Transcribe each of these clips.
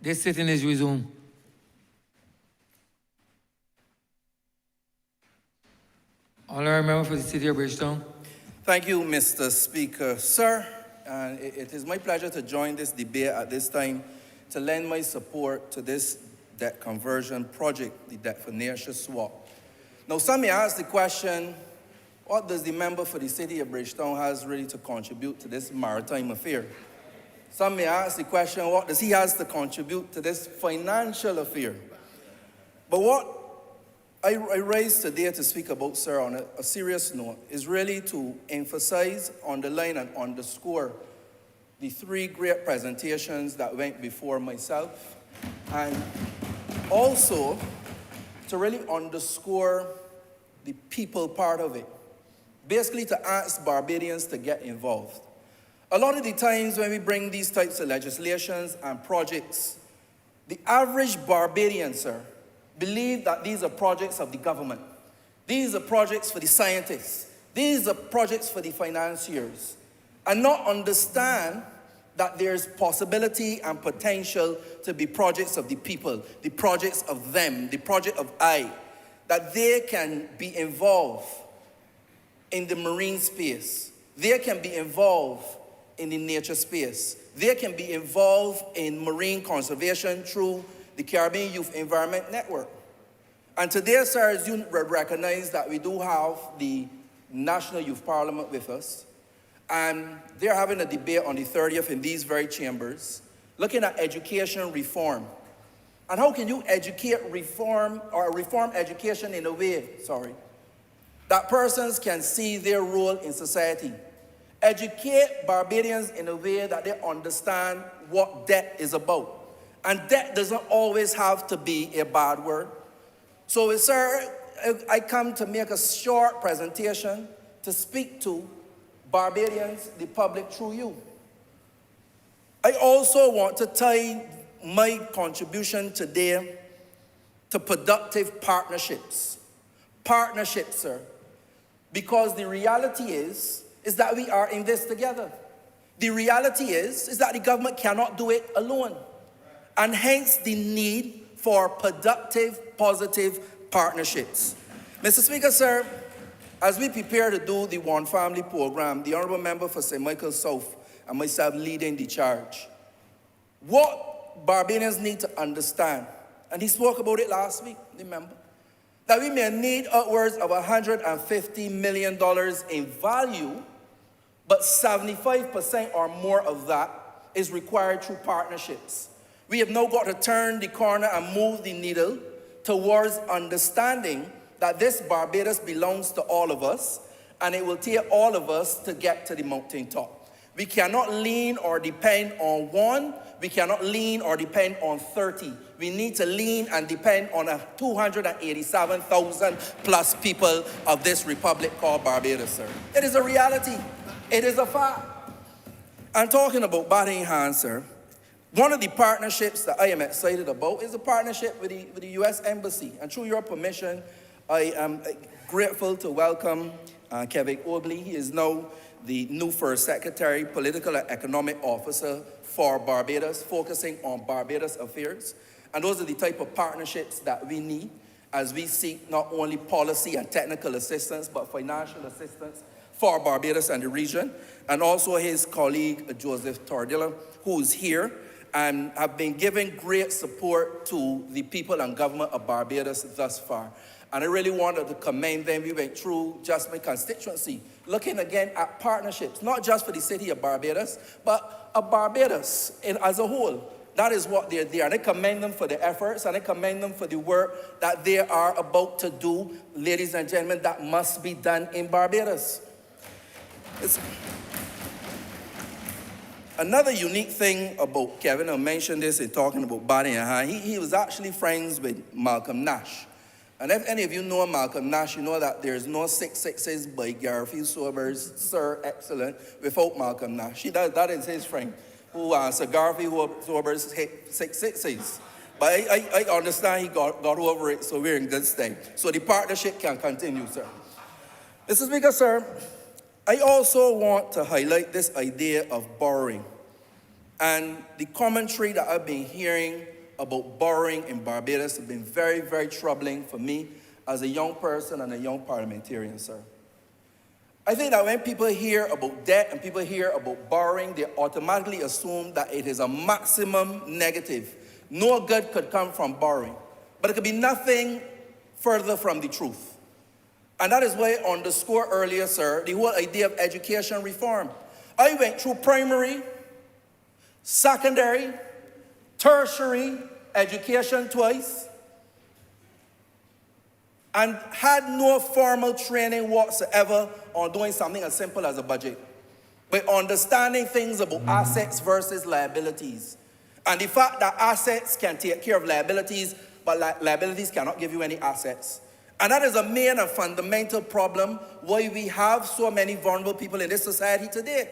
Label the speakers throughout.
Speaker 1: This sitting is resumed. Honourable Member for the City of Bridgetown.
Speaker 2: Thank you, Mr. Speaker. Sir, and it is my pleasure to join this debate at this time to lend my support to this debt conversion project, the debt for nature swap. Now, some may ask the question, what does the member for the City of Bridgetown has really to contribute to this maritime affair? Some may ask the question, what does he has to contribute to this financial affair? But what I raised today to speak about, sir, on a serious note, is really to emphasize, underline, and underscore the three great presentations that went before myself, and also to really underscore the people part of it. Basically, to ask Barbadians to get involved. A lot of the times when we bring these types of legislations and projects, the average Barbadian, sir, believe that these are projects of the government. These are projects for the scientists. These are projects for the financiers. And not understand that there's possibility and potential to be projects of the people, the projects of them, the project of I, that they can be involved in the marine space. They can be involved in the nature space. They can be involved in marine conservation through the Caribbean Youth Environment Network. And today, sir, as you recognize that we do have the National Youth Parliament with us, and they're having a debate on the 30th in these very chambers, looking at education reform. And how can you educate reform, or reform education in a way, that persons can see their role in society? Educate Barbadians in a way that they understand what debt is about. And debt doesn't always have to be a bad word. So, sir, I come to make a short presentation to speak to Barbadians, the public, through you. I also want to tie my contribution today to productive partnerships. Partnerships, sir. Because the reality is that we are in this together. The reality is that the government cannot do it alone. And hence the need for productive, positive partnerships. Mr. Speaker, sir, as we prepare to do the One Family program, the Honourable Member for St. Michael South and myself leading the charge, what Barbadians need to understand, and he spoke about it last week, remember, that we may need upwards of $150 million in value, but 75% or more of that is required through partnerships. We have now got to turn the corner and move the needle towards understanding that this Barbados belongs to all of us, and it will take all of us to get to the mountaintop. We cannot lean or depend on one. We cannot lean or depend on 30. We need to lean and depend on 287,000 plus people of this republic called Barbados, sir. It is a reality. It is a fact. And talking about batting hands, sir, one of the partnerships that I am excited about is a partnership with the U.S. Embassy. And through your permission, I am grateful to welcome Kevin Oakley. He is now the new First Secretary, Political and Economic Officer for Barbados, focusing on Barbados affairs. And those are the type of partnerships that we need as we seek not only policy and technical assistance, but financial assistance for Barbados and the region. And also his colleague, Joseph Tordilla, who is here and have been giving great support to the people and government of Barbados thus far. And I really wanted to commend them. We went through just my constituency, looking again at partnerships, not just for the city of Barbados, but of Barbados as a whole. That is what they're there. And I commend them for their efforts, and I commend them for the work that they are about to do, ladies and gentlemen, that must be done in Barbados. Another unique thing about Kevin, I mentioned this in talking about Barney and Han, he was actually friends with Malcolm Nash. And if any of you know Malcolm Nash, you know that there's no 6 by Garfield Sobers, Sir Excellent, without Malcolm Nash. That is his friend, who Sir Garfield Sobers 6 But I understand he got over it, so we're in good state. So the partnership can continue, sir. Mr. Speaker, sir, I also want to highlight this idea of borrowing and the commentary that I've been hearing about borrowing in Barbados has been very, very troubling for me as a young person and a young parliamentarian, sir. I think that when people hear about debt and people hear about borrowing, they automatically assume that it is a maximum negative. No good could come from borrowing. But it could be nothing further from the truth. And that is why I underscored earlier, sir, the whole idea of education reform. I went through primary, secondary, tertiary education twice, and had no formal training whatsoever on doing something as simple as a budget, but understanding things about assets versus liabilities. And the fact that assets can take care of liabilities, but liabilities cannot give you any assets. And that is a main and fundamental problem why we have so many vulnerable people in this society today.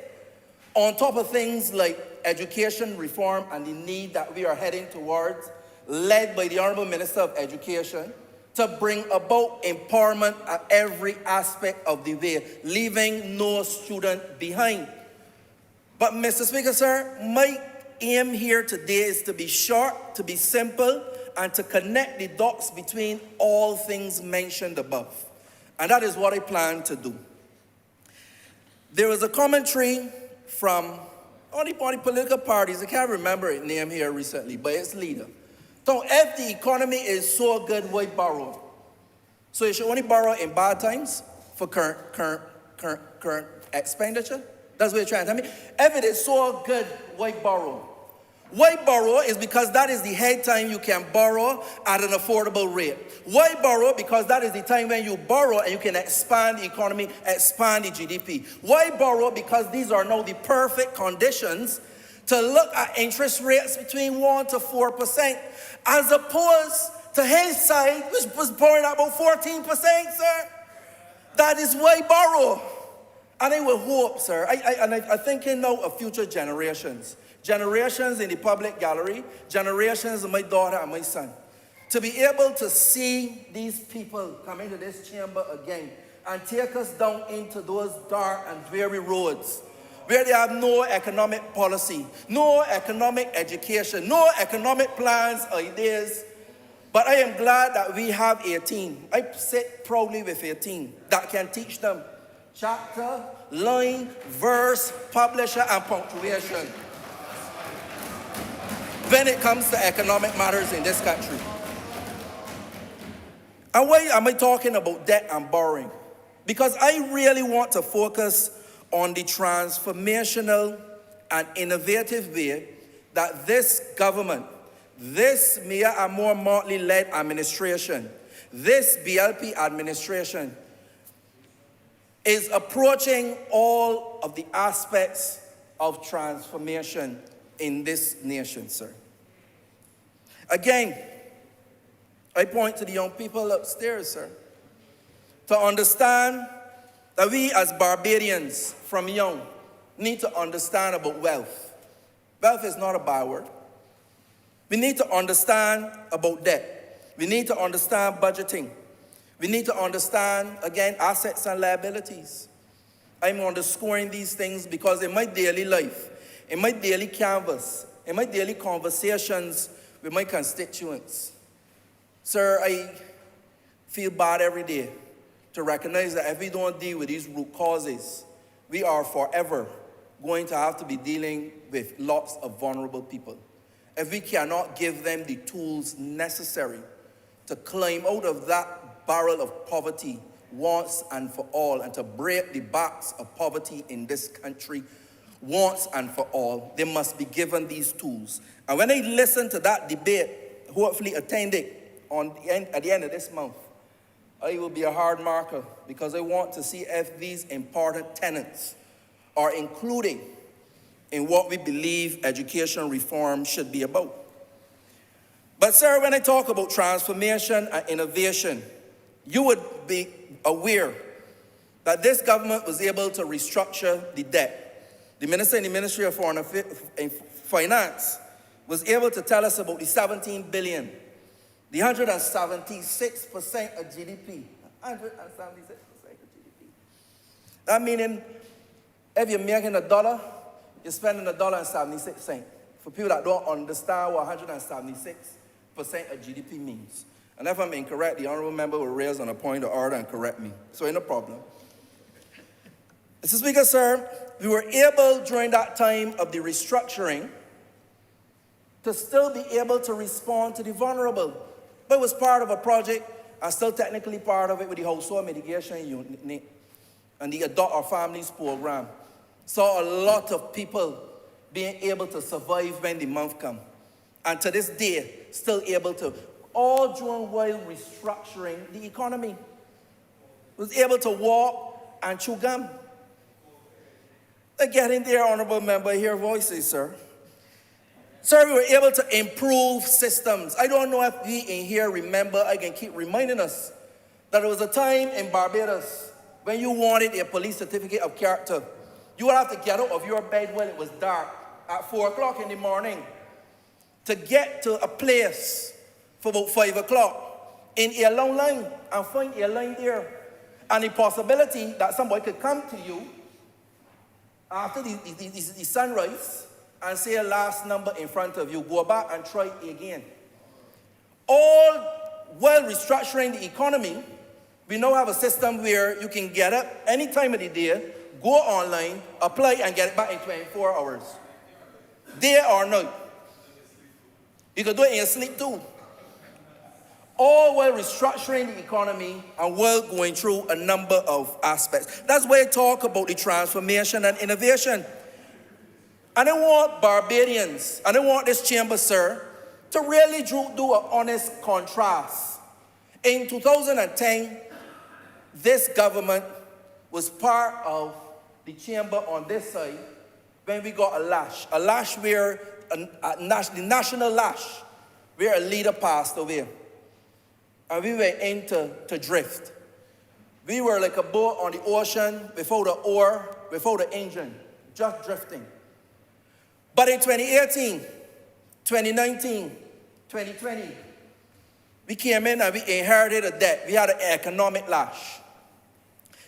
Speaker 2: On top of things like education reform and the need that we are heading towards, led by the Honourable Minister of Education, to bring about empowerment at every aspect of the way, leaving no student behind. But Mr. Speaker, sir, my aim here today is to be short, to be simple, and to connect the dots between all things mentioned above. And that is what I plan to do. There was a commentary from all the political parties, I can't remember its name here recently, but its leader. So if the economy is so good, why borrow? So you should only borrow in bad times for current expenditure? That's what you're trying to tell me? If it is so good, why borrow? Why borrow is because that is the head time you can borrow at an affordable rate. Why borrow? Because that is the time when you borrow and you can expand the economy, expand the GDP. Why borrow? Because these are now the perfect conditions to look at interest rates between 1% to 4%, as opposed to his side, which was borrowing at about 14%, sir. That is why borrow. And I will hope, sir, I'm thinking now of future generations. Generations in the public gallery, generations of my daughter and my son. To be able to see these people come into this chamber again and take us down into those dark and dreary roads where they have no economic policy, no economic education, no economic plans, ideas. But I am glad that we have a team. I sit proudly with a team that can teach them chapter, line, verse, publisher, and punctuation when it comes to economic matters in this country. And why am I talking about debt and borrowing? Because I really want to focus on the transformational and innovative way that this government, this Mayor Amor Motley-led administration, this BLP administration is approaching all of the aspects of transformation in this nation, sir. Again, I point to the young people upstairs, sir, to understand that we as Barbadians from young need to understand about wealth. Wealth is not a byword. We need to understand about debt. We need to understand budgeting. We need to understand, again, assets and liabilities. I'm underscoring these things because in my daily life, in my daily canvas, in my daily conversations with my constituents, sir, I feel bad every day to recognize that if we don't deal with these root causes, we are forever going to have to be dealing with lots of vulnerable people. If we cannot give them the tools necessary to climb out of that barrel of poverty once and for all, and to break the backs of poverty in this country once and for all, they must be given these tools. And when I listen to that debate, hopefully attend it at the end of this month, I will be a hard marker because I want to see if these important tenets are included in what we believe education reform should be about. But sir, when I talk about transformation and innovation, you would be aware that this government was able to restructure the debt. The minister in the Ministry of Foreign Finance was able to tell us about the 17 billion, the 176% of GDP. 176% of GDP. That meaning, if you're making $1, you're spending $1.76. For people that don't understand what 176 of GDP means. And if I'm incorrect, the Honourable Member will raise on a point of order and correct me. So ain't no problem. Mr. Speaker, sir, we were able during that time of the restructuring to still be able to respond to the vulnerable. But it was part of a project, and still technically part of it with the Household Mitigation Unit and the Adopt Our Families program. Saw a lot of people being able to survive when the month come. And to this day, still able to, all during while restructuring the economy. Was able to walk and chew gum. Getting there, Honourable Member, hear voices, sir. Sir, we were able to improve systems. I don't know if we in here remember, I can keep reminding us, that there was a time in Barbados when you wanted a police certificate of character. You would have to get out of your bed when it was dark at 4 o'clock in the morning to get to a place for about 5 o'clock in a long line and find a line there. And the possibility that somebody could come to you after the sunrise and say a last number in front of you, go back and try it again. All while restructuring the economy, we now have a system where you can get up any time of the day, go online, apply, and get it back in 24 hours. Day or night. You can do it in your sleep too. All while restructuring the economy and while going through a number of aspects. That's why I talk about the transformation and innovation. And I want Barbadians, and I want this chamber, sir, to really do an honest contrast. In 2010, this government was part of the chamber on this side when we got a lash where, the national lash, where a leader passed away. And we went into drift. We were like a boat on the ocean without the oar, without the engine, just drifting. But in 2018, 2019, 2020, we came in and we inherited a debt. We had an economic lash.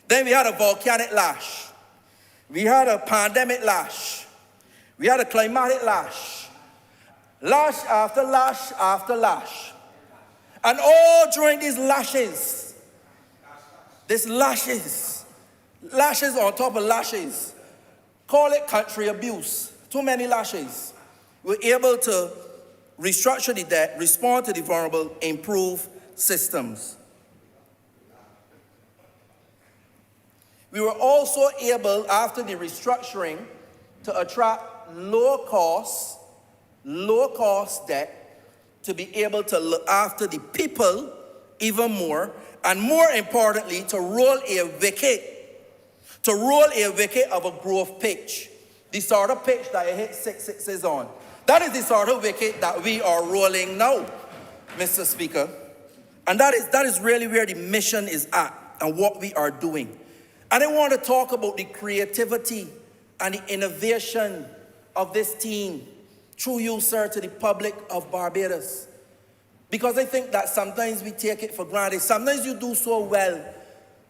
Speaker 2: Then we had a volcanic lash. We had a pandemic lash. We had a climatic lash. Lash after lash after lash. And all during these lashes on top of lashes, call it country abuse, too many lashes. We're able to restructure the debt, respond to the vulnerable, improve systems. We were also able, after the restructuring, to attract low cost debt, to be able to look after the people even more, and more importantly, to roll a wicket of a growth pitch. The sort of pitch that I hit 6 sixes on. That is the sort of wicket that we are rolling now, Mr. Speaker. And that is really where the mission is at and what we are doing. And I want to talk about the creativity and the innovation of this team through you, sir, to the public of Barbados. Because I think that sometimes we take it for granted. Sometimes you do so well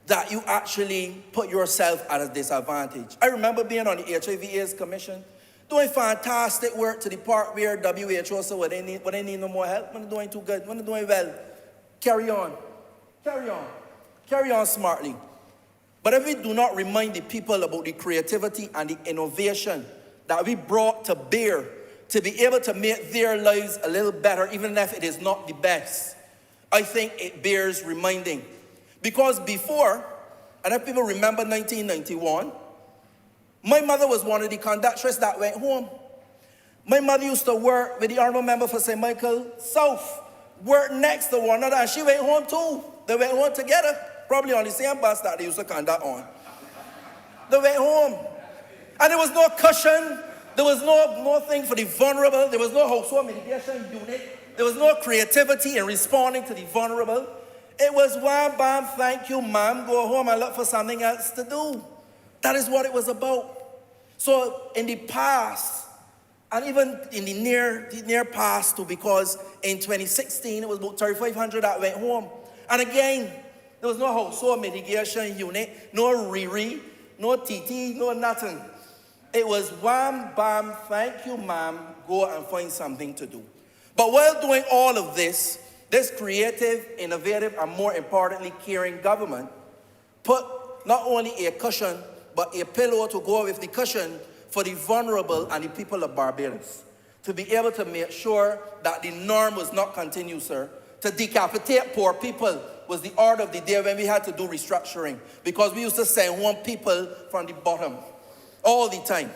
Speaker 2: that you actually put yourself at a disadvantage. I remember being on the HIV/AIDS Commission, doing fantastic work to the part where WHO said, well, they need no more help. When they're doing too good, when they're doing well, carry on smartly. But if we do not remind the people about the creativity and the innovation that we brought to bear to be able to make their lives a little better, even if it is not the best, I think it bears reminding. Because before, and if people remember 1991, my mother was one of the conductors that went home. My mother used to work with the Honourable Member for St. Michael South, worked next to one another, and she went home too. They went home together, probably on the same bus that they used to conduct on. They went home. And there was no cushion. There was no thing for the vulnerable. There was no household mitigation unit. There was no creativity in responding to the vulnerable. It was wham, bam, thank you, ma'am, go home and look for something else to do. That is what it was about. So in the past, and even in the near past too, because in 2016, it was about 3,500 that went home. And again, there was no household mitigation unit, no RIRI, no TT, no nothing. It was wham, bam, thank you, ma'am, go and find something to do. But while doing all of this, this creative, innovative, and more importantly, caring government put not only a cushion, but a pillow to go with the cushion for the vulnerable and the people of Barbados. To be able to make sure that the norm was not continued, sir. To decapitate poor people was the order of the day when we had to do restructuring, because we used to send home people from the bottom all the time.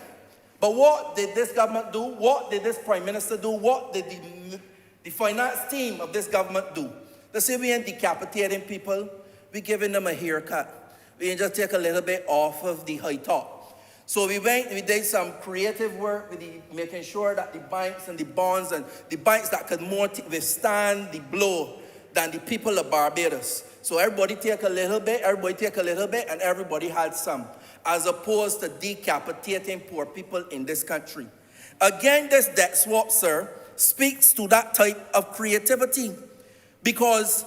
Speaker 2: But what did this government do? What did this Prime Minister do? What did the finance team of this government do? They say we ain't decapitating people, we're giving them a haircut. We ain't just take a little bit off of the high top. So we did some creative work with making sure that the banks and the bonds and the banks that could more withstand the blow than the people of Barbados. So everybody take a little bit, and everybody had some, as opposed to decapitating poor people in this country. Again, this debt swap, sir, speaks to that type of creativity. Because,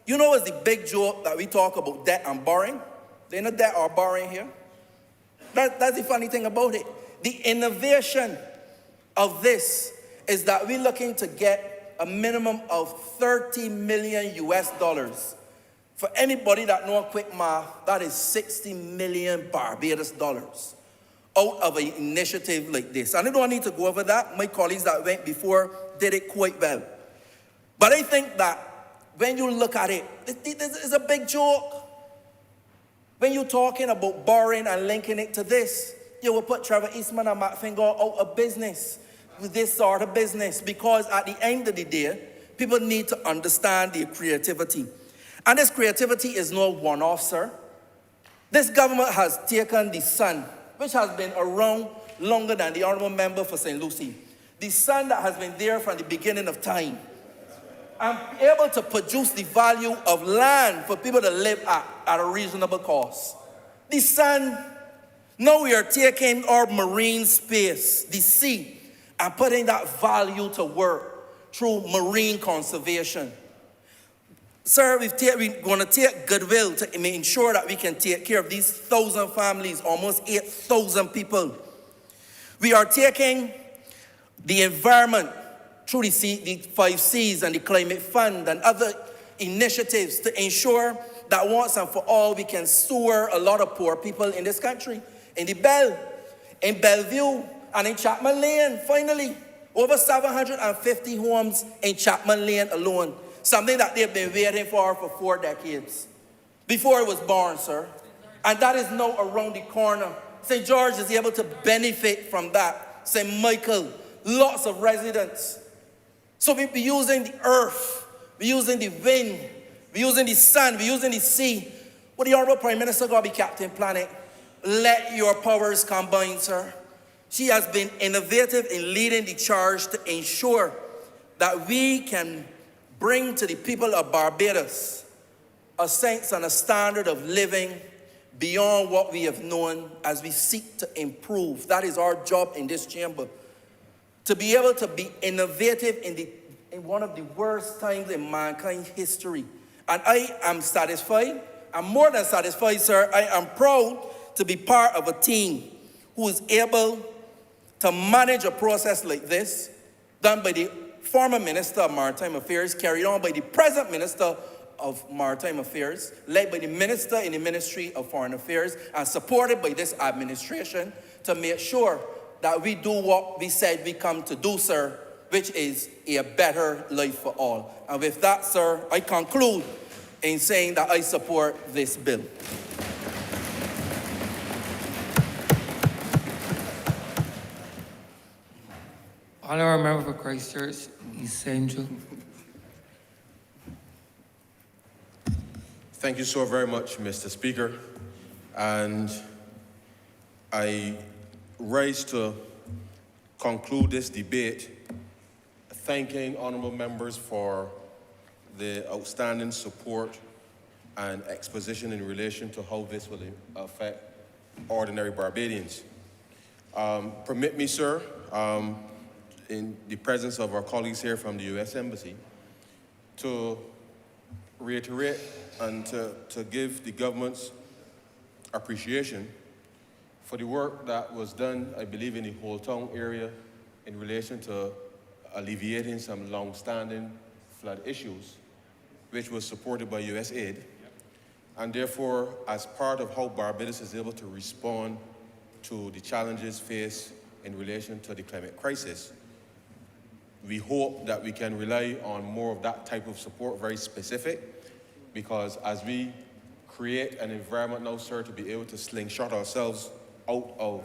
Speaker 2: you know, it's the big joke that we talk about debt and borrowing. There's no debt or borrowing here. That's the funny thing about it. The innovation of this is that we're looking to get a minimum of $30 million US. For anybody that know quick math, that is 60 million Barbados dollars out of an initiative like this. And I don't need to go over that. My colleagues that went before did it quite well. But I think that when you look at it, it's a big joke. When you're talking about borrowing and linking it to this, you will put Trevor Eastman and Matt Finger out of business with this sort of business, because at the end of the day, people need to understand their creativity. And this creativity is no one-off, sir. This government has taken the sun, which has been around longer than the Honourable Member for St. Lucie. The sun that has been there from the beginning of time. And able to produce the value of land for people to live at a reasonable cost. The sun, now we are taking our marine space, the sea, and putting that value to work through marine conservation. Sir, we're going to take goodwill to ensure that we can take care of these 1,000 families, almost 8,000 people. We are taking the environment through the 5 C's and the Climate Fund and other initiatives to ensure that once and for all we can sewer a lot of poor people in this country. In the in Bellevue, and in Chapman Lane, finally, over 750 homes in Chapman Lane alone. Something that they've been waiting for 4 decades. Before it was born, sir. And that is now around the corner. St. George is able to benefit from that. St. Michael, lots of residents. So we'll be using the earth, we're using the wind, we're using the sun, we're using the sea. What the Honourable Prime Minister going to be Captain Planet? Let your powers combine, sir. She has been innovative in leading the charge to ensure that we can bring to the people of Barbados a sense and a standard of living beyond what we have known as we seek to improve. That is our job in this chamber. To be able to be innovative in one of the worst times in mankind's history. And I am satisfied. I'm more than satisfied, sir. I am proud to be part of a team who is able to manage a process like this, done by the former Minister of Maritime Affairs, carried on by the present Minister of Maritime Affairs, led by the Minister in the Ministry of Foreign Affairs, and supported by this administration to make sure that we do what we said we come to do, sir, which is a better life for all. And with that, sir, I conclude in saying that I support this bill.
Speaker 1: Honourable Member for Christchurch, East Central.
Speaker 3: Thank you so very much, Mr. Speaker. And I rise to conclude this debate thanking honourable members for the outstanding support and exposition in relation to how this will affect ordinary Barbadians. Permit me, sir, in the presence of our colleagues here from the U.S. Embassy, to reiterate and to give the government's appreciation for the work that was done, I believe, in the whole town area in relation to alleviating some long-standing flood issues, which was supported by US aid. And therefore, as part of how Barbados is able to respond to the challenges faced in relation to the climate crisis, we hope that we can rely on more of that type of support, very specific, because as we create an environment now, sir, to be able to slingshot ourselves out of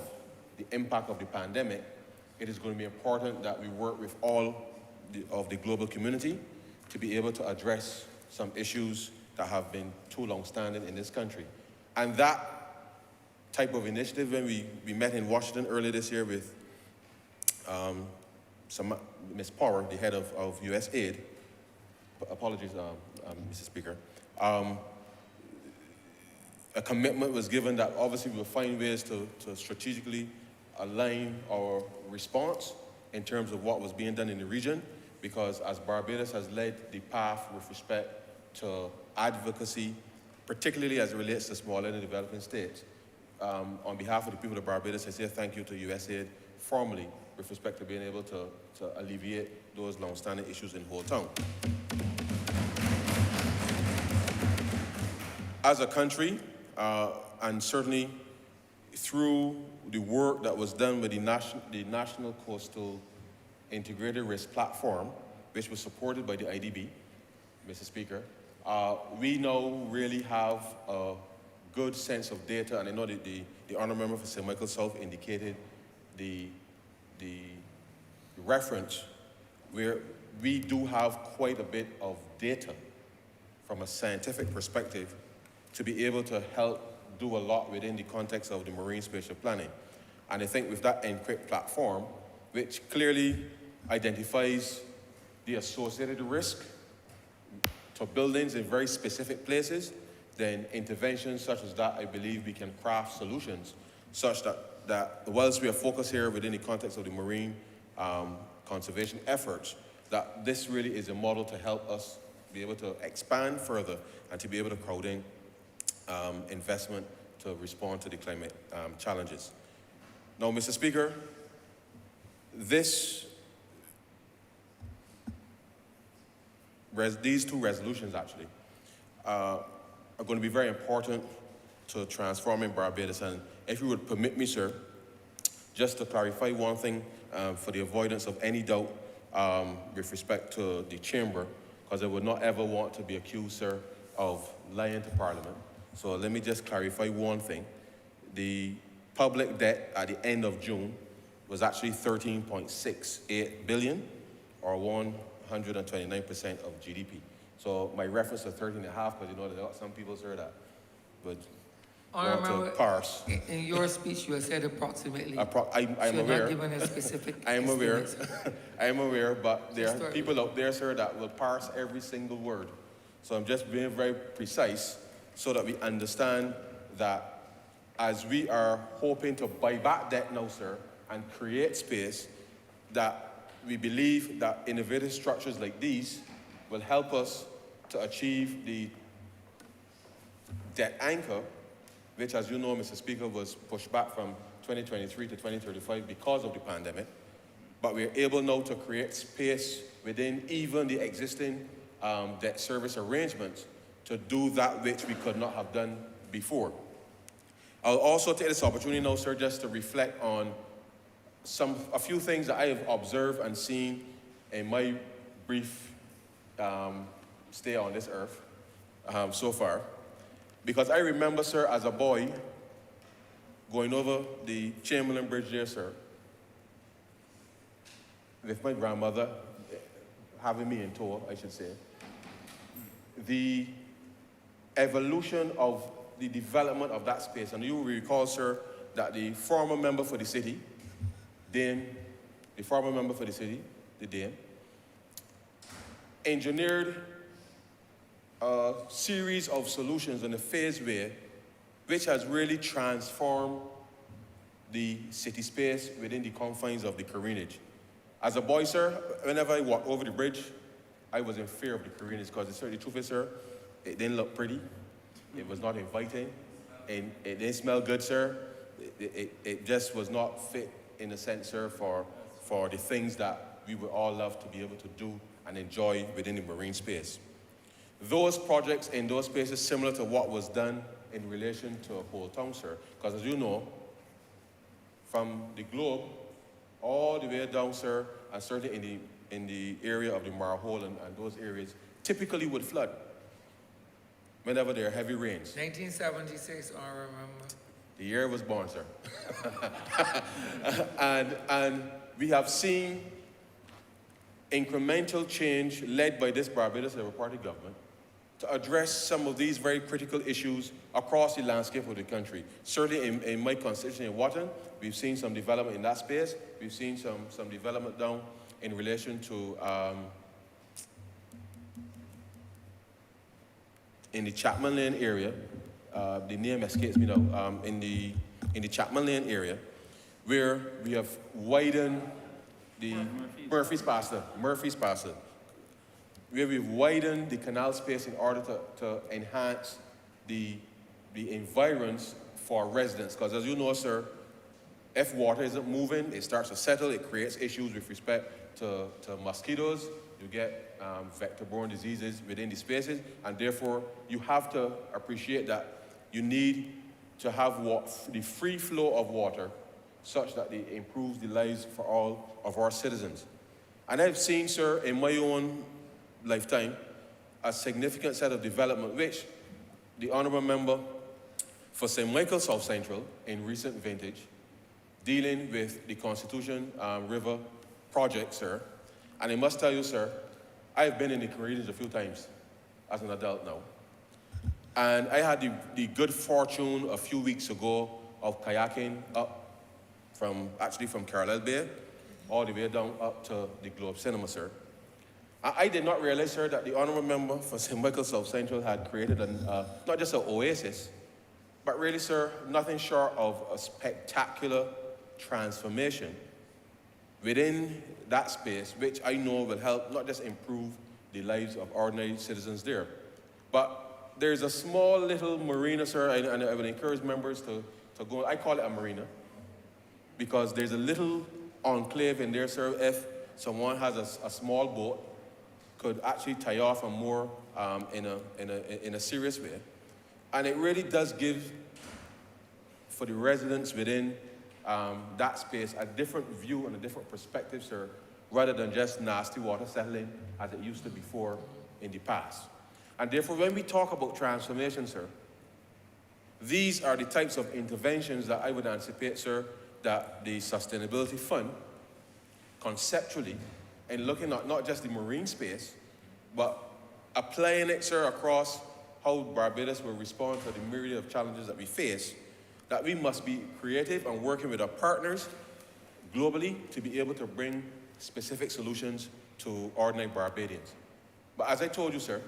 Speaker 3: the impact of the pandemic, it is going to be important that we work with all of the global community to be able to address some issues that have been too long-standing in this country. And that type of initiative, when we met in Washington earlier this year with Ms. Power, the head of US aid, apologies, Mr. Speaker, a commitment was given that obviously we will find ways to strategically align our response in terms of what was being done in the region, because as Barbados has led the path with respect to advocacy, particularly as it relates to smaller and developing states, on behalf of the people of Barbados, I say thank you to USAID formally with respect to being able to alleviate those long-standing issues in whole town. As a country, and certainly through the work that was done with the National Coastal Integrated Risk Platform, which was supported by the IDB, Mr. Speaker, we now really have a good sense of data, and I know that the Honourable Member for St. Michael South indicated the reference where we do have quite a bit of data from a scientific perspective to be able to help do a lot within the context of the marine spatial planning. And I think with that encrypt platform, which clearly identifies the associated risk to buildings in very specific places, then interventions such as that, I believe we can craft solutions such that whilst we are focused here within the context of the marine conservation efforts, that this really is a model to help us be able to expand further and to be able to crowd in investment to respond to the climate challenges. Now, Mr. Speaker, these two resolutions actually are going to be very important to transforming Barbados. And if you would permit me, sir, just to clarify one thing for the avoidance of any doubt with respect to the chamber, because I would not ever want to be accused, sir, of lying to Parliament. So let me just clarify one thing. The public debt at the end of June was actually 13.68 billion, or 129% of GDP. So my reference to 13.5, because you know there are some people, sir, that would want to parse.
Speaker 1: In your speech, you have said approximately.
Speaker 3: I'm aware.
Speaker 1: Not given a specific
Speaker 3: I am aware.
Speaker 1: estimate.
Speaker 3: I am aware, but there are people out there, sir, that will parse every single word. So I'm just being very precise so that we understand that as we are hoping to buy back debt now, sir, and create space, that we believe that innovative structures like these will help us to achieve the debt anchor, which, as you know, Mr. Speaker, was pushed back from 2023 to 2035 because of the pandemic. But we're able now to create space within even the existing debt service arrangements to do that which we could not have done before. I'll also take this opportunity now, sir, just to reflect on a few things that I have observed and seen in my brief stay on this earth so far. Because I remember, sir, as a boy, going over the Chamberlain Bridge there, sir, with my grandmother, having me in tow, I should say, the evolution of the development of that space. And you will recall, sir, that the former member for the city, the Dane, engineered a series of solutions in a phased way, which has really transformed the city space within the confines of the Careenage. As a boy, sir, whenever I walked over the bridge, I was in fear of the Careenage because the truth is, sir, it didn't look pretty, it was not inviting, and it didn't smell good, sir. It just was not fit, in a sense, sir, for the things that we would all love to be able to do and enjoy within the marine space. Those projects in those spaces similar to what was done in relation to Old Town, sir, because as you know, from the globe all the way down, sir, and certainly in the area of the Marhole and those areas, typically would flood whenever there are heavy rains.
Speaker 1: 1976, Honourable Member.
Speaker 3: The year I was born, sir. and we have seen incremental change led by this Barbados Labour Party government to address some of these very critical issues across the landscape of the country. Certainly in my constituency in Watton, we've seen some development in that space. We've seen some development down in relation to in the Chapman Lane area. The name escapes me now. In the Chapman Lane area, where we have widened the Murphy's Pasture, where we've widened the canal space in order to enhance the environs for residents. Because as you know, sir, if water isn't moving, it starts to settle, it creates issues with respect to mosquitoes, you get vector-borne diseases within the spaces, and therefore you have to appreciate that you need to have the free flow of water such that it improves the lives for all of our citizens. And I've seen, sir, in my own lifetime, a significant set of development which the Honourable Member for St. Michael South Central in recent vintage, dealing with the Constitution River project, sir. And I must tell you, sir, I've been in the Caribbean a few times as an adult now. And I had the good fortune a few weeks ago of kayaking up from Carlisle Bay all the way down up to the Globe Cinema, sir. I did not realize, sir, that the Honourable Member for St. Michael South Central had created not just an oasis, but really, sir, nothing short of a spectacular transformation within that space, which I know will help not just improve the lives of ordinary citizens there, but there's a small little marina, sir, and I would encourage members to go. I call it a marina because there's a little enclave in there, sir. If someone has a small boat, could actually tie off and moor in a serious way, and it really does give for the residents within that space a different view and a different perspective, sir, rather than just nasty water settling as it used to before in the past. And therefore, when we talk about transformation, sir, these are the types of interventions that I would anticipate, sir, that the Sustainability Fund, conceptually, and looking at not just the marine space, but applying it, sir, across how Barbados will respond to the myriad of challenges that we face, that we must be creative and working with our partners globally to be able to bring specific solutions to ordinary Barbadians. But as I told you, sir,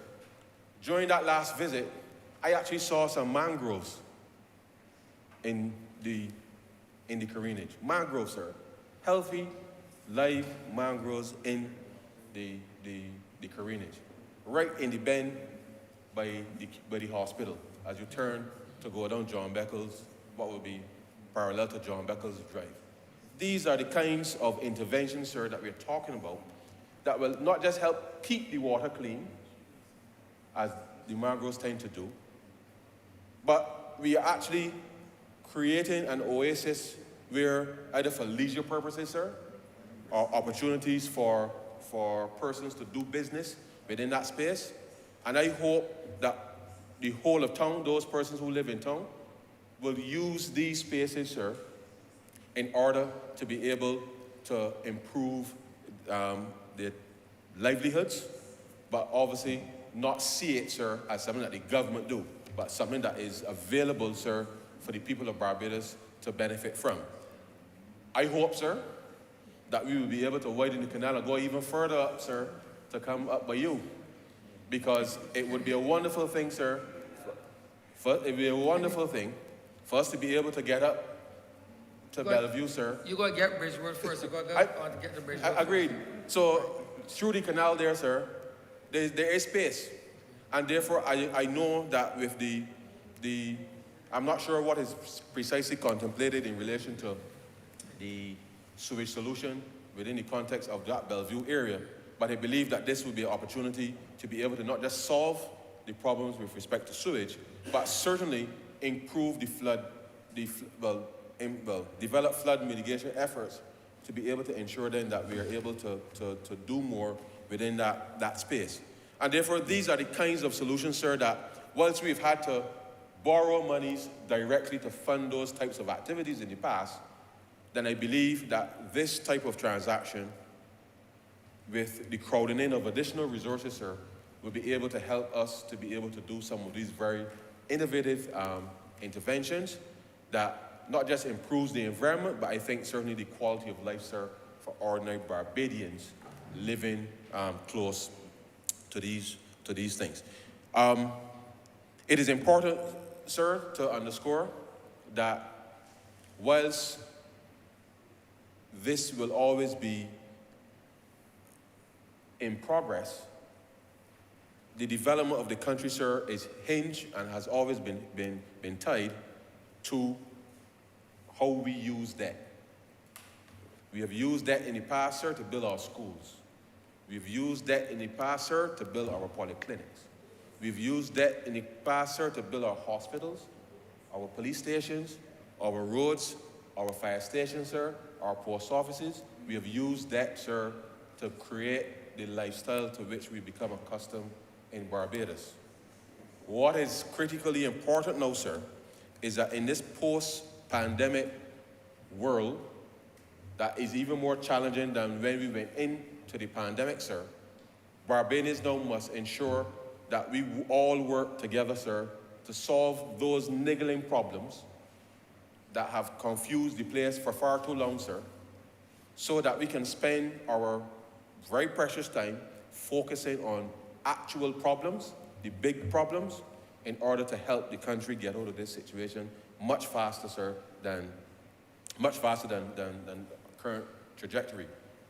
Speaker 3: during that last visit, I actually saw some mangroves in the Careenage. Mangroves, sir. Healthy, live mangroves in the Careenage. Right in the bend by the hospital. As you turn to go down John Beckles, what would be parallel to John Beckles Drive. These are the kinds of interventions, sir, that we're talking about that will not just help keep the water clean, as the mangroves tend to do, but we are actually creating an oasis where either for leisure purposes, sir, or opportunities for persons to do business within that space. And I hope that the whole of town, those persons who live in town, will use these spaces, sir, in order to be able to improve their livelihoods, but obviously not see it, sir, as something that the government do, but something that is available, sir, for the people of Barbados to benefit from. I hope, sir, that we will be able to widen the canal and go even further up, sir, to come up by you. Because it would be a wonderful thing, sir, it would be a wonderful thing for us to be able to get up to Bellevue, sir.
Speaker 1: You go get Bridgewood first, you go on to get the Bridgewood.
Speaker 3: Agreed. So, through the canal there, sir, there is space. And therefore, I know that with I'm not sure what is precisely contemplated in relation to the sewage solution within the context of that Bellevue area. But I believe that this would be an opportunity to be able to not just solve the problems with respect to sewage, but certainly improve develop flood mitigation efforts to be able to ensure then that we are able to do more within that space. And therefore, these are the kinds of solutions, sir, that whilst we've had to borrow monies directly to fund those types of activities in the past, then I believe that this type of transaction with the crowding in of additional resources, sir, will be able to help us to be able to do some of these very innovative interventions that not just improves the environment, but I think certainly the quality of life, sir, for ordinary Barbadians living close to these things. It is important, sir, to underscore that whilst this will always be in progress, the development of the country, sir, is hinged and has always been tied to how we use debt. We have used debt in the past, sir, to build our schools. We've used debt in the past, sir, to build our polyclinics. We've used debt in the past, sir, to build our hospitals, our police stations, our roads, our fire stations, sir, our post offices. We have used debt, sir, to create the lifestyle to which we become accustomed in Barbados. What is critically important now, sir, is that in this post-pandemic world that is even more challenging than when we went into the pandemic, sir, Barbadians now must ensure that we all work together, sir, to solve those niggling problems that have confused the place for far too long, sir, so that we can spend our very precious time focusing on actual problems, the big problems, in order to help the country get out of this situation much faster, sir, than current trajectory.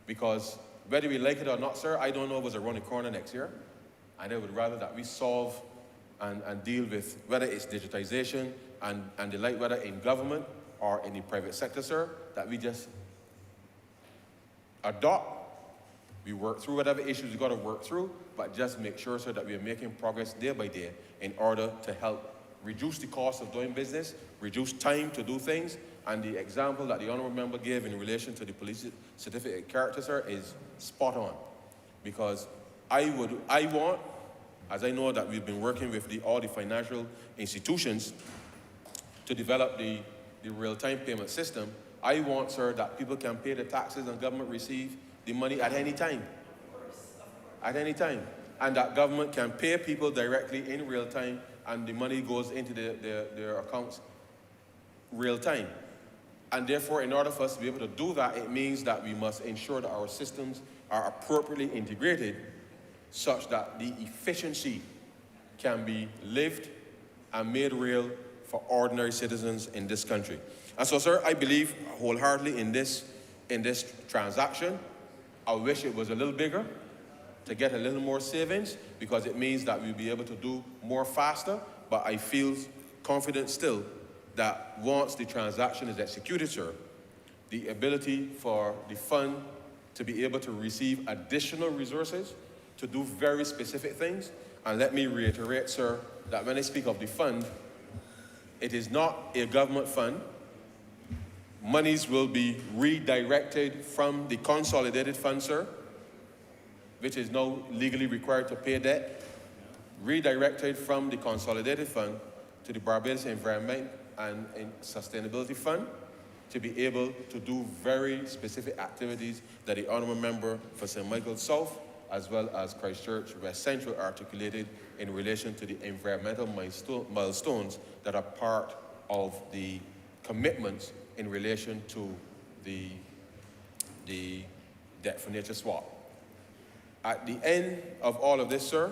Speaker 3: Because whether we like it or not, sir, I don't know what's around the corner next year. And I would rather that we solve and deal with whether it's digitization and the like, whether in government or in the private sector, sir, that we just adopt. We work through whatever issues we got to work through, but just make sure, sir, that we are making progress day by day in order to help reduce the cost of doing business, reduce time to do things, and the example that the Honourable Member gave in relation to the police certificate character, sir, is spot on. Because I want, as I know that we've been working with all the financial institutions to develop the real-time payment system, I want, sir, that people can pay the taxes and government receive the money at any time. At any time. And that government can pay people directly in real time and the money goes into their accounts real time. And therefore, in order for us to be able to do that, it means that we must ensure that our systems are appropriately integrated such that the efficiency can be lived and made real for ordinary citizens in this country. And so, sir, I believe wholeheartedly in this transaction. I wish it was a little bigger to get a little more savings because it means that we'll be able to do more faster, but I feel confident still that once the transaction is executed, sir, the ability for the fund to be able to receive additional resources to do very specific things. And let me reiterate, sir, that when I speak of the fund, it is not a government fund. Monies will be redirected from the consolidated fund, sir, which is now legally required to pay debt, redirected from the consolidated fund to the Barbados Environment and Sustainability Fund to be able to do very specific activities that the Honourable Member for St. Michael South as well as Christchurch West Central articulated in relation to the environmental milestones that are part of the commitments in relation to the debt for nature swap. At the end of all of this, sir,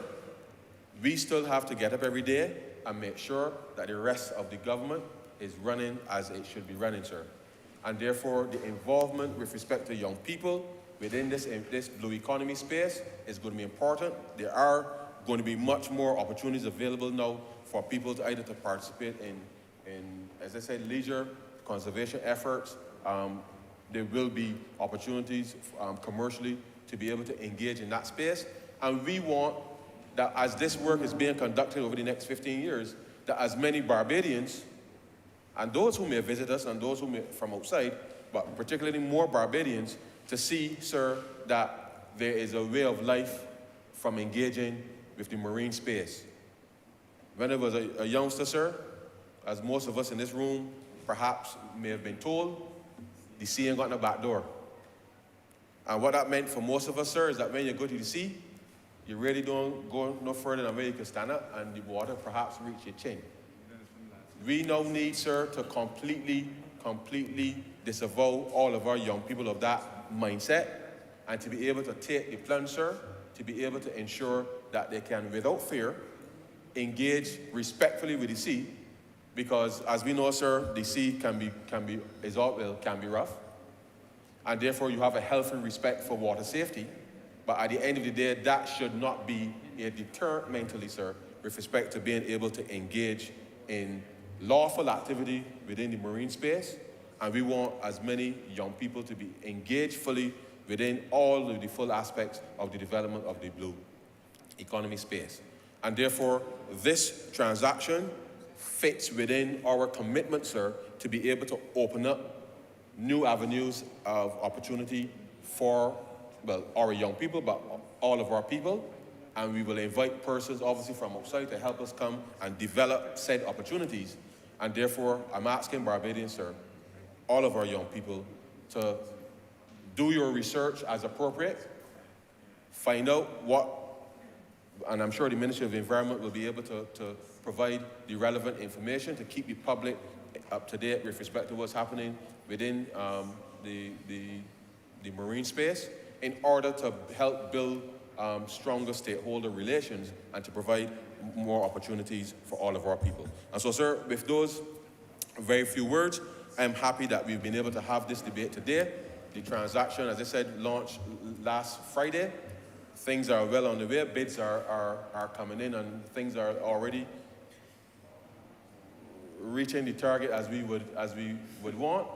Speaker 3: we still have to get up every day and make sure that the rest of the government is running as it should be running, sir. And therefore, the involvement with respect to young people within this blue economy space is going to be important. There are going to be much more opportunities available now for people to either to participate in as I said, leisure conservation efforts, there will be opportunities commercially to be able to engage in that space. And we want that as this work is being conducted over the next 15 years, that as many Barbadians, and those who may visit us and those who may from outside, but particularly more Barbadians, to see, sir, that there is a way of life from engaging with the marine space. When I was a youngster, sir, as most of us in this room perhaps may have been told, the sea ain't got no back door. And what that meant for most of us, sir, is that when you go to the sea, you really don't go no further than where you can stand up and the water perhaps reach your chin. We now need, sir, to completely disavow all of our young people of that mindset and to be able to take the plunge, sir, to be able to ensure that they can, without fear, engage respectfully with the sea, because as we know, sir, the sea can be rough, and therefore you have a healthy respect for water safety. But at the end of the day, that should not be a deterrent mentally, sir, with respect to being able to engage in lawful activity within the marine space. And we want as many young people to be engaged fully within all of the full aspects of the development of the blue economy space. And therefore, this transaction fits within our commitment, sir, to be able to open up new avenues of opportunity for, well, our young people, but all of our people. And we will invite persons, obviously, from outside to help us come and develop said opportunities. And therefore, I'm asking Barbadians, sir, all of our young people, to do your research as appropriate, find out what, and I'm sure the Ministry of the Environment will be able to provide the relevant information to keep the public up to date with respect to what's happening within the marine space, in order to help build stronger stakeholder relations and to provide more opportunities for all of our people. And so, sir, with those very few words, I'm happy that we've been able to have this debate today. The transaction, as I said, launched last Friday. Things are well on the way. Bids are coming in, and things are already reaching the target as we would want.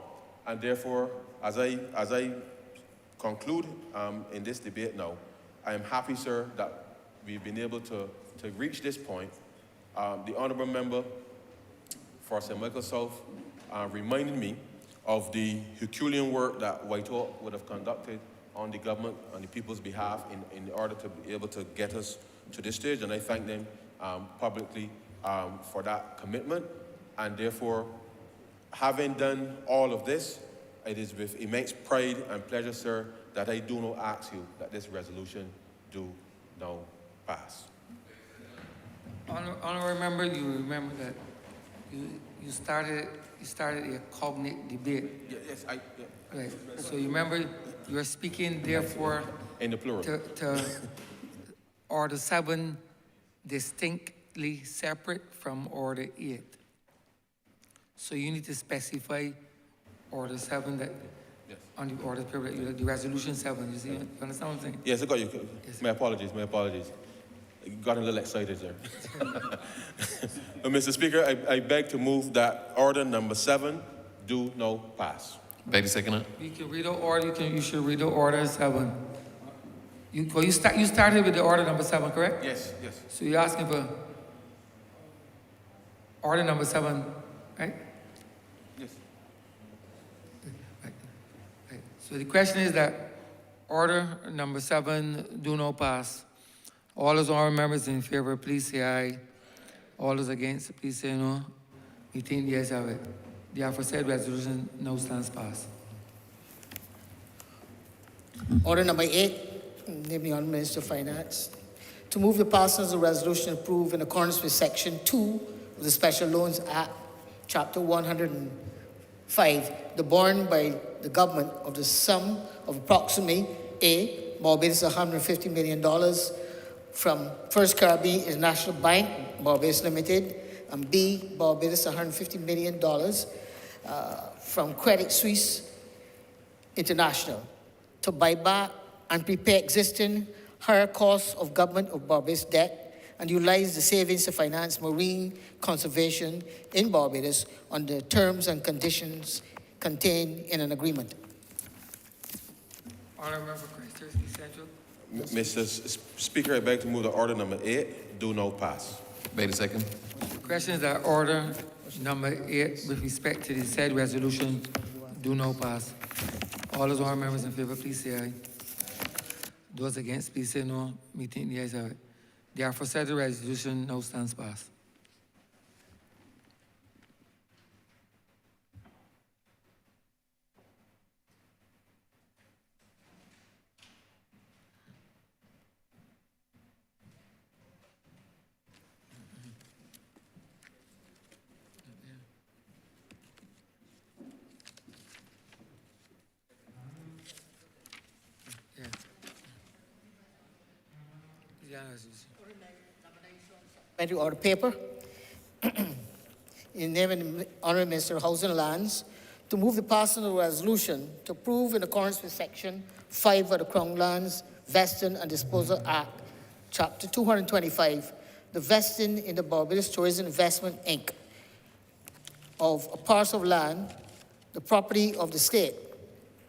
Speaker 3: And therefore, as I conclude in this debate now, I am happy, sir, that we've been able to reach this point. The Honourable Member for St. Michael South reminded me of the Herculean work that Whitehall would have conducted on the government, on the people's behalf in order to be able to get us to this stage. And I thank them publicly for that commitment. And therefore, having done all of this, it is with immense pride and pleasure, sir, that I do not ask you that this resolution do now pass.
Speaker 1: Honourable Member, you remember that you started a cognate debate.
Speaker 3: Yes,
Speaker 1: Right. So you remember you are speaking, therefore,
Speaker 3: in the plural.
Speaker 1: to Order 7 distinctly separate from Order 8. So you need to specify Order 7 that
Speaker 3: Yes.
Speaker 1: on the order period, the resolution 7. You see, you understand what I'm saying?
Speaker 3: Yes, I got you.
Speaker 1: Yes.
Speaker 3: My apologies. I got a little excited there. Mr. Speaker, I beg to move that order number 7 do now pass.
Speaker 4: Beg to second it.
Speaker 1: You can read the order. You should read the Order 7. You started with the Order number 7, correct?
Speaker 3: Yes.
Speaker 1: So you're asking for Order number 7, right?
Speaker 3: Yes.
Speaker 1: Right. So the question is that Order number 7 do not pass. All those honorable members in favor, please say aye. All those against, please say no. We think the ayes have it. The aforesaid resolution now stands passed.
Speaker 5: Order number 8, namely on Minister of Finance, to move the passing of the resolution approved in accordance with Section 2 of the Special Loans Act, Chapter 105, the borrowing by the government of the sum of approximately A, Barbados $150 million from First Caribbean International Bank, Barbados Limited, and B, Barbados $150 million from Credit Suisse International, to buy back and prepay existing higher costs of government of Barbados debt and utilize the savings to finance marine conservation in Barbados on the terms and conditions contained in an agreement.
Speaker 1: Honourable Member Christchurch, East Central.
Speaker 3: Mr. Speaker, I beg to move to order number 8, do no pass.
Speaker 4: Wait a second.
Speaker 1: The question is that order number 8 with respect to the said resolution do no pass. All those honourable members in favour, please say aye. Those against, please say no. Me think the ayes have it. Therefore, said the resolution now stands passed. Yeah. Yeah, resolution.
Speaker 5: Supplementary order paper. In the name of the Honourable Minister of Housing and Lands, to move the passing of a resolution to approve in accordance with Section 5 of the Crown Lands Vesting and Disposal Act, Chapter 225, the vesting in the Barbados Tourism Investment, Inc. of a parcel of land, the property of the state,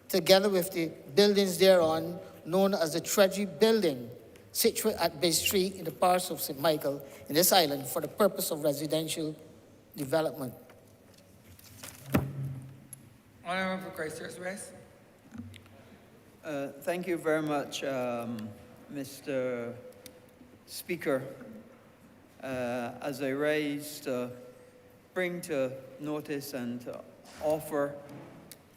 Speaker 5: together with the buildings thereon, known as the Treasury Building, situate at Bay Street in the parish of St. Michael in this island for the purpose of residential development.
Speaker 1: Honourable Member Christchurch West.
Speaker 6: Thank you very much, Mr. Speaker. As I rise to bring to notice and to offer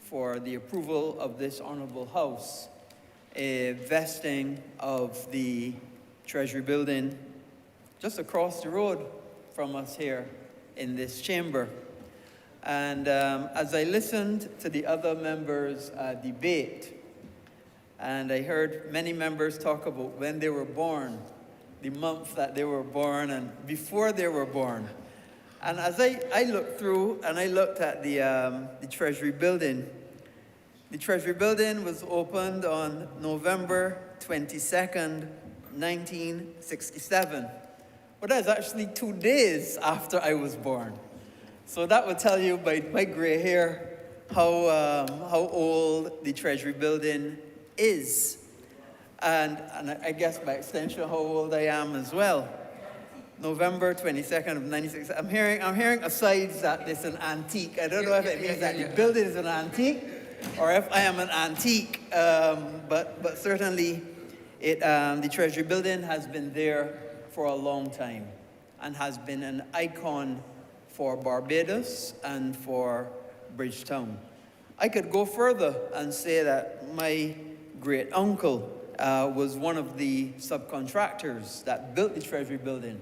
Speaker 6: for the approval of this Honourable House a vesting of the Treasury Building just across the road from us here in this chamber. And as I listened to the other members' debate, and I heard many members talk about when they were born, the month that they were born, and before they were born. And as I looked through and I looked at the Treasury Building, the Treasury Building was opened on November 22nd, 1967. But that's actually 2 days after I was born. So that would tell you by my gray hair how old the Treasury Building is. And I guess by extension how old I am as well. November 22nd of 1960. I'm hearing asides that it's an antique. I don't know if it means that the building is an antique or if I am an antique. But certainly the Treasury Building has been there for a long time and has been an icon for Barbados and for Bridgetown. I could go further and say that my great uncle was one of the subcontractors that built the Treasury Building,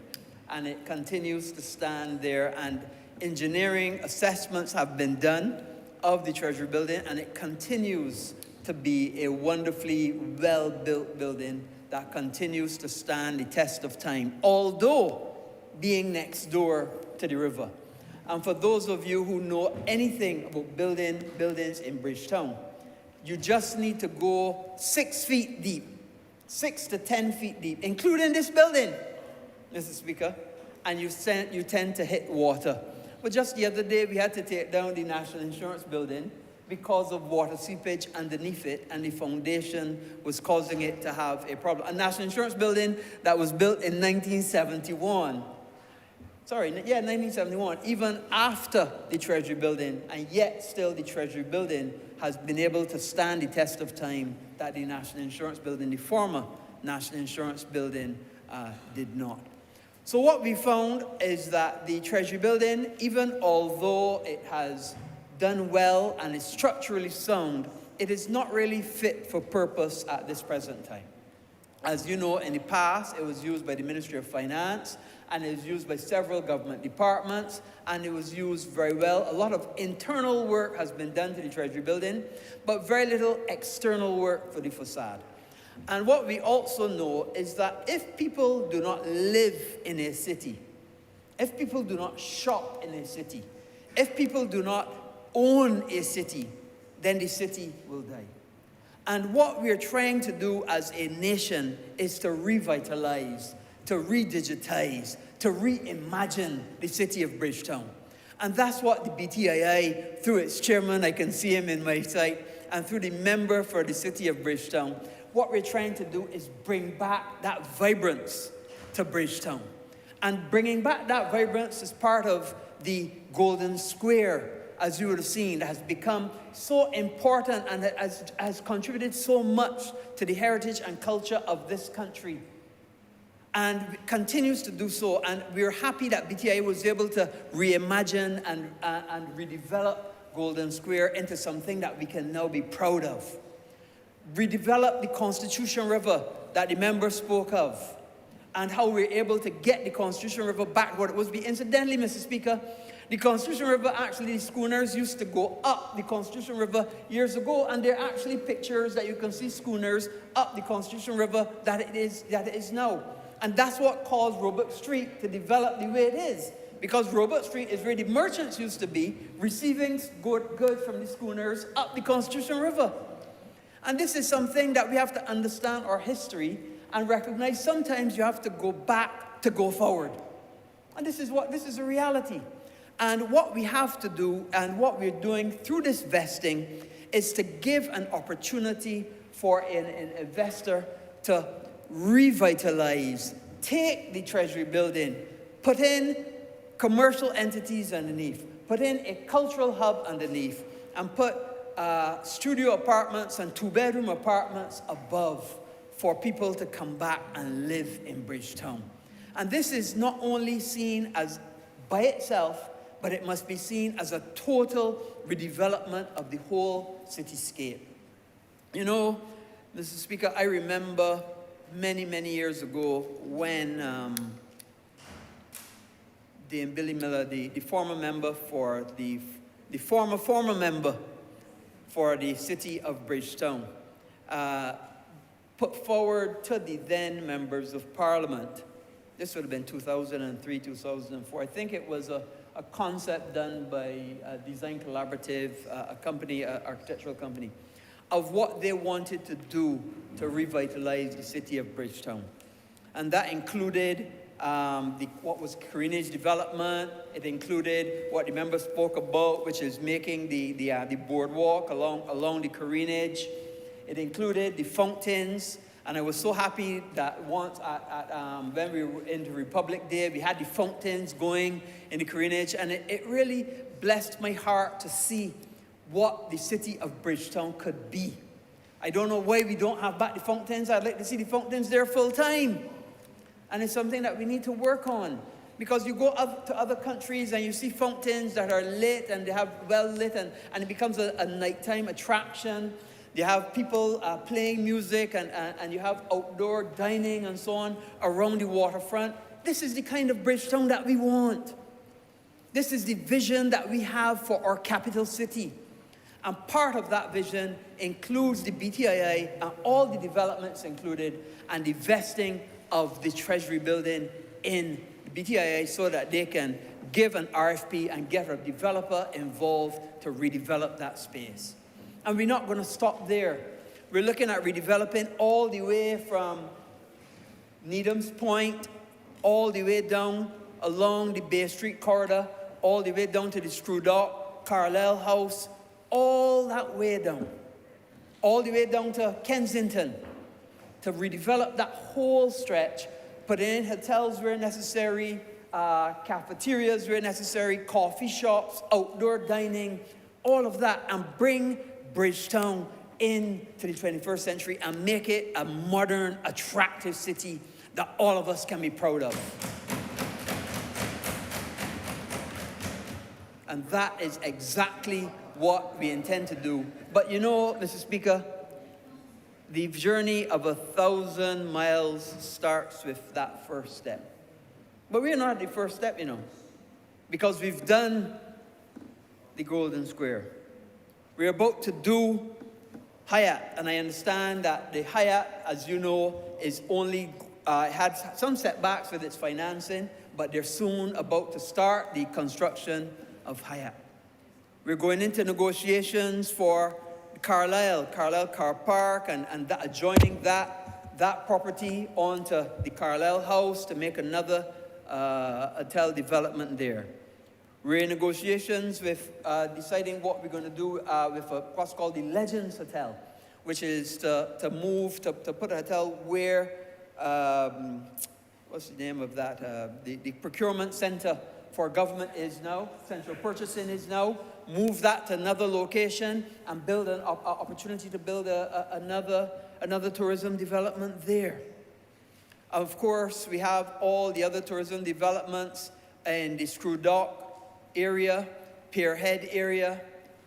Speaker 6: and it continues to stand there, and engineering assessments have been done of the Treasury Building, and it continues to be a wonderfully well-built building that continues to stand the test of time, although being next door to the river. And for those of you who know anything about buildings in Bridgetown, you just need to go 6 feet deep, 6 to 10 feet deep, including this building, Mr. Speaker, and you tend to hit water. But just the other day, we had to take down the National Insurance Building because of water seepage underneath it, and the foundation was causing it to have a problem. A National Insurance Building that was built in 1971. 1971, even after the Treasury Building, and yet still the Treasury Building has been able to stand the test of time that the National Insurance Building, the former National Insurance Building, did not. So what we found is that the Treasury Building, even although it has done well and is structurally sound, it is not really fit for purpose at this present time. As you know, in the past, it was used by the Ministry of Finance, and it was used by several government departments, and it was used very well. A lot of internal work has been done to the Treasury Building, but very little external work for the facade. And what we also know is that if people do not live in a city, if people do not shop in a city, if people do not own a city, then the city will die. And what we're trying to do as a nation is to revitalize, to redigitize, to reimagine the city of Bridgetown. And that's what the BTII, through its chairman, I can see him in my sight, and through the member for the city of Bridgetown, what we're trying to do is bring back that vibrance to Bridgetown. And bringing back that vibrance is part of the Golden Square, as you would have seen, that has become so important and has contributed so much to the heritage and culture of this country, and continues to do so. And we're happy that BTIA was able to reimagine and redevelop Golden Square into something that we can now be proud of. Redevelop the Constitution River that the member spoke of, and how we're able to get the Constitution River back what it was. Incidentally, Mr. Speaker, the Constitution River, actually, the schooners used to go up the Constitution River years ago, and there are actually pictures that you can see schooners up the Constitution River that it is now. And that's what caused Robert Street to develop the way it is, because Robert Street is where the merchants used to be, receiving goods from the schooners up the Constitution River. And this is something that we have to understand our history and recognize sometimes you have to go back to go forward. And this is a reality. And what we have to do, and what we're doing through this vesting, is to give an opportunity for an investor to revitalize, take the Treasury building, put in commercial entities underneath, put in a cultural hub underneath, and put studio apartments and two-bedroom apartments above for people to come back and live in Bridgetown. And this is not only seen as by itself, but it must be seen as a total redevelopment of the whole cityscape. You know, Mr. Speaker, I remember many, many years ago when Dame Billy Miller, the former member for the former member for the city of Bridgetown, put forward to the then members of Parliament. This would have been 2003, 2004. I think it was a concept done by a Design Collaborative, a company, an architectural company, of what they wanted to do to revitalize the city of Bridgetown. And that included what was Carinage development. It included what the members spoke about, which is making the boardwalk along the Carinage. It included the fountains. And I was so happy that once when we were into Republic Day, we had the fountains going in the Carinage, and it really blessed my heart to see what the city of Bridgetown could be. I don't know why we don't have back the fountains. I'd like to see the fountains there full time. And it's something that we need to work on, because you go up to other countries and you see fountains that are lit and they have well lit, and it becomes a nighttime attraction. You have people playing music, and you have outdoor dining and so on around the waterfront. This is the kind of Bridgetown that we want. This is the vision that we have for our capital city. And part of that vision includes the BTIA and all the developments included, and the vesting of the Treasury building in the BTIA so that they can give an RFP and get a developer involved to redevelop that space. And we're not going to stop there. We're looking at redeveloping all the way from Needham's Point, all the way down along the Bay Street corridor, all the way down to the Screw Dock, Carlisle House, all that way down, all the way down to Kensington, to redevelop that whole stretch, put in hotels where necessary, cafeterias where necessary, coffee shops, outdoor dining, all of that, and bring Bridgetown into the 21st century and make it a modern, attractive city that all of us can be proud of. And that is exactly what we intend to do. But you know, Mr. Speaker, the journey of 1,000 miles starts with that first step. But we're not at the first step, you know, because we've done the Golden Square. We're about to do Hyatt, and I understand that the Hyatt, as you know, is only had some setbacks with its financing, but they're soon about to start the construction of Hyatt. We're going into negotiations for Carlisle Car Park, and that, adjoining that property onto the Carlisle House to make another hotel development there. We're in negotiations with deciding what we're going to do with what's called the Legends Hotel, which is to move, to put a hotel where, what's the name of that? The procurement center for government is now, central purchasing is now, move that to another location and build an opportunity to build another tourism development there. Of course, we have all the other tourism developments in the Screw Dock area, Pier Head area,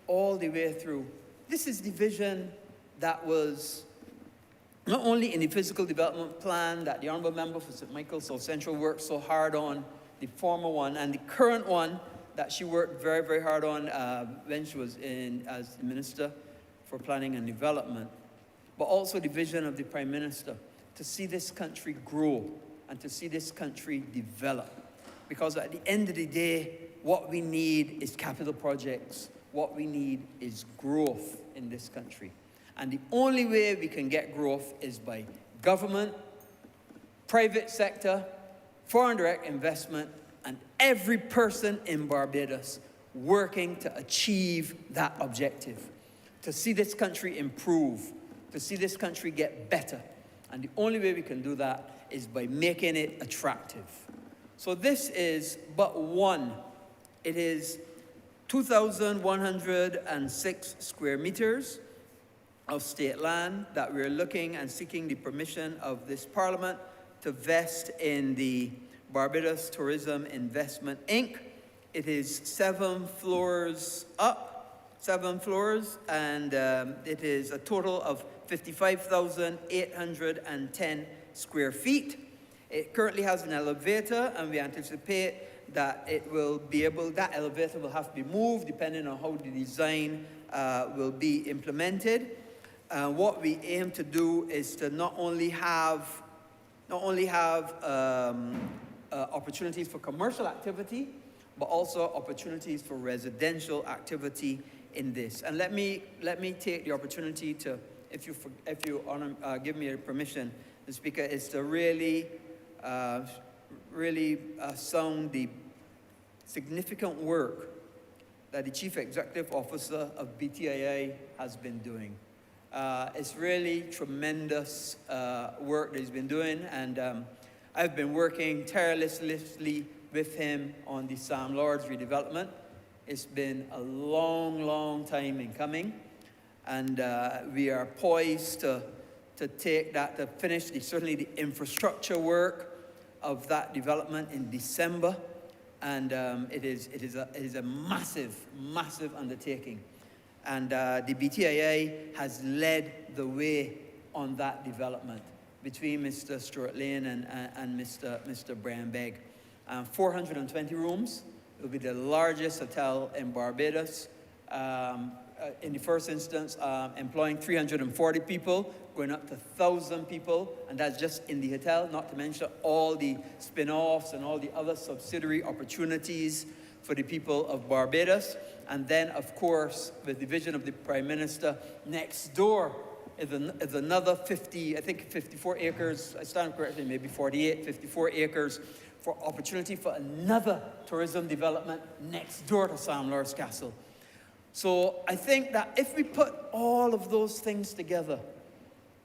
Speaker 6: all the way through. This is the vision that was not only in the physical development plan that the Honourable Member for St. Michael South Central worked so hard on, the former one, and the current one that she worked very, very hard on when she was as the Minister for Planning and Development, but also the vision of the Prime Minister to see this country grow and to see this country develop. Because at the end of the day, what we need is capital projects. What we need is growth in this country. And the only way we can get growth is by government, private sector, foreign direct investment, and every person in Barbados working to achieve that objective, to see this country improve, to see this country get better. And the only way we can do that is by making it attractive. So this is but one. It is 2,106 square meters of state land that we're looking and seeking the permission of this Parliament to vest in the Barbados Tourism Investment, Inc. It is 7 floors up, 7 floors, and it is a total of 55,810 square feet. It currently has an elevator, and we anticipate that that elevator will have to be moved depending on how the design will be implemented. What we aim to do is to not only have opportunities for commercial activity, but also opportunities for residential activity in this. And let me take the opportunity to, if you give me permission, the Speaker, is to really sound the significant work that the Chief Executive Officer of BTIA has been doing. It's really tremendous work that he's been doing, and I've been working tirelessly with him on the Sam Lords redevelopment. It's been a long, long time in coming, and we are poised to take that, to finish certainly the infrastructure work of that development in December, and it is a massive, massive undertaking. And the BTIA has led the way on that development between Mr. Stuart Lane and Mr. Brian Begg. 420 rooms. It will be the largest hotel in Barbados. In the first instance, employing 340 people, going up to 1,000 people, and that's just in the hotel, not to mention all the spin-offs and all the other subsidiary opportunities for the people of Barbados. And then, of course, with the vision of the Prime Minister, next door is another 54 acres, I stand correctly, maybe 48, 54 acres for opportunity for another tourism development next door to Sam Lords Castle. So I think that if we put all of those things together,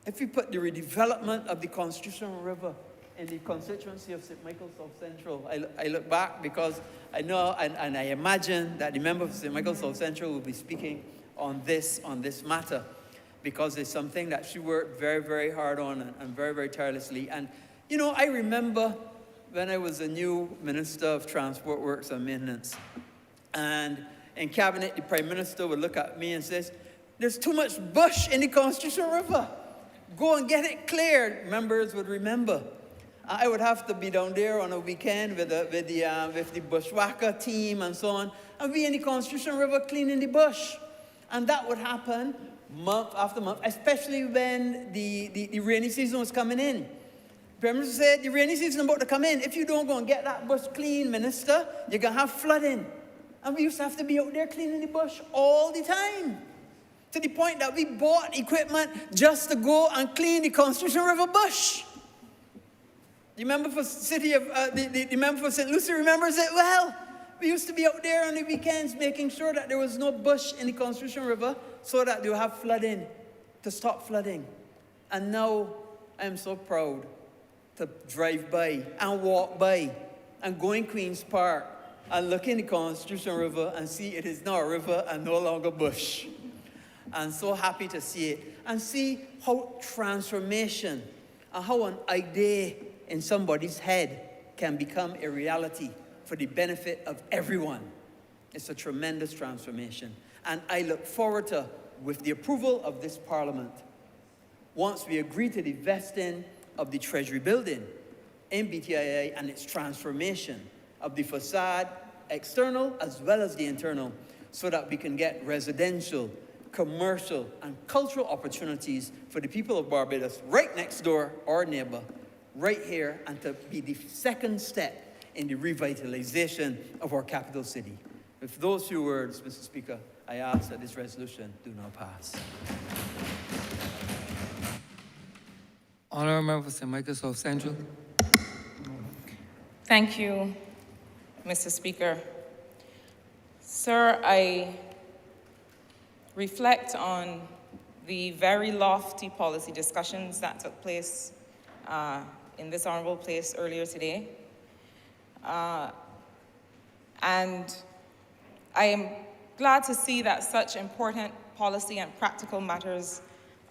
Speaker 6: if we put the redevelopment of the Constitutional River in the constituency of St. Michael South Central, I look back because I know and I imagine that the member of St. Michael South Central will be speaking on this matter, because it's something that she worked very, very hard on and very, very tirelessly. And, you know, I remember when I was a new Minister of Transport Works and Maintenance, and in Cabinet, the Prime Minister would look at me and says, "There's too much bush in the Constitutional River. Go and get it cleared." Members would remember. I would have to be down there on a weekend with the bushwhacker team and so on, and be in the Constitutional River cleaning the bush. And that would happen month after month, especially when the rainy season was coming in. The Prime Minister said, "The rainy season is about to come in. If you don't go and get that bush clean, Minister, you're going to have flooding." And we used to have to be out there cleaning the bush all the time, to the point that we bought equipment just to go and clean the Constitutional River bush. The member for St. Lucie remembers it well. We used to be out there on the weekends making sure that there was no bush in the Constitution River so that they would have flooding, to stop flooding. And now I am so proud to drive by and walk by and go in Queen's Park and look in the Constitution River and see it is now a river and no longer bush. I'm so happy to see it and see how transformation and how an idea in somebody's head can become a reality for the benefit of everyone. It's a tremendous transformation. And I look forward to, with the approval of this Parliament, once we agree to the vesting of the Treasury building in BTIA and its transformation of the facade, external as well as the internal, so that we can get residential, commercial, and cultural opportunities for the people of Barbados right next door, our neighbor, right here, and to be the second step in the revitalization of our capital city. With those few words, Mr. Speaker, I ask that this resolution do not pass.
Speaker 1: Honourable Member for St. Michael South Central.
Speaker 4: Thank you, Mr. Speaker. Sir, I reflect on the very lofty policy discussions that took place in this honourable place earlier today. And I am glad to see that such important policy and practical matters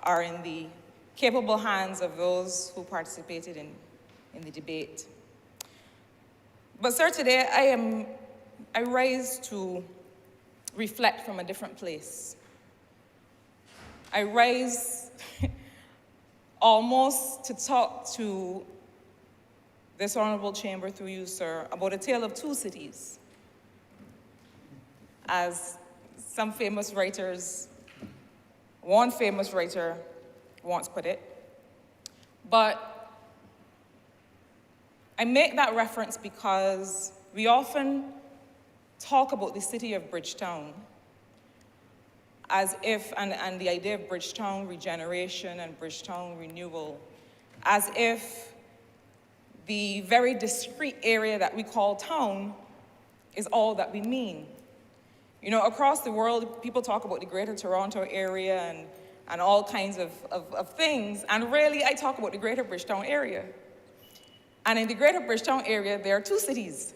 Speaker 4: are in the capable hands of those who participated in the debate. But sir, today I rise to reflect from a different place. I rise almost to talk to this honourable chamber through you, sir, about a tale of two cities. As some famous writers, one famous writer once put it. But I make that reference because we often talk about the city of Bridgetown as if, and the idea of Bridgetown regeneration and Bridgetown renewal, as if the very discrete area that we call town is all that we mean. You know, across the world, people talk about the Greater Toronto area and all kinds of things, and really I talk about the Greater Bridgetown area. And in the Greater Bridgetown area, there are two cities.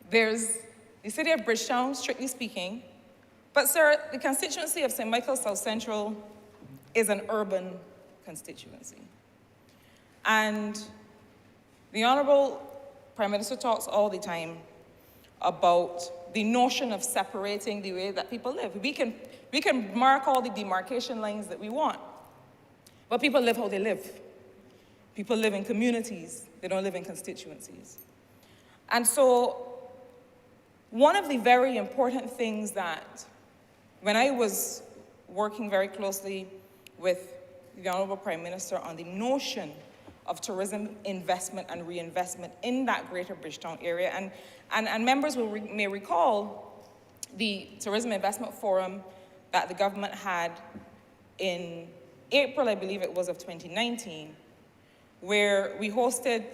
Speaker 4: There's the city of Bridgetown, strictly speaking, but sir, the constituency of St. Michael South Central is an urban constituency. And the Honourable Prime Minister talks all the time about the notion of separating the way that people live. We can mark all the demarcation lines that we want, but people live how they live. People live in communities, they don't live in constituencies. And so, one of the very important things that, when I was working very closely with the Honourable Prime Minister on the notion of tourism investment and reinvestment in that Greater Bridgetown area, and members may recall the Tourism Investment Forum that the government had in April, I believe it was, of 2019, where we hosted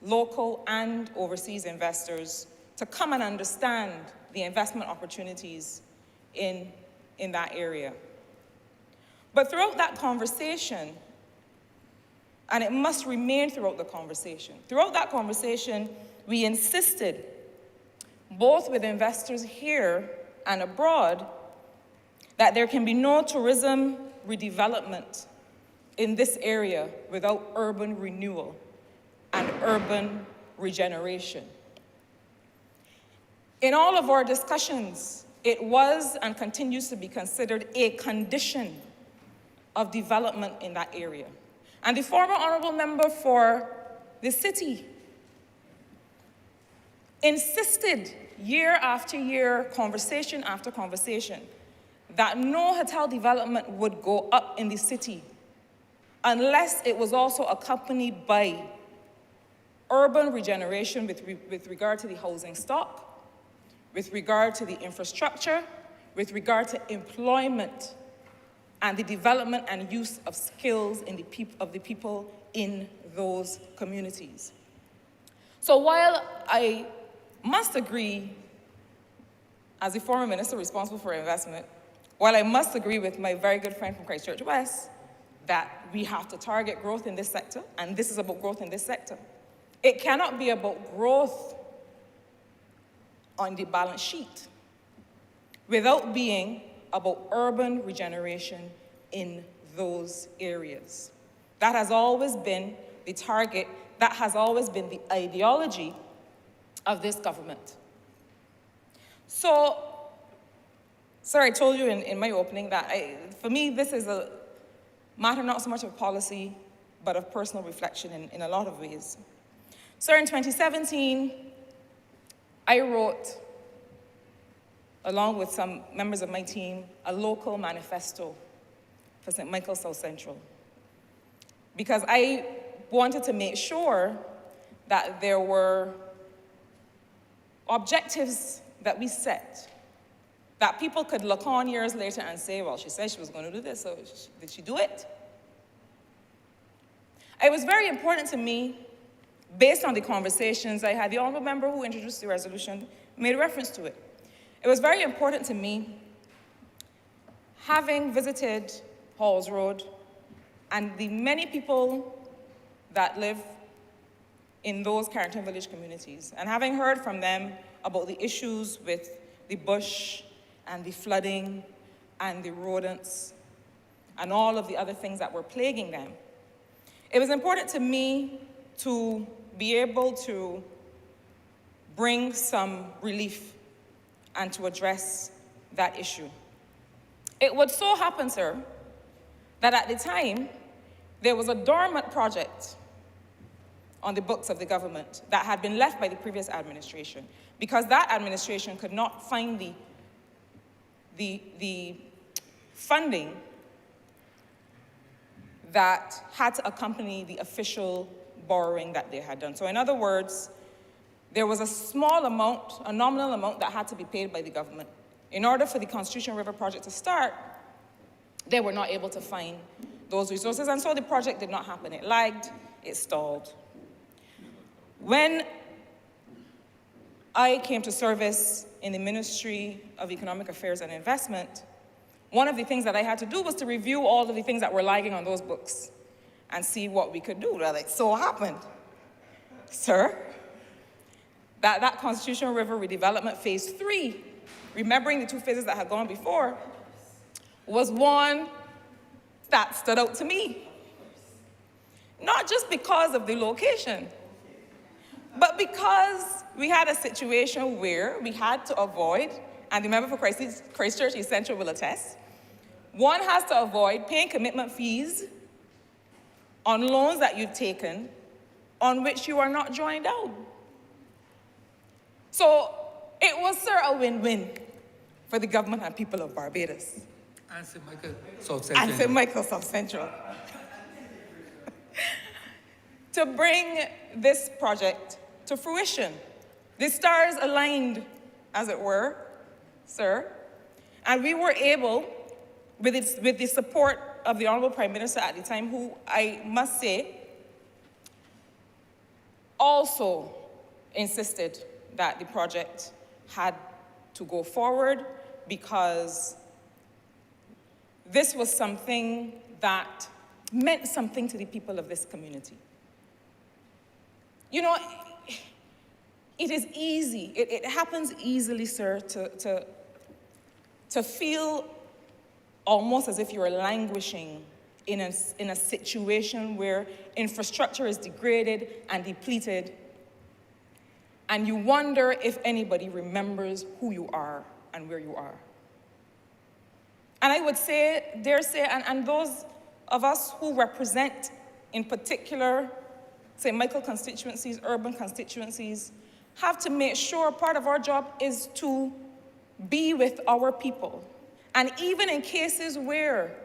Speaker 4: local and overseas investors to come and understand the investment opportunities in that area. But throughout that conversation, and it must remain throughout the conversation, we insisted, both with investors here and abroad, that there can be no tourism redevelopment in this area without urban renewal and urban regeneration. In all of our discussions, it was and continues to be considered a condition of development in that area. And the former honourable member for the city insisted year after year, conversation after conversation, that no hotel development would go up in the city unless it was also accompanied by urban regeneration with regard to the housing stock, with regard to the infrastructure, with regard to employment, and the development and use of skills of the people in those communities. So while I must agree, as the former minister responsible for investment, while I must agree with my very good friend from Christchurch West that we have to target growth in this sector, and this is about growth in this sector, it cannot be about growth on the balance sheet without being about urban regeneration in those areas. That has always been the target, that has always been the ideology of this government. So, sir, I told you in my opening that for me, this is a matter not so much of policy, but of personal reflection in a lot of ways. Sir, in 2017, I wrote, along with some members of my team, a local manifesto for St. Michael South Central, because I wanted to make sure that there were objectives that we set that people could look on years later and say, well, she said she was going to do this, so did she do it? It was very important to me, based on the conversations I had. The honourable member who introduced the resolution made reference to it. It was very important to me, having visited Halls Road and the many people that live in those Carrington Village communities, and having heard from them about the issues with the bush and the flooding and the rodents and all of the other things that were plaguing them. It was important to me to be able to bring some relief and to address that issue. It would so happen, sir, that at the time, there was a dormant project on the books of the government that had been left by the previous administration because that administration could not find the funding that had to accompany the official borrowing that they had done. So in other words, there was a small amount, a nominal amount that had to be paid by the government. In order for the Constitution River project to start, they were not able to find those resources, and so the project did not happen. It lagged, it stalled. When I came to service in the Ministry of Economic Affairs and Investment, one of the things that I had to do was to review all of the things that were lagging on those books and see what we could do. Well, it so happened, sir, that Constitution River Redevelopment Phase 3, remembering the two phases that had gone before, was one that stood out to me. Not just because of the location, but because we had a situation where we had to avoid, and the member for Christchurch East Central will attest, one has to avoid paying commitment fees on loans that you've taken on which you are not joined out. So it was, sir, a win-win for the government and people of Barbados.
Speaker 1: And St. Michael South Central.
Speaker 4: And St. Michael South Central. To bring this project to fruition. The stars aligned, as it were, sir, and we were able, with the support of the Honourable Prime Minister at the time, who I must say also insisted that the project had to go forward because this was something that meant something to the people of this community. You know, it is easy, it happens easily, sir, to feel almost as if you're languishing in a situation where infrastructure is degraded and depleted, and you wonder if anybody remembers who you are and where you are. And I would say, dare say, and those of us who represent, in particular, St. Michael constituencies, urban constituencies, have to make sure part of our job is to be with our people. And even in cases where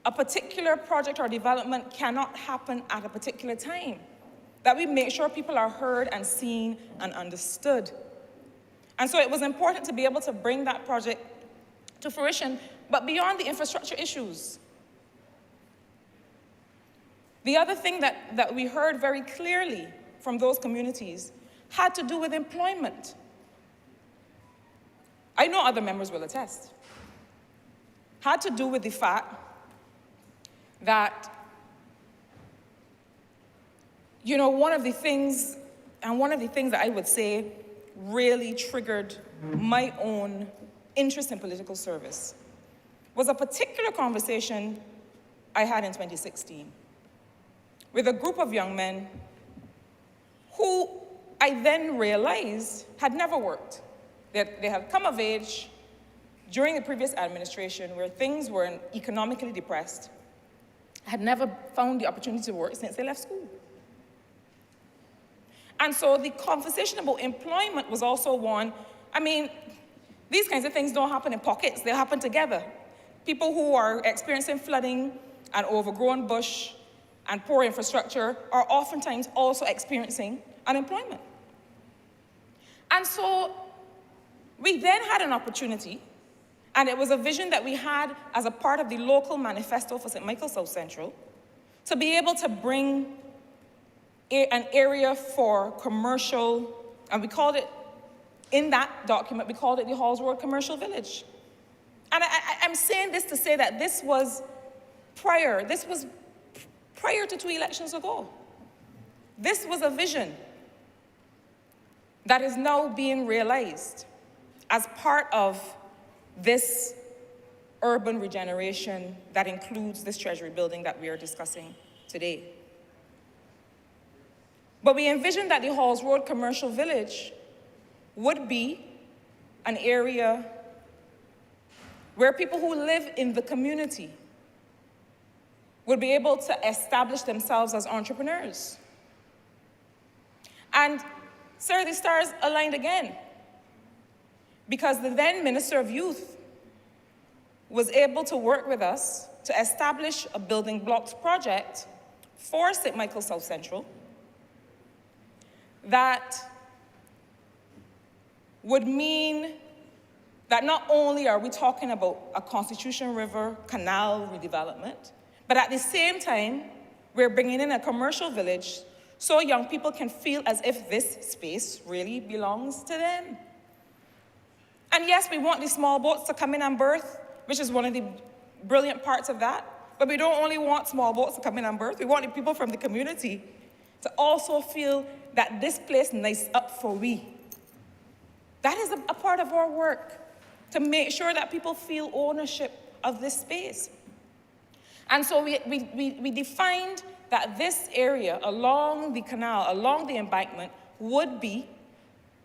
Speaker 4: a particular project or development cannot happen at a particular time, that we make sure people are heard and seen and understood. And so it was important to be able to bring that project to fruition, but beyond the infrastructure issues. The other thing that we heard very clearly from those communities had to do with employment. I know other members will attest, had to do with the fact that, one of the things that I would say really triggered my own interest in political service was a particular conversation I had in 2016 with a group of young men who I then realized had never worked. They had come of age during the previous administration where things were economically depressed, had never found the opportunity to work since they left school. And so the conversation about employment was also one. These kinds of things don't happen in pockets, they happen together. People who are experiencing flooding and overgrown bush and poor infrastructure are oftentimes also experiencing unemployment. And so we then had an opportunity, and it was a vision that we had as a part of the local manifesto for St. Michael South Central, to be able to bring an area for commercial, and we called it, in that document, we called it the Halls Road Commercial Village. And I'm saying this to say that this was prior to 2 elections ago. This was a vision that is now being realized as part of this urban regeneration that includes this Treasury building that we are discussing today. But we envisioned that the Halls Road Commercial Village would be an area where people who live in the community would be able to establish themselves as entrepreneurs. And, sir, the stars aligned again, because the then Minister of Youth was able to work with us to establish a building blocks project for St. Michael South Central that would mean that not only are we talking about a Constitution River Canal redevelopment, but at the same time, we're bringing in a commercial village so young people can feel as if this space really belongs to them. And yes, we want these small boats to come in and berth, which is one of the brilliant parts of that. But we don't only want small boats to come in and berth, we want the people from the community to also feel that this place nice up for we. That is a part of our work, to make sure that people feel ownership of this space. And so we defined that this area along the canal, along the embankment, would be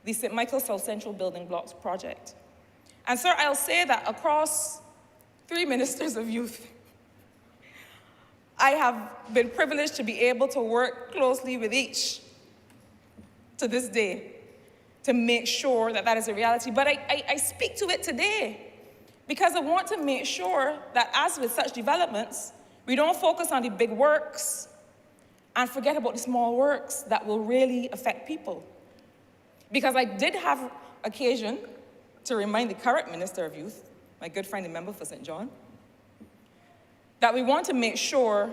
Speaker 4: the St. Michael South Central Building Blocks project. And sir, I'll say that across 3 ministers of youth, I have been privileged to be able to work closely with each to this day to make sure that that is a reality. But I speak to it today because I want to make sure that as with such developments, we don't focus on the big works and forget about the small works that will really affect people. Because I did have occasion to remind the current Minister of Youth, my good friend and member for St. John, that we want to make sure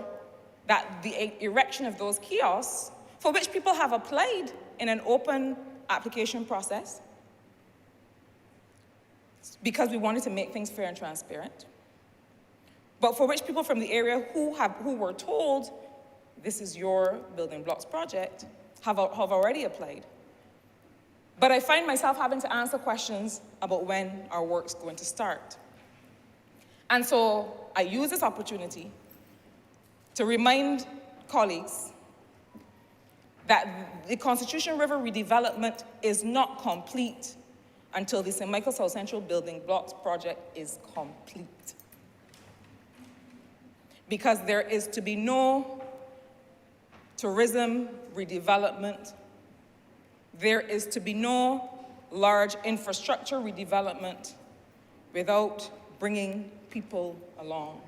Speaker 4: that the erection of those kiosks, for which people have applied in an open application process, because we wanted to make things fair and transparent, but for which people from the area who were told, this is your building blocks project, have already applied. But I find myself having to answer questions about when our work's going to start. And so I use this opportunity to remind colleagues that the Constitution River redevelopment is not complete until the St. Michael South Central Building Blocks project is complete. Because there is to be no tourism redevelopment, there is to be no large infrastructure redevelopment without bringing people along,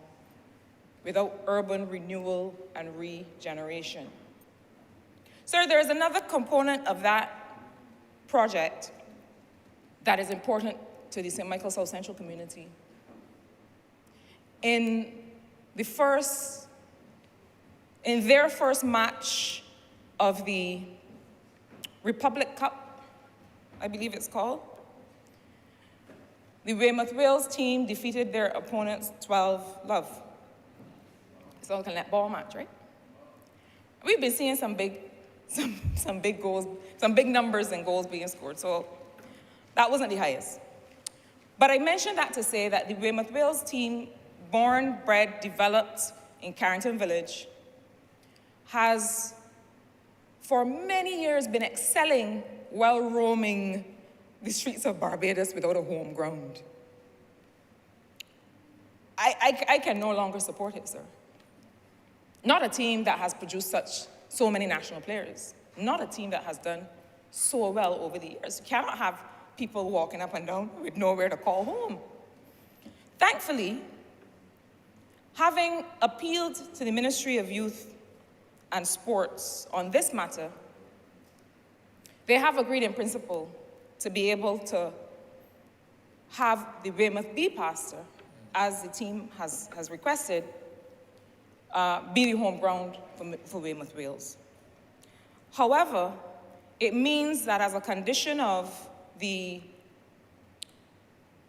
Speaker 4: without urban renewal and regeneration. Sir, there is another component of that project that is important to the St. Michael South Central community. In their first match of the Republic Cup, I believe it's called, the Weymouth Wales team defeated their opponents 12-love. It's like a netball match, right? We've been seeing some big goals, some big numbers and goals being scored, so that wasn't the highest. But I mentioned that to say that the Weymouth Wales team, born, bred, developed in Carrington Village, has for many years been excelling while roaming the streets of Barbados without a home ground. I can no longer support it, sir. Not a team that has produced so many national players. Not a team that has done so well over the years. You cannot have people walking up and down with nowhere to call home. Thankfully, having appealed to the Ministry of Youth and Sports on this matter, they have agreed in principle to be able to have the Weymouth B pastor, as the team has requested, be the home ground for Weymouth Wales. However, it means that as a condition of the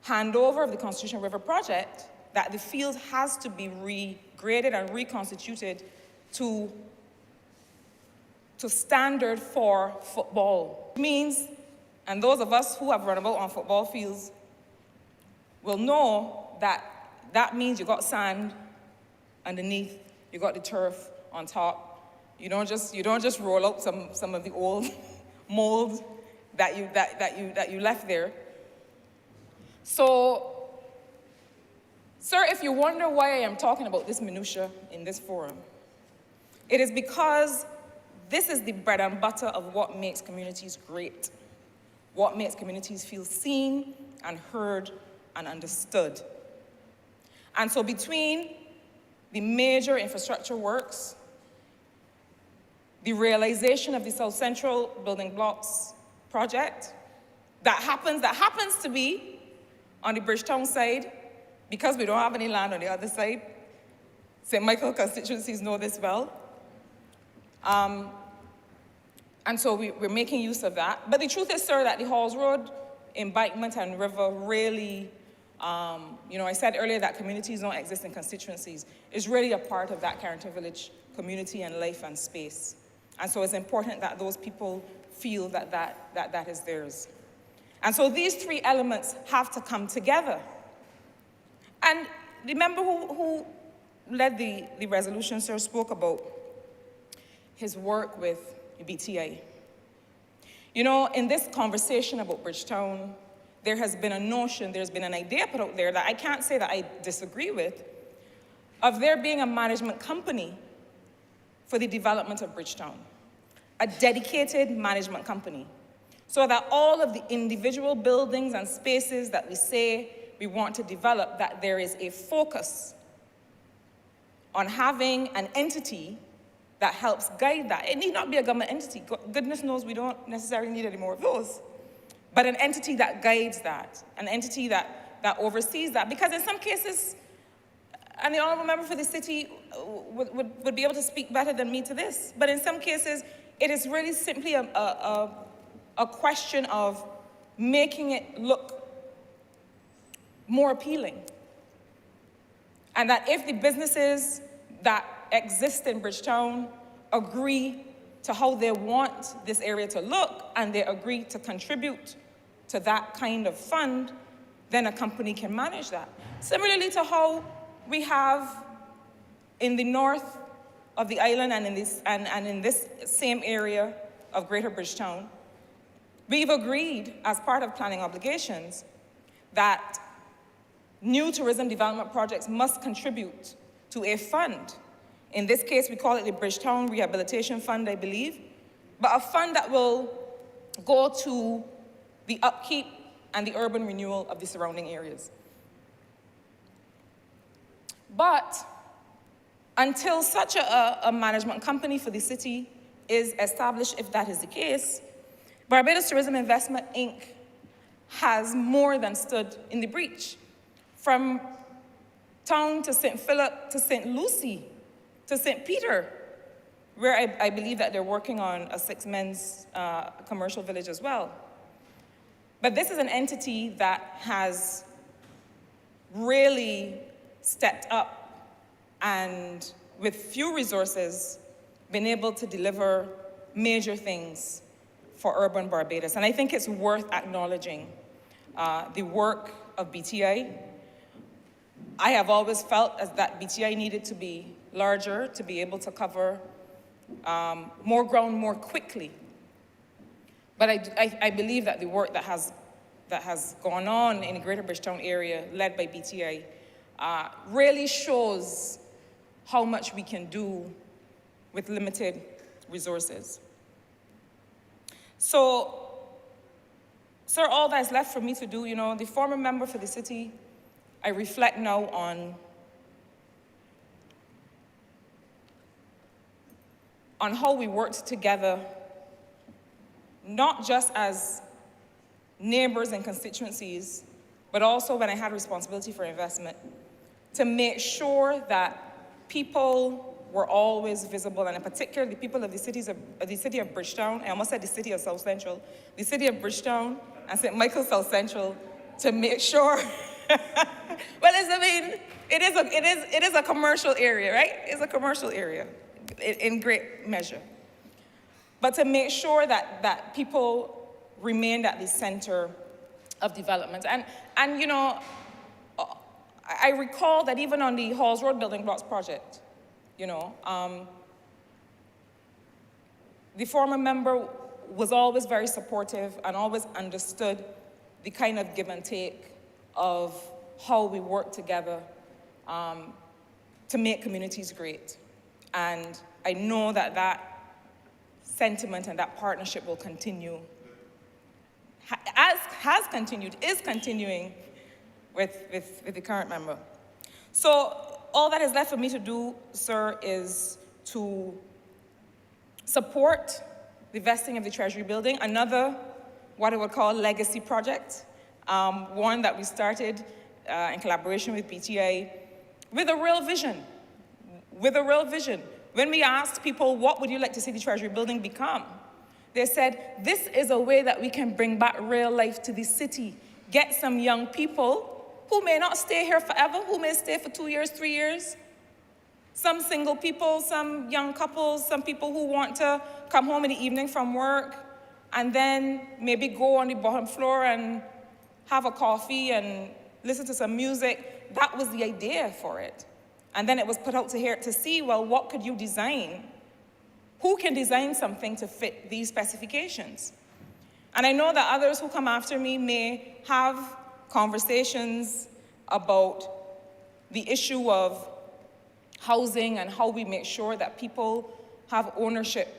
Speaker 4: handover of the Constitution River project, that the field has to be regraded and reconstituted to standard for football. It means, and those of us who have run about on football fields will know that that means you got sand underneath, you got the turf on top. You don't just roll out some of the old mold that you left there. So, sir, if you wonder why I am talking about this minutia in this forum, it is because this is the bread and butter of what makes communities great, what makes communities feel seen and heard and understood. And so between the major infrastructure works, the realization of the South Central Building Blocks project, that happens to be on the Bridgetown side, because we don't have any land on the other side. St. Michael constituencies know this well. And so we're making use of that. But the truth is, sir, that the Halls Road embankment and river really, I said earlier that communities don't exist in constituencies. It's really a part of that Carrington Village community and life and space. And so it's important that those people feel that is theirs. And so these three elements have to come together. And the member who led the resolution, sir, spoke about his work with BTI. You know, in this conversation about Bridgetown, there has been a notion, there's been an idea put out there that I can't say that I disagree with, of there being a management company for the development of Bridgetown, a dedicated management company, so that all of the individual buildings and spaces that we say we want to develop, that there is a focus on having an entity that helps guide that. It need not be a government entity. Goodness knows we don't necessarily need any more of those. But an entity that guides that, an entity that oversees that. Because in some cases, and the Honourable Member for the City would be able to speak better than me to this, but in some cases, it is really simply a question of making it look more appealing. And that if the businesses that exist in Bridgetown agree to how they want this area to look, and they agree to contribute to that kind of fund, then a company can manage that. Similarly to how we have in the north of the island and in this same area of Greater Bridgetown, we've agreed as part of planning obligations that new tourism development projects must contribute to a fund. In this case, we call it the Bridgetown Rehabilitation Fund, I believe, but a fund that will go to the upkeep and the urban renewal of the surrounding areas. But until such a management company for the city is established, if that is the case, Barbados Tourism Investment, Inc. has more than stood in the breach. From town to St. Philip to St. Lucie to St. Peter, where I believe that they're working on a 6-men's commercial village as well. But this is an entity that has really stepped up and with few resources, been able to deliver major things for urban Barbados. And I think it's worth acknowledging the work of BTI. I have always felt as that BTI needed to be larger to be able to cover more ground more quickly. But I believe that the work that has gone on in the Greater Bridgetown area, led by BTI, really shows how much we can do with limited resources. So, sir, all that's left for me to do, the former member for the city, I reflect now on how we worked together, not just as neighbors and constituencies, but also when I had responsibility for investment, to make sure that people were always visible, and in particular, the people of the city of Bridgetown, I almost said the city of South Central, the city of Bridgetown and St. Michael South Central, to make sure, well, it is a commercial area, right? It's a commercial area in great measure. But to make sure that people remained at the center of development. And I recall that even on the Halls Road Building Blocks project, the former member was always very supportive and always understood the kind of give and take of how we work together to make communities great. And I know that sentiment and that partnership will continue, has continued, is continuing with the current member. So all that is left for me to do, sir, is to support the vesting of the Treasury building, another, what I would call legacy project, one that we started in collaboration with BTA with a real vision, When we asked people, what would you like to see the Treasury building become? They said, this is a way that we can bring back real life to the city, get some young people who may not stay here forever, who may stay for 2 years, 3 years, some single people, some young couples, some people who want to come home in the evening from work and then maybe go on the bottom floor and have a coffee and listen to some music. That was the idea for it. And then it was put out to see, well, what could you design? Who can design something to fit these specifications? And I know that others who come after me may have conversations about the issue of housing and how we make sure that people have ownership.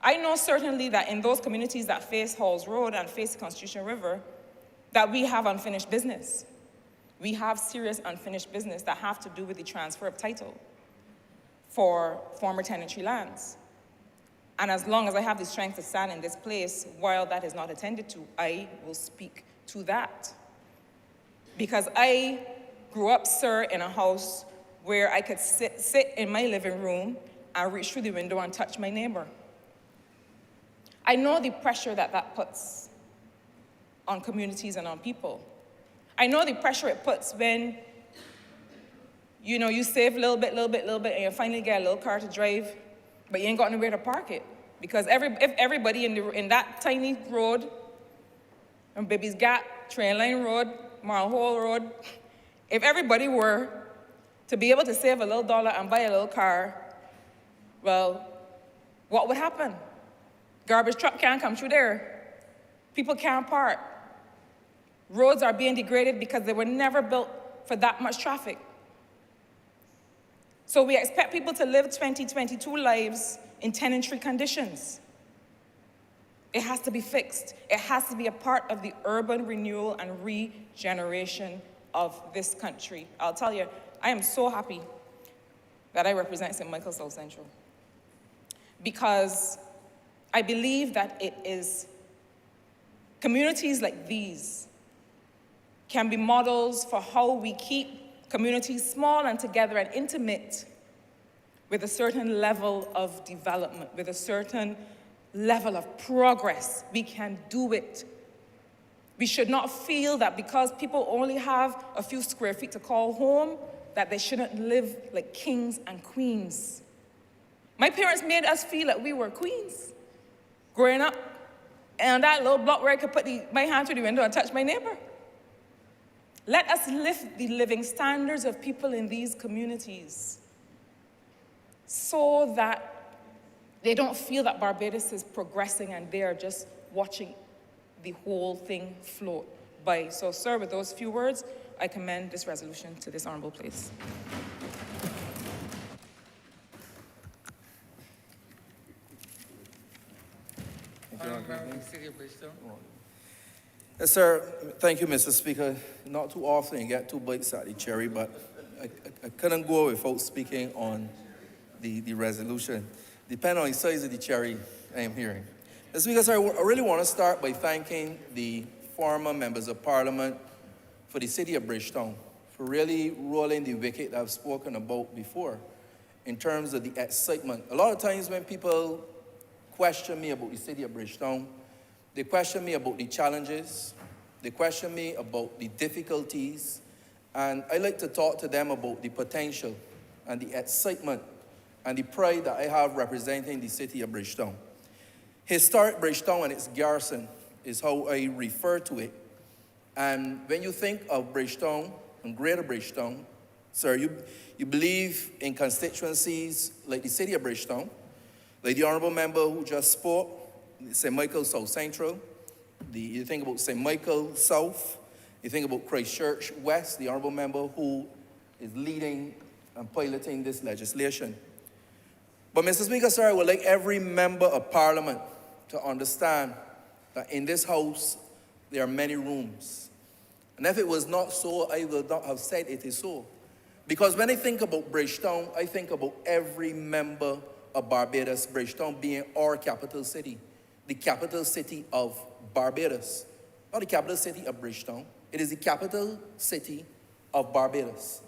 Speaker 4: I know certainly that in those communities that face Halls Road and face the Constitution River, that we have unfinished business. We have serious unfinished business that have to do with the transfer of title for former tenantry lands. And as long as I have the strength to stand in this place while that is not attended to, I will speak to that. Because I grew up, sir, in a house where I could sit in my living room and reach through the window and touch my neighbor. I know the pressure that puts on communities and on people. I know the pressure it puts when, you save a little bit, and you finally get a little car to drive, but you ain't got nowhere to park it. Because if everybody in that tiny road, from Baby's Gap, Train Line Road, Marl Hole Road, if everybody were to be able to save a little dollar and buy a little car, well, what would happen? Garbage truck can't come through there. People can't park. Roads are being degraded because they were never built for that much traffic. So we expect people to live 2022 lives in tenantry conditions. It has to be fixed. It has to be a part of the urban renewal and regeneration of this country. I'll tell you, I am so happy that I represent St. Michael South Central, because I believe that it is communities like these can be models for how we keep communities small and together and intimate with a certain level of development, with a certain level of progress. We can do it We should not feel that because people only have a few square feet to call home, that they shouldn't live like kings and queens. My parents made us feel like we were queens growing up. And that little block where I could put my hand through the window and touch my neighbor. Let us lift the living standards of people in these communities so that they don't feel that Barbados is progressing and they're just watching the whole thing float by. So, sir, with those few words, I commend this resolution to this honourable place.
Speaker 1: Honourable member of the City of Bridgetown.
Speaker 2: Yes, sir. Thank you, Mr. Speaker. Not too often you get two bites at the cherry, but I couldn't go without speaking on the resolution. Depending on the size of the cherry I am hearing. Mr. Speaker, sir, I really want to start by thanking the former members of Parliament for the City of Bridgetown for really rolling the wicket that I've spoken about before in terms of the excitement. A lot of times when people question me about the City of Bridgetown, they question me about the challenges, they question me about the difficulties, and I like to talk to them about the potential and the excitement and the pride that I have representing the City of Bridgetown. Historic Bridgetown and its garrison is how I refer to it. And when you think of Bridgetown and Greater Bridgetown, sir, you believe in constituencies like the City of Bridgetown, like the honourable member who just spoke, St. Michael South Central, you think about St. Michael South, you think about Christchurch West, the honourable member who is leading and piloting this legislation. But Mr. Speaker, sir, I would like every member of Parliament to understand that in this House, there are many rooms. And if it was not so, I would not have said it is so. Because when I think about Bridgetown, I think about every member of Barbados, Bridgetown being our capital city, the capital city of Barbados. Not the capital city of Bridgetown, it is the capital city of Barbados.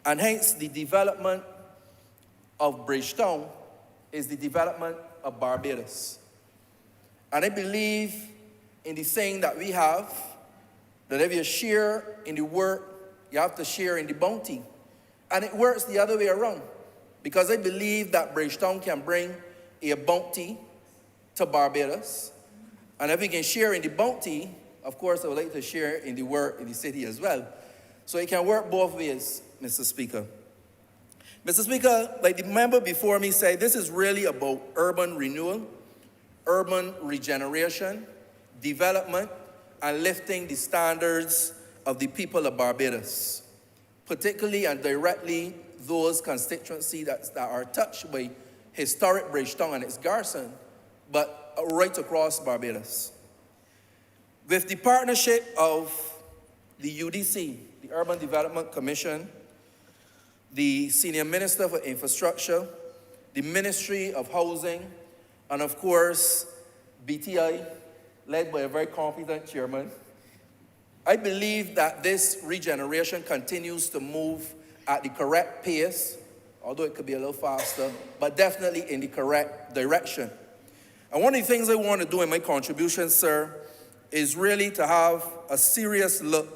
Speaker 2: And hence, the development of Bridgetown is the development of Barbados. And I believe in the saying that we have, that if you share in the work, you have to share in the bounty. And it works the other way around. Because I believe that Bridgetown can bring a bounty to Barbados. And if we can share in the bounty, of course, I would like to share in the work in the city as well. So it can work both ways, Mr. Speaker. Mr. Speaker, like the member before me said, this is really about urban renewal, urban regeneration, development, and lifting the standards of the people of Barbados, particularly and directly those constituencies that are touched by historic Bridgetown and its garrison, but right across Barbados. With the partnership of the UDC, the Urban Development Commission, the Senior Minister for Infrastructure, the Ministry of Housing, and of course, BTI, led by a very competent chairman, I believe that this regeneration continues to move at the correct pace, although it could be a little faster, but definitely in the correct direction. And one of the things I want to do in my contribution, sir, is really to have a serious look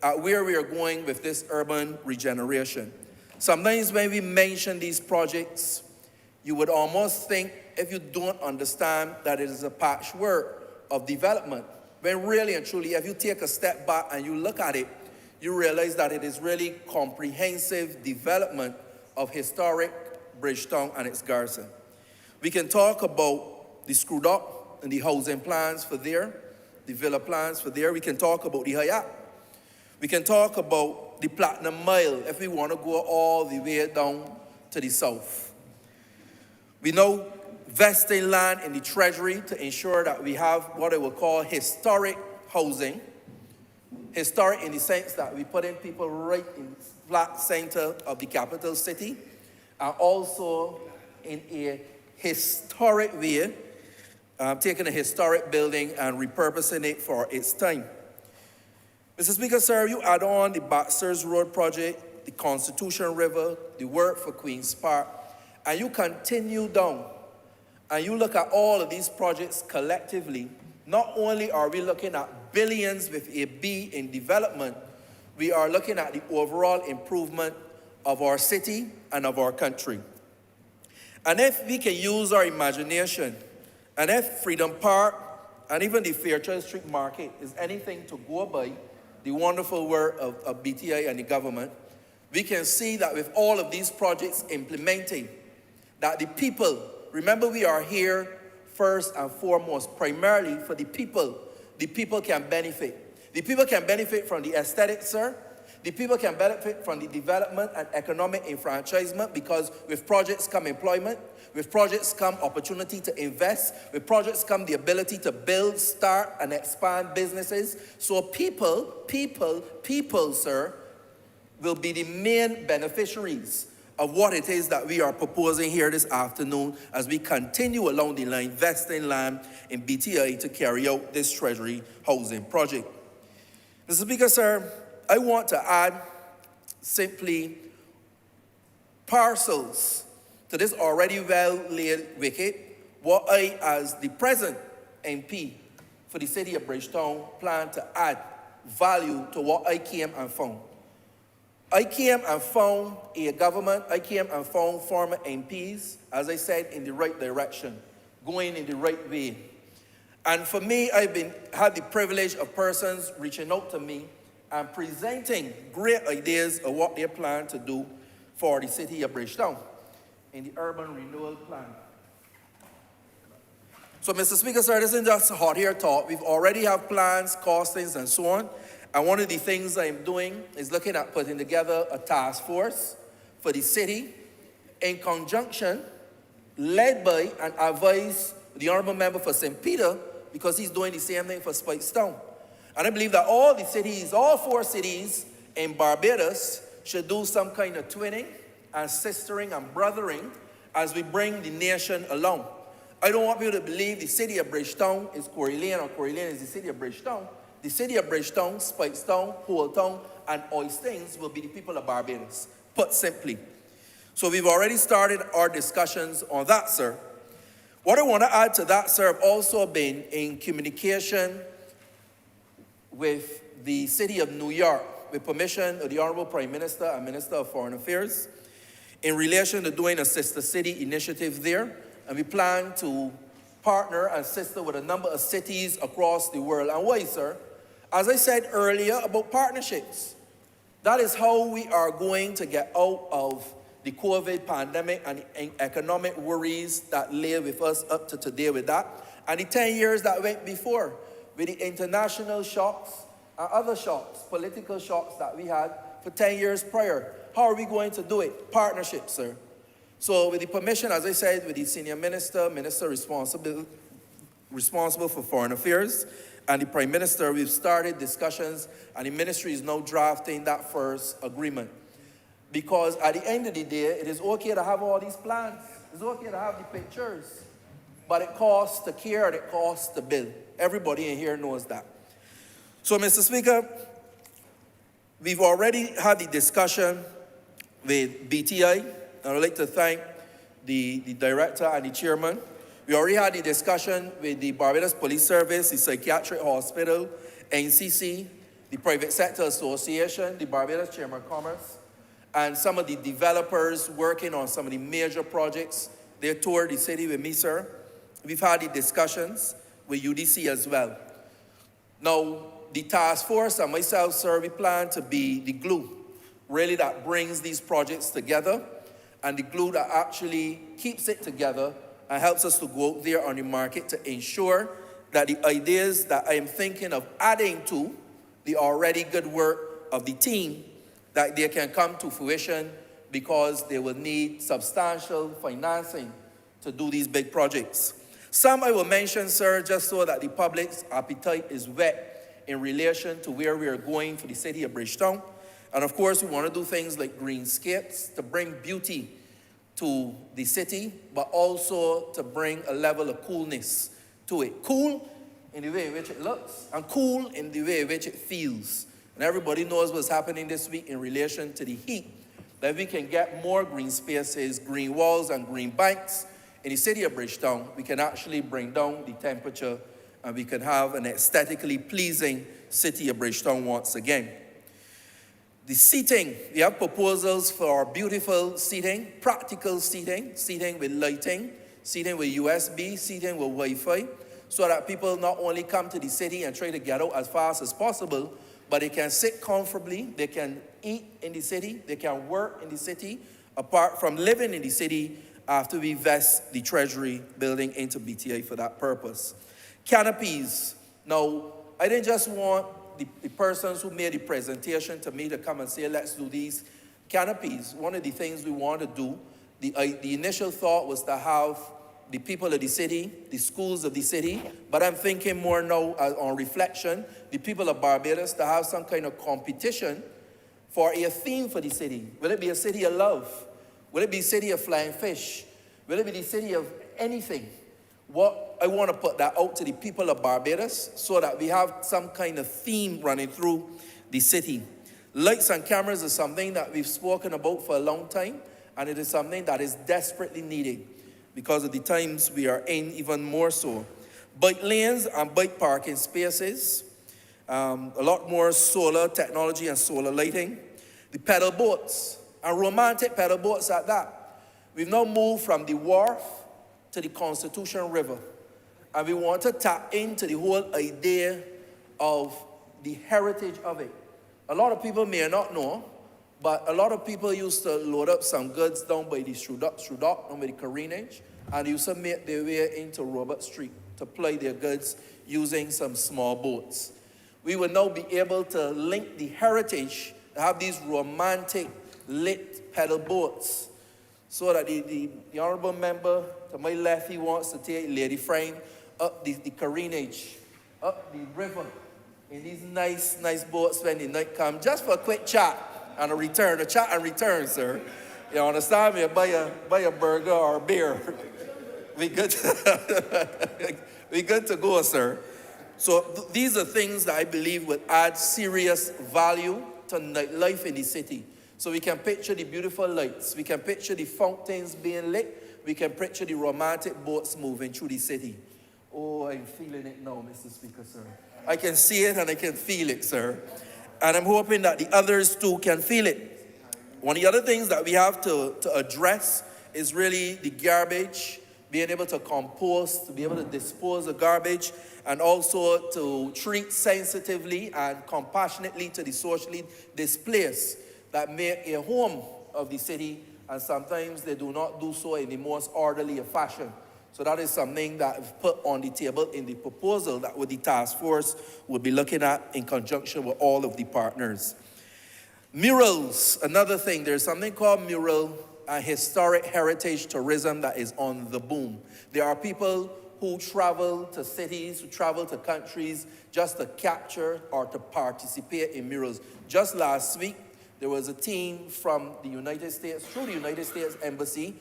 Speaker 2: at where we are going with this urban regeneration. Sometimes when we mention these projects, you would almost think, if you don't understand, that it is a patchwork of development. When really and truly, if you take a step back and you look at it, you realize that it is really comprehensive development of historic Bridgetown and its garrison. We can talk about the screwed up and the housing plans for there, the villa plans for there. We can talk about the Hayat. We can talk about the Platinum Mile if we want to go all the way down to the south. We know vesting land in the Treasury to ensure that we have what I would call historic housing. Historic in the sense that we put in people right in the flat center of the capital city, and also in a historic way, taking a historic building and repurposing it for its time. Mr. Speaker, sir, you add on the Baxter's Road project, the Constitution River, the work for Queen's Park, and you continue down, and you look at all of these projects collectively. Not only are we looking at billions with a B in development, we are looking at the overall improvement of our city and of our country. And if we can use our imagination, and if Freedom Park and even the Fairchild Street Market is anything to go by, the wonderful work of BTI and the government, we can see that with all of these projects implementing, that the people, remember we are here first and foremost, primarily for the people can benefit. The people can benefit from the aesthetics, sir. The people can benefit from the development and economic enfranchisement, because with projects come employment, with projects come opportunity to invest, with projects come the ability to build, start, and expand businesses. So people, sir, will be the main beneficiaries of what it is that we are proposing here this afternoon as we continue along the line, investing land in BTI to carry out this Treasury housing project. Mr. Speaker, sir, I want to add simply parcels to this already well-laid wicket, what I, as the present MP for the city of Bridgetown, plan to add value to what I came and found. I came and found a government, I came and found former MPs, as I said, in the right direction, going in the right way. And for me, I've had the privilege of persons reaching out to me and presenting great ideas of what they plan to do for the city of Bridgetown in the urban renewal plan. So, Mr. Speaker, sir, this isn't just hot air talk. We've already have plans, costings, and so on. And one of the things I'm doing is looking at putting together a task force for the city in conjunction, led by and advised the Honourable Member for St. Peter, because he's doing the same thing for Spikestown. And I believe that all the cities, all 4 cities in Barbados should do some kind of twinning and sistering and brothering as we bring the nation along. I don't want people to believe the city of Bridgetown is Corey Lane or Corey Lane is the city of Bridgetown. The city of Bridgetown, Spikestown, Holetown, and Oistins will be the people of Barbados, put simply. So we've already started our discussions on that, sir. What I want to add to that, sir, I've also been in communication with the city of New York, with permission of the Honourable Prime Minister and Minister of Foreign Affairs, in relation to doing a sister city initiative there. And we plan to partner and sister with a number of cities across the world. And why, sir? As I said earlier about partnerships, that is how we are going to get out of the COVID pandemic and the economic worries that lay with us up to today with that. And the 10 years that went before, with the international shocks and other shocks, political shocks that we had for 10 years prior. How are we going to do it? Partnership, sir. So with the permission, as I said, with the senior minister, minister responsible for foreign affairs, and the Prime Minister, we've started discussions, and the ministry is now drafting that first agreement. Because at the end of the day, it is okay to have all these plans. It's okay to have the pictures. But it costs to care and it costs to build. Everybody in here knows that. So, Mr. Speaker, we've already had the discussion with BTI, and I'd like to thank the director and the chairman. We already had the discussion with the Barbados Police Service, the Psychiatric Hospital, NCC, the Private Sector Association, the Barbados Chamber of Commerce, and some of the developers working on some of the major projects. They toured the city with me, sir. We've had the discussions with UDC as well. Now, the task force and myself, sir, we plan to be the glue, really, that brings these projects together, and the glue that actually keeps it together and helps us to go out there on the market to ensure that the ideas that I am thinking of adding to the already good work of the team, that they can come to fruition, because they will need substantial financing to do these big projects. Some I will mention, sir, just so that the public's appetite is whet in relation to where we are going for the city of Bridgetown. And of course, we want to do things like greenscapes to bring beauty to the city, but also to bring a level of coolness to it. Cool in the way in which it looks, and cool in the way in which it feels. And everybody knows what's happening this week in relation to the heat, that we can get more green spaces, green walls, and green banks in the city of Bridgetown, we can actually bring down the temperature and we can have an aesthetically pleasing city of Bridgetown once again. The seating, we have proposals for beautiful seating, practical seating, seating with lighting, seating with USB, seating with Wi-Fi, so that people not only come to the city and try to get out as fast as possible, but they can sit comfortably, they can eat in the city, they can work in the city, apart from living in the city after we vest the Treasury building into BTA for that purpose. Canopies. Now, I didn't just want the persons who made the presentation to me to come and say, let's do these canopies. One of the things we want to do, the initial thought was to have the people of the city, the schools of the city, but I'm thinking more now on reflection, the people of Barbados to have some kind of competition for a theme for the city. Will it be a city of love? Will it be a city of flying fish? Will it be the city of anything? What I want to put that out to the people of Barbados so that we have some kind of theme running through the city. Lights and cameras is something that we've spoken about for a long time, and it is something that is desperately needed because of the times we are in, even more so. Bike lanes and bike parking spaces, a lot more solar technology and solar lighting. The pedal boats, and romantic pedal boats at that. We've now moved from the wharf to the Constitution River. And we want to tap into the whole idea of the heritage of it. A lot of people may not know, but a lot of people used to load up some goods down by the Shudok, down by the Carinage, and used to make their way into Robert Street to ply their goods using some small boats. We will now be able to link the heritage, to have these romantic lit pedal boats, so that the honourable member to my left, he wants to take Lady Frame up the Carinage, up the river, in these nice boats when the night comes, just for a quick chat and a chat and return, sir. You understand me? Buy a burger or a beer. We good to go, sir. So these are things that I believe would add serious value to nightlife in the city. So we can picture the beautiful lights, we can picture the fountains being lit, we can picture the romantic boats moving through the city. Oh, I'm feeling it now, Mr. Speaker, sir. I can see it and I can feel it, sir. And I'm hoping that the others too can feel it. One of the other things that we have to address is really the garbage, being able to compost, to be able to dispose of garbage, and also to treat sensitively and compassionately to the socially displaced that make a home of the city, and sometimes they do not do so in the most orderly of fashion. So that is something that I've put on the table in the proposal that the task force will be looking at in conjunction with all of the partners. Murals, another thing. There's something called mural and historic heritage tourism that is on the boom. There are people who travel to cities, who travel to countries just to capture or to participate in murals. Just last week, there was a team from the United States, through the United States Embassy,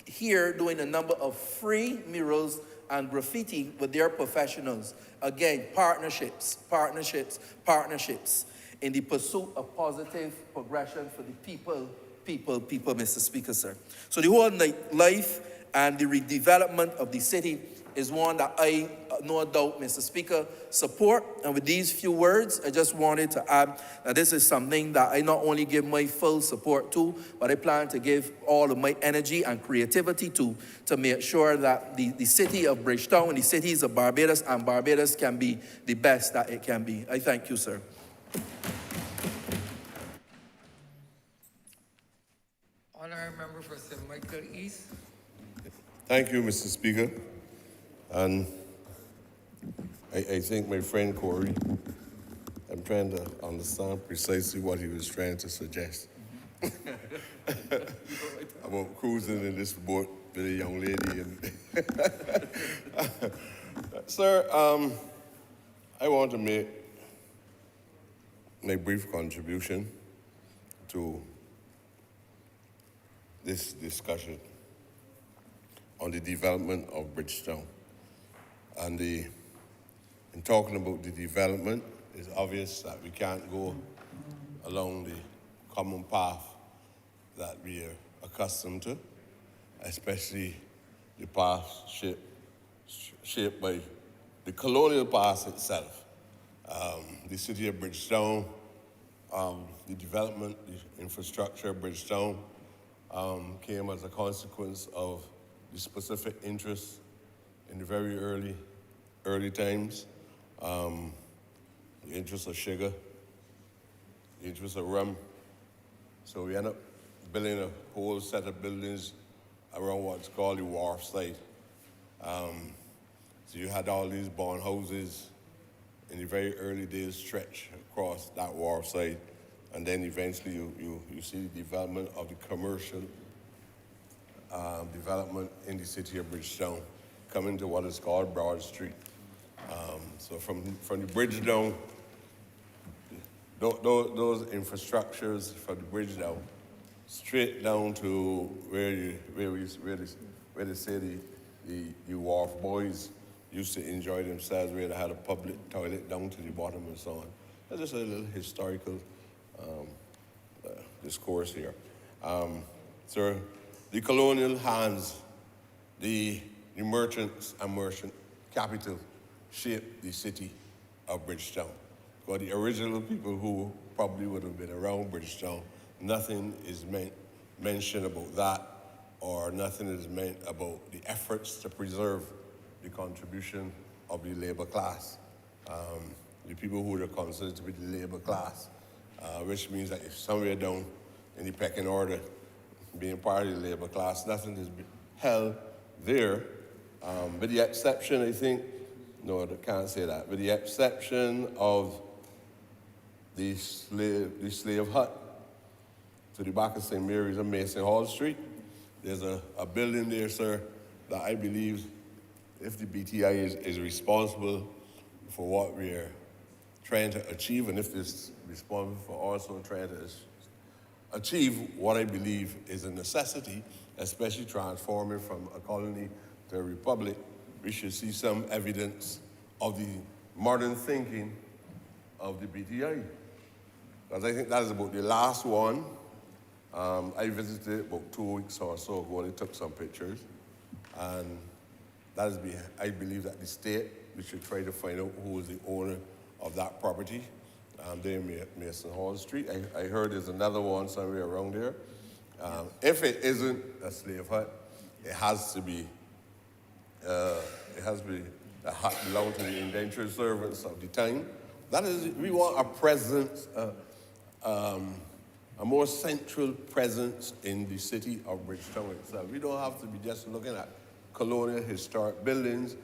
Speaker 2: here doing a number of free murals and graffiti with their professionals. Again, partnerships in the pursuit of positive progression for the people, Mr. Speaker, sir. So the whole life and the redevelopment of the city is one that I, no doubt, Mr. Speaker, support. And with these few words, I just wanted to add that this is something that I not only give my full support to, but I plan to give all of my energy and creativity to make sure that the city of Bridgetown and the cities of Barbados and Barbados can be the best that it can be. I thank you, sir.
Speaker 1: Honourable Member for St. Michael East.
Speaker 7: Thank you, Mr. Speaker. And I think my friend Corey, I'm trying to understand precisely what he was trying to suggest. About cruising in this boat with a young lady. And Sir, I want to make my brief contribution to this discussion on the development of Bridgetown. And in talking about the development, it's obvious that we can't go along the common path that we are accustomed to, especially the path shaped by the colonial past itself. The city of Bridgetown, the development, the infrastructure of Bridgetown came as a consequence of the specific interests in the very early times. The interest of sugar, the interest of rum. So we end up building a whole set of buildings around what's called the wharf site. So you had all these barn houses in the very early days stretch across that wharf site. And then eventually you see the development of the commercial development in the city of Bridgetown, coming to what is called Broad Street. So from the bridge down, those infrastructures from the bridge down, straight down to where they say the wharf boys used to enjoy themselves, where they had a public toilet down to the bottom and so on. That's just a little historical discourse here. So the colonial hands, the merchants and merchant capital shaped the city of Bridgetown. For the original people who probably would have been around Bridgetown, nothing is mentioned about that, or nothing is meant about the efforts to preserve the contribution of the labor class. The people who are considered to be the labor class, which means that if somewhere down in the pecking order, being part of the labor class, nothing is held there, with the exception, I think, no, I can't say that, with the exception of the slave hut to the back of St. Mary's on Mason Hall Street. There's a building there, sir, that I believe if the BTI is responsible for what we're trying to achieve, and if it's responsible for also trying to achieve what I believe is a necessity, especially transforming from a colony to a republic, we should see some evidence of the modern thinking of the BTI. Because I think that is about the last one. I visited about 2 weeks or so ago, and I took some pictures. And that is, I believe that the state, we should try to find out who is the owner of that property there in Mason Hall Street. I heard there's another one somewhere around there. If it isn't a slave hut, it has to be a hut belonging to the indentured servants of the time. That is, we want a presence, a more central presence in the city of Bridgetown itself. We don't have to be just looking at colonial historic buildings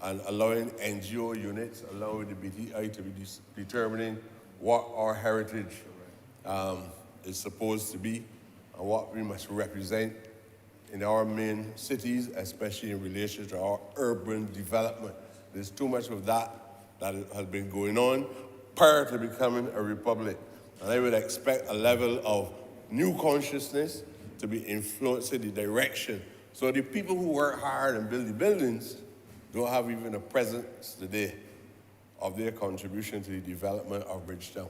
Speaker 7: and allowing NGO units, allowing the BTI to be determining what our heritage is supposed to be and what we must represent in our main cities, especially in relation to our urban development. There's too much of that has been going on prior to becoming a republic. And I would expect a level of new consciousness to be influencing the direction. So the people who work hard and build the buildings don't have even a presence today of their contribution to the development of Bridgetown.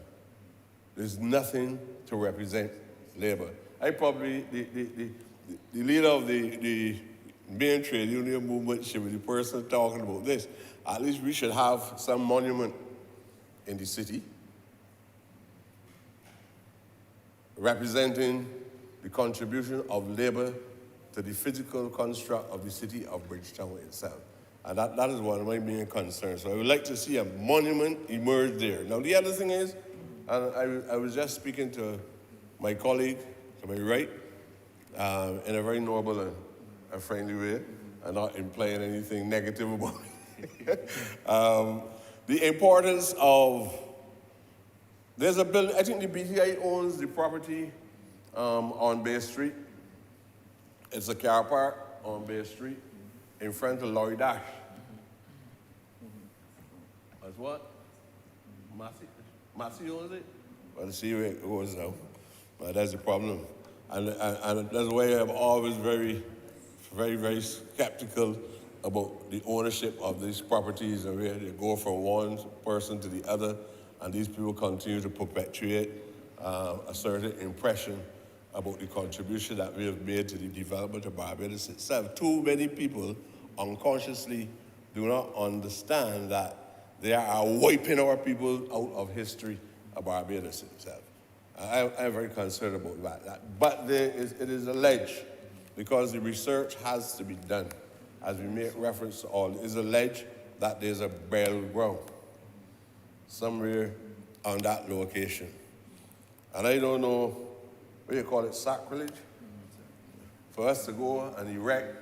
Speaker 7: There's nothing to represent labor. I probably, the leader of the main trade union movement should be the person talking about this. At least we should have some monument in the city representing the contribution of labor to the physical construct of the city of Bridgetown itself. And that is one of my main concerns. So I would like to see a monument emerge there. Now the other thing is, and I was just speaking to my colleague to my right, in a very noble and a friendly way, and not implying anything negative about it. The importance of, there's a building, I think the BTI owns the property on Bay Street. It's a car park on Bay Street in front of Lorry Dash. That's what? Massey owns it? Well, see where it goes now. Well, that's the problem. And that's why I'm always very, very, very skeptical about the ownership of these properties and where they go from one person to the other, and these people continue to perpetuate a certain impression about the contribution that we have made to the development of Barbados itself. Too many people unconsciously do not understand that they are wiping our people out of history of Barbados itself. I'm very concerned about that. But it is alleged, because the research has to be done, as we make reference to all, it is alleged that there's a burial ground somewhere on that location. And I don't know, what do you call it, sacrilege? For us to go and erect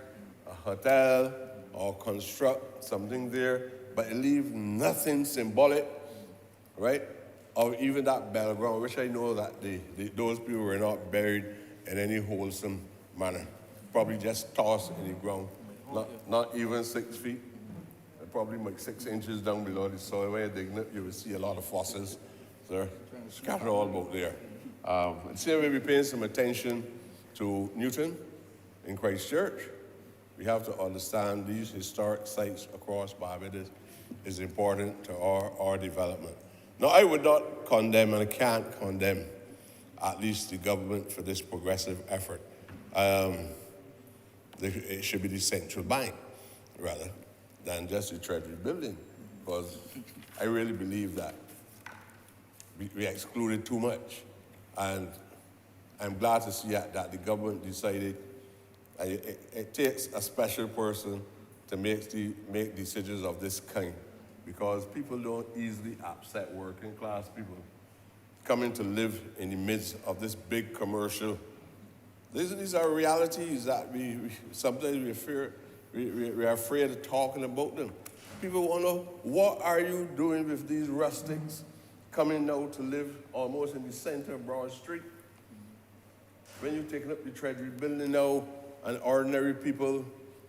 Speaker 7: a hotel or construct something there, but leave nothing symbolic, right, of even that burial ground, which I know that those people were not buried in any wholesome manner. Probably just tossed in the ground, not even 6 feet, probably like 6 inches down below the soil. When you dig it, you will see a lot of fossils. They're scattered all about there. And so we'll be paying some attention to Newton in Christchurch. We have to understand these historic sites across Barbados is important to our development. Now, I would not condemn, and I can't condemn, at least the government for this progressive effort. It should be the central bank, rather, than just the Treasury building, because I really believe that we excluded too much. And I'm glad to see that the government decided it takes a special person to make decisions of this kind, because people don't easily upset working class people coming to live in the midst of this big commercial. These are realities that we sometimes we are afraid of talking about them. People want to know, what are you doing with these rustics coming now to live almost in the center of Broad Street? When you're taking up the Treasury building now, and ordinary people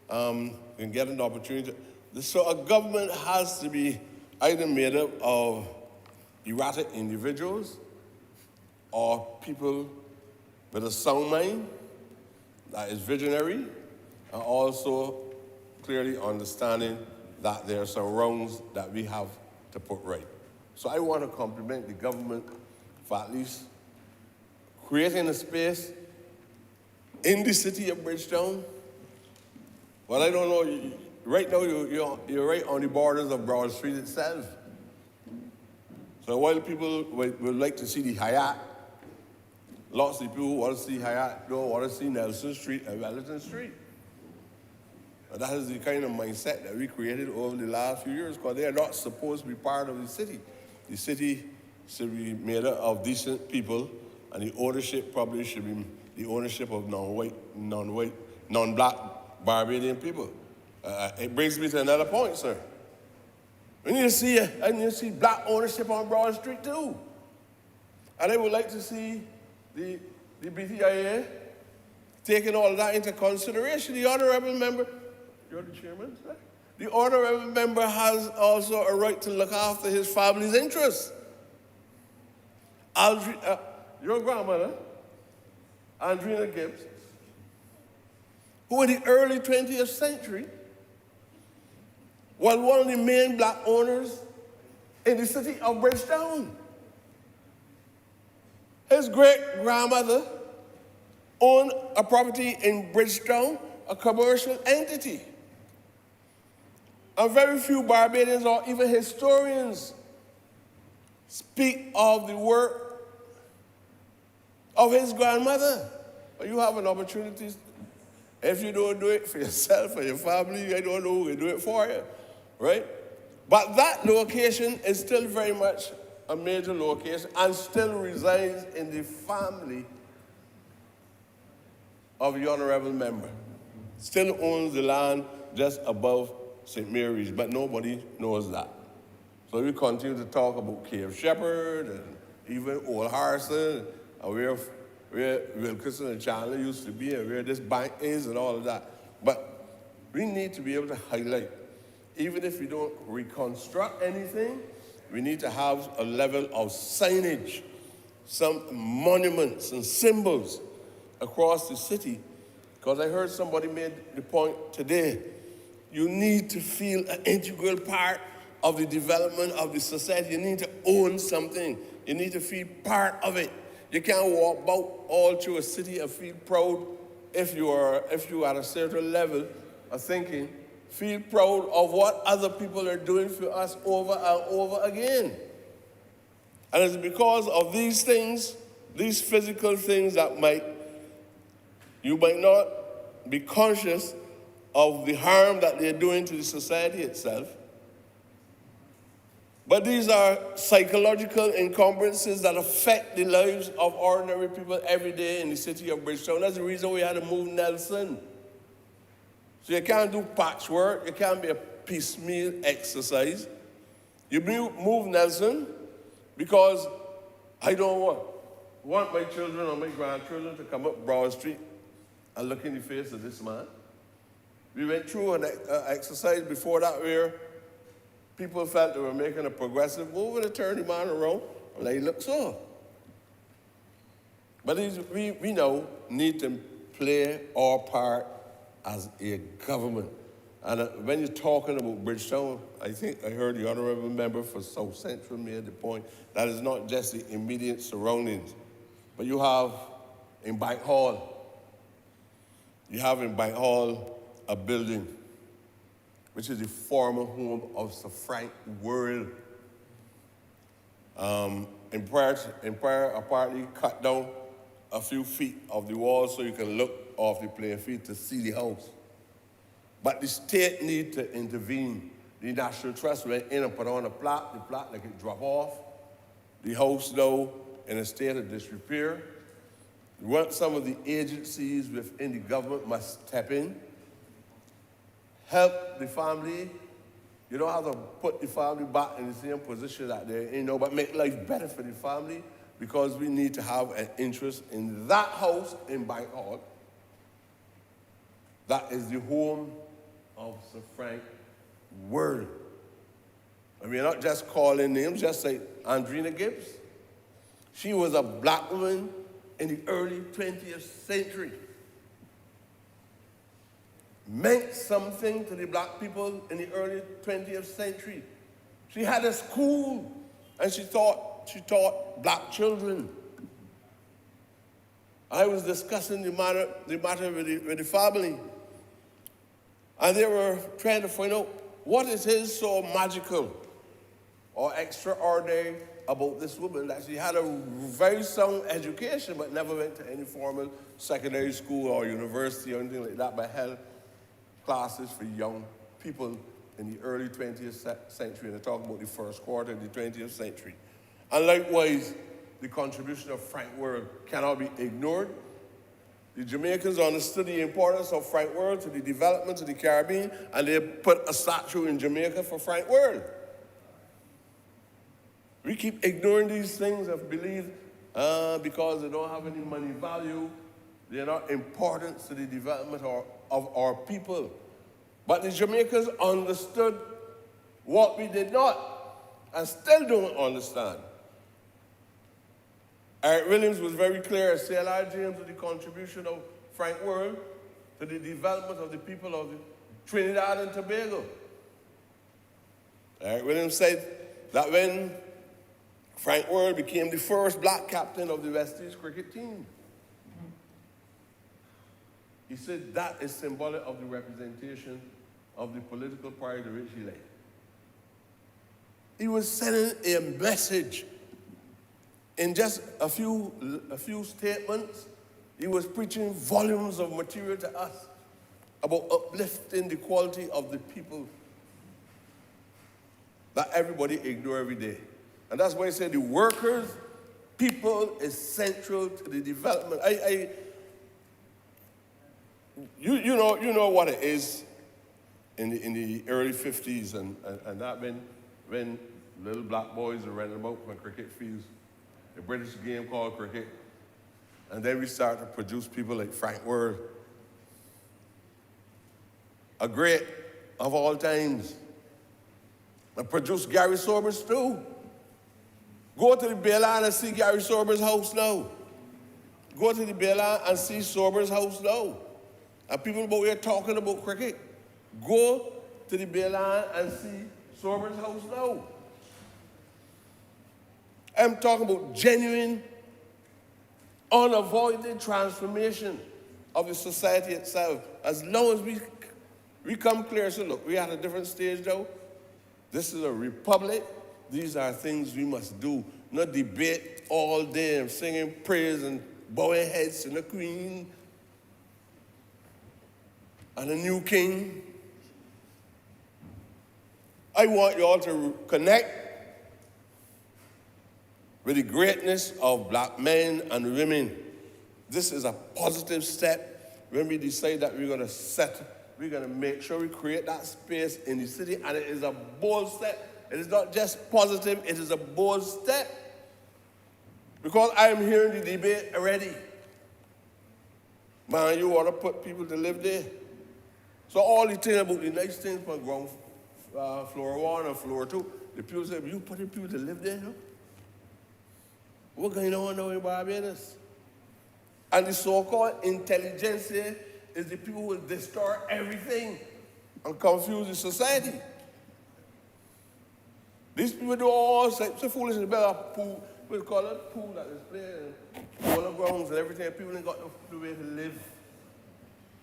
Speaker 7: can get an opportunity. So a government has to be either made up of erratic individuals or people with a sound mind that is visionary, and also clearly understanding that there are some wrongs that we have to put right. So I want to compliment the government for at least creating a space in the city of Bridgetown. Well, I don't know, right now you're right on the borders of Broad Street itself. So while people would like to see the Hyatt, lots of people want to see Hyatt, don't want to see Nelson Street and Wellington Street. And that is the kind of mindset that we created over the last few years, because they are not supposed to be part of the city. The city should be made up of decent people, and the ownership probably should be the ownership of non-black Barbadian people. It brings me to another point, sir. I need to see black ownership on Broad Street too. And I would like to see the BTIA taking all that into consideration. The honourable member, you're the chairman, sir? The honourable member has also a right to look after his family's interests. Your grandmother, Andrina Gibbs, who in the early 20th century was one of the main black owners in the city of Bridgetown. His great-grandmother owned a property in Bridgetown, a commercial entity. And very few Barbadians or even historians speak of the work of his grandmother. But you have an opportunity. If you don't do it for yourself or your family, I don't know who will do it for you, right? But that location is still very much a major location and still resides in the family of the honourable member. Still owns the land just above St. Mary's, but nobody knows that. So we continue to talk about Cave Shepherd and even Old Harrison and where Wilkinson and Chandler used to be and where this bank is and all of that. But we need to be able to highlight, even if we don't reconstruct anything, we need to have a level of signage, some monuments and symbols across the city. Because I heard somebody made the point today, you need to feel an integral part of the development of the society. You need to own something. You need to feel part of it. You can't walk about all through a city and feel proud if you are at a certain level of thinking feel proud of what other people are doing for us over and over again. And it's because of these things, these physical things that you might not be conscious of the harm that they're doing to the society itself. But these are psychological encumbrances that affect the lives of ordinary people every day in the city of Bridgetown. That's the reason we had to move Nelson. So you can't do patchwork, it can't be a piecemeal exercise. You move Nelson because I don't want my children or my grandchildren to come up Broad Street and look in the face of this man. We went through an exercise before that where people felt they were making a progressive move and they turned the man around and they looked so. But we now need to play our part as a government. And when you're talking about Bridgetown, I think I heard the Honourable Member for South Central made the point that it's not just the immediate surroundings, but you have in Bank Hall, a building which is the former home of Sir Frank Worrell. In prior, apparently cut down a few feet of the wall so you can look off the playing field to see the house. But the state need to intervene. The National Trust went in and put on the plaque like it dropped off. The house now in a state of disrepair. Some of the agencies within the government must step in, help the family. You don't have to put the family back in the same position that they're in, but make life better for the family, because we need to have an interest in that house in Bank Hall. That is the home of Sir Frank Worrell. And we're not just calling names, just say Andrina Gibbs. She was a black woman in the early 20th century. Meant something to the black people in the early 20th century. She had a school and she taught black children. I was discussing the matter with the family, and they were trying to find out what is so magical or extraordinary about this woman, that she had a very sound education but never went to any formal secondary school or university or anything like that, but held classes for young people in the early 20th century, and I talk about the first quarter of the 20th century. And likewise, the contribution of Frank Worrell cannot be ignored. The Jamaicans understood the importance of Frank Worrell to the development of the Caribbean, and they put a statue in Jamaica for Frank Worrell. We keep ignoring these things and believe because they don't have any money value, they're not important to the development of our people. But the Jamaicans understood what we did not, and still don't understand. Eric Williams was very clear, as C.L.R. James, with the contribution of Frank Worrell to the development of the people of Trinidad and Tobago. Eric Williams said that when Frank Worrell became the first black captain of the West Indies cricket team, he said that is symbolic of the representation of the political party to which he led. He was sending a message. In just a few statements, he was preaching volumes of material to us about uplifting the quality of the people that everybody ignores every day. And that's why I say the workers, people is central to the development. You know what it is in the early 50s and that when little black boys were running about on cricket fields, a British game called cricket, and then we started to produce people like Frank Worrell, a great of all times, and produce Gary Sobers too. Go to the Bayline and see Gary Sobers' house now. Go to the Bayline and see Sobers' house now. And people about here talking about cricket, go to the Bayline and see Sobers' house now. I'm talking about genuine, unavoided transformation of the society itself. As long as we We come clear and say, look, we at a different stage now. This is a republic. These are things we must do. Not debate all day and singing praise and bowing heads to the queen and a new king. I want you all to connect with the greatness of black men and women. This is a positive step when we decide that we're going to make sure we create that space in the city, and it is a bold step. It is not just positive, it is a bold step. Because I am hearing the debate already. Man, you want to put people to live there. So all the things about the nice things from ground floor 1 or floor 2, the people say, you putting people to live there now? What's going on now in Barbados? And the so-called intelligentsia is the people who will destroy everything and confuse the society. These people do all sorts of foolishness about a pool. We call it a pool that is playing, all the grounds and everything. People ain't got no way to live.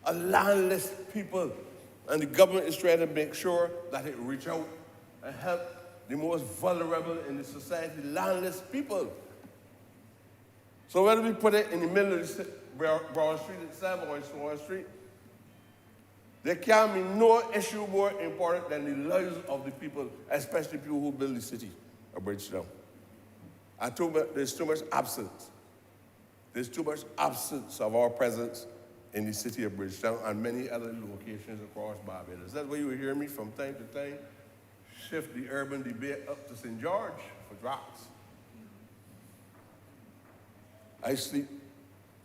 Speaker 7: A landless people. And the government is trying to make sure that it reach out and help the most vulnerable in the society, landless people. So whether we put it in the middle of the Broad Street itself or in Swan Street, there can be no issue more important than the lives of the people, especially people who build the city of Bridgetown. There's too much absence. There's too much absence of our presence in the city of Bridgetown and many other locations across Barbados. That's why you will hear me from time to time shift the urban debate up to St. George for drops. I sleep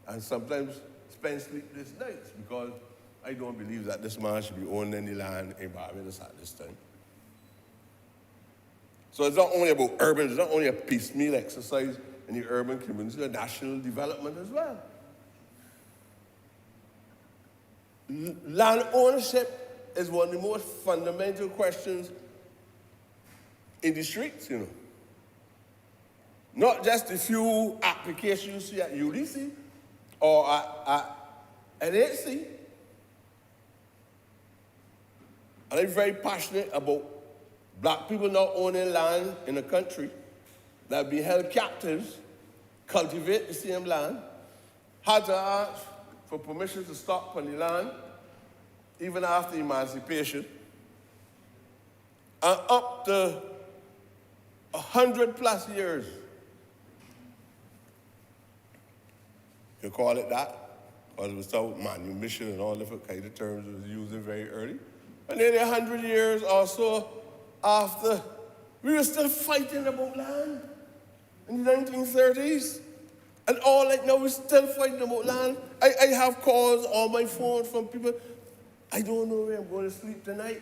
Speaker 7: and sometimes spend sleepless nights because I don't believe that this man should be owning any land in Barbados at this time. So it's not only about urban, it's not only a piecemeal exercise in the urban community, it's national development as well. Land ownership is one of the most fundamental questions in the streets, you know. Not just the few applications you see at UDC or at NHC. And I'm very passionate about black people not owning land in a country that be held captives, cultivate the same land, had to ask for permission to stop on the land, even after emancipation, and up to 100+ years. You call it that, because it was so manumission and all different kind of terms it was using very early. And then 100 years or so after, we were still fighting about land in the 1930s. And all like now, we're still fighting about land. I have calls on my phone from people, I don't know where I'm going to sleep tonight.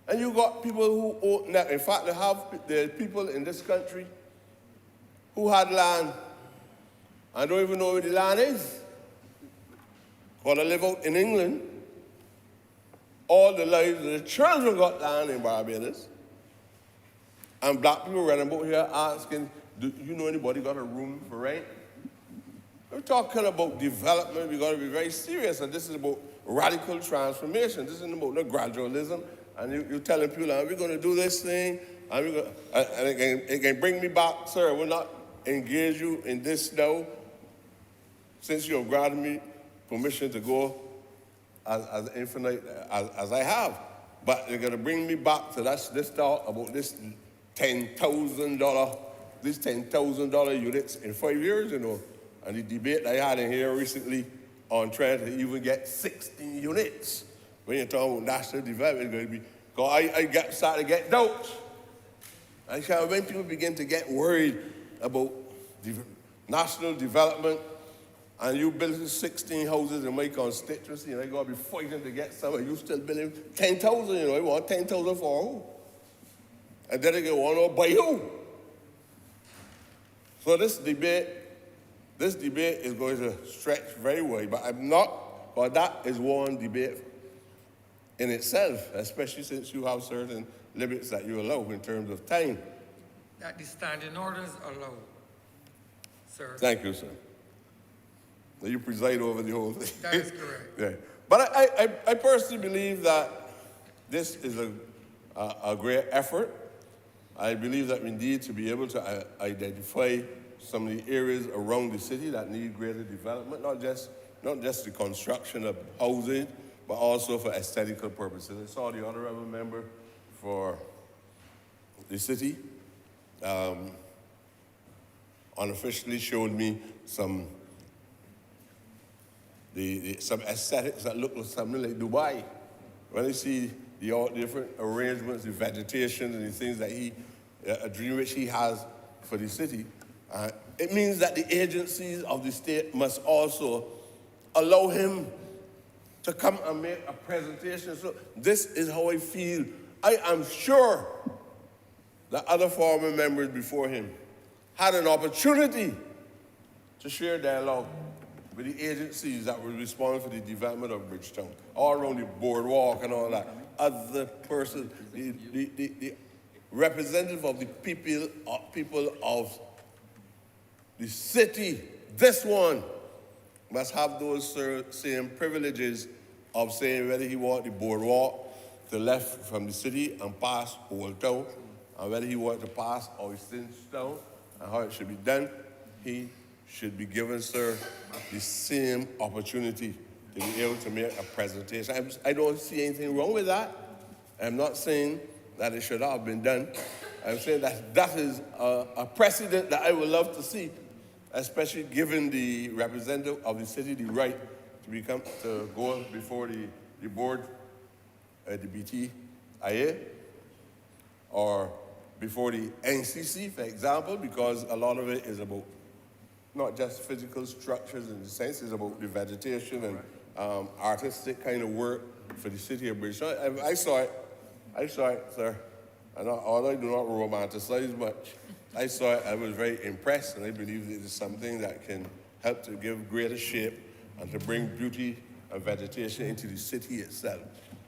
Speaker 7: And you got people who own that. In fact, there are people in this country who had land. I don't even know where the land is. Because I live out in England. All the lives of the children got land in Barbados. And black people running about here asking, do you know anybody got a room for rent? We're talking about development. We've got to be very serious. And this is about radical transformation. This isn't about no gradualism. And you're telling people, we're going to do this thing. And it can bring me back, sir. We'll not engage you in this now. Since you have granted me permission to go as infinite as I have. But they're going to bring me back to this talk about this $10,000 units in 5 years, you know. And the debate I had in here recently on trying to even get 16 units. When you're talking about national development, it's going to be, because I started to get doubts. And when people begin to get worried about national development, and you build 16 houses in my constituency, and I got to be fighting to get some, and you still building 10,000, you know, I want 10,000 for who? And then I get one by who? So this debate is going to stretch very wide, but I'm not, but that is one debate in itself, especially since you have certain limits that you allow in terms of time.
Speaker 1: That the standing orders allow, sir.
Speaker 7: Thank you, sir. Now you preside over the whole thing.
Speaker 1: That is correct.
Speaker 7: Yeah. But I personally believe that this is a great effort. I believe that we need to be able to identify some of the areas around the city that need greater development, not just the construction of housing, but also for aesthetical purposes. I saw the honorable member for the city unofficially showed me some aesthetics that look like something like Dubai. When I see all the different arrangements, the vegetation, and the things that a dream which he has for the city, it means that the agencies of the state must also allow him to come and make a presentation. So this is how I feel. I am sure that other former members before him had an opportunity to share dialogue with the agencies that were responsible for the development of Bridgetown, all around the boardwalk and all that. Other persons, the representative of the people of the city, this one must have those same privileges of saying whether he want the boardwalk to left from the city and pass Old Town, and whether he want to pass Oyston Town, and how it should be done. He should be given, sir, the same opportunity to be able to make a presentation. I don't see anything wrong with that. I'm not saying that it should have been done. I'm saying that is a precedent that I would love to see, especially given the representative of the city the right to go before the board, the BTIA, or before the NCC, for example, because a lot of it is about not just physical structures in the sense, it's about the vegetation and artistic kind of work for the city of Bridgetown. I saw it, sir. And although I do not romanticize much, I saw it, I was very impressed, and I believe it is something that can help to give greater shape and to bring beauty and vegetation into the city itself,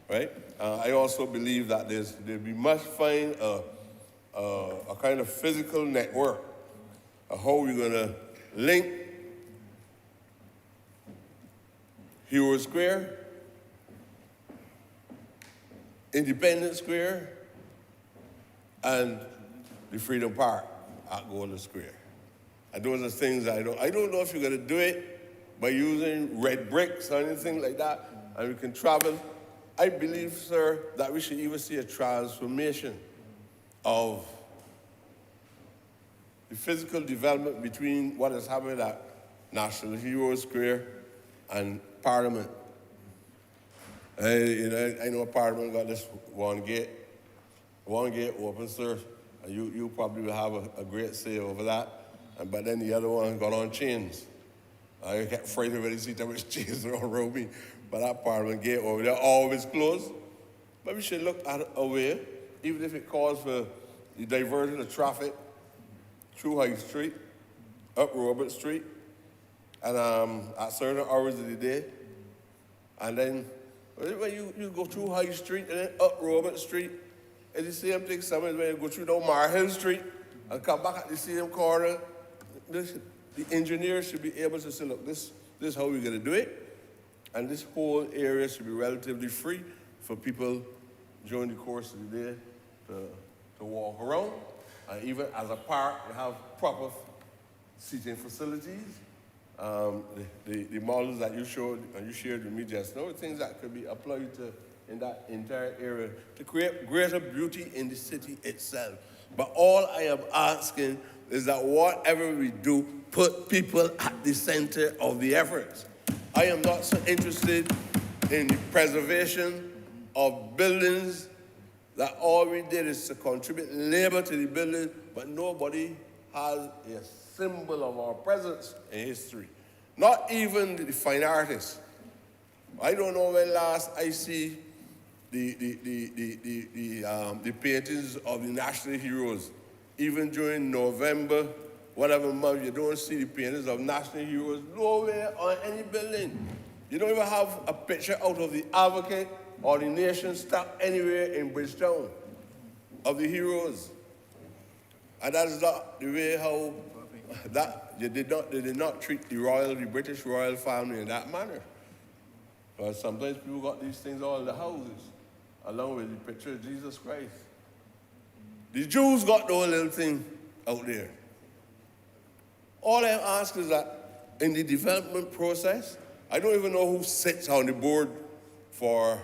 Speaker 7: right? I also believe that we must find a kind of physical network of how we're gonna link Hero Square, Independence Square, and the Freedom Park at Golden Square. And those are things I don't know if you're gonna do it by using red bricks or anything like that, and we can travel. I believe, sir, that we should even see a transformation of the physical development between what is happening at National Hero Square and Parliament. I know Parliament got this one gate open, sir, and you probably will have a great say over that. But then the other one got on chains. I get frightened when I see them with chains around me. But that Parliament gate over there always closed. But we should look at a way, even if it calls for the diversion of traffic through High Street, up Robert Street, and at certain hours of the day. And then when you go through High Street and then up Robert Street, it's the same thing. Sometimes when you go through down Marhill Street and come back at the same corner, the engineers should be able to say, look, this is how we're going to do it. And this whole area should be relatively free for people during the course of the day to walk around. And even as a park, you have proper seating facilities. The models that you showed and you shared with me just now, things that could be applied in that entire area to create greater beauty in the city itself. But all I am asking is that whatever we do, put people at the center of the efforts. I am not so interested in the preservation of buildings that all we did is to contribute labor to the building, but nobody has a symbol of our presence in history. Not even the fine artists. I don't know when last I see the paintings of the national heroes. Even during November, whatever month, you don't see the paintings of national heroes nowhere on any building. You don't even have a picture out of the Advocate or the Nation stuck anywhere in Bridgetown of the heroes. And that is not the way how they did not treat the British royal family in that manner. Because sometimes people got these things all in the houses, along with the picture of Jesus Christ. The Jews got the whole little thing out there. All I ask is that in the development process, I don't even know who sits on the board for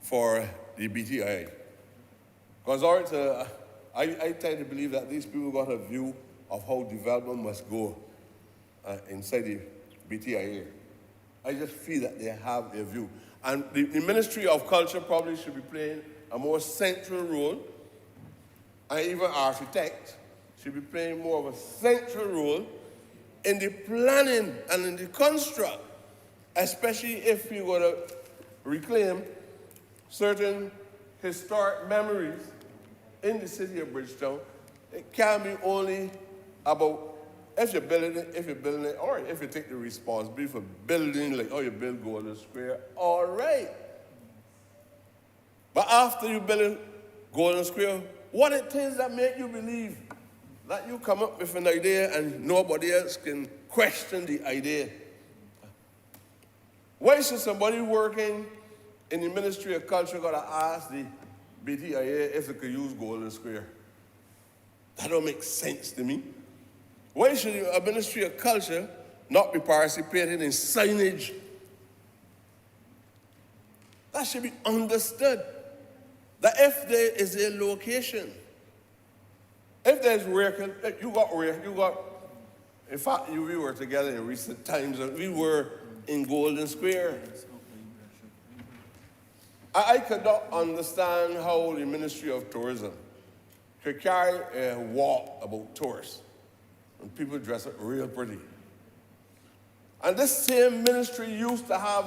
Speaker 7: the BTIA. Because I tend to believe that these people got a view of how development must go inside the BTIA. I just feel that they have their view. And the Ministry of Culture probably should be playing a more central role, and even architects should be playing more of a central role in the planning and in the construct, especially if we were to reclaim certain historic memories in the city of Bridgetown. It can't be only about if you're building it, or if you take the responsibility for building, like, oh, you build Golden Square, all right. But after you build Golden Square, what it is that make you believe that you come up with an idea and nobody else can question the idea? Why should somebody working in the Ministry of Culture gotta ask the BTIA if they could use Golden Square? That don't make sense to me. Why should a Ministry of Culture not be participating in signage? That should be understood. That if there is a location, if there's in fact, we were together in recent times, and we were in Golden Square. I could not understand how the Ministry of Tourism could carry a walk about tourists and people dress up real pretty. And this same ministry used to have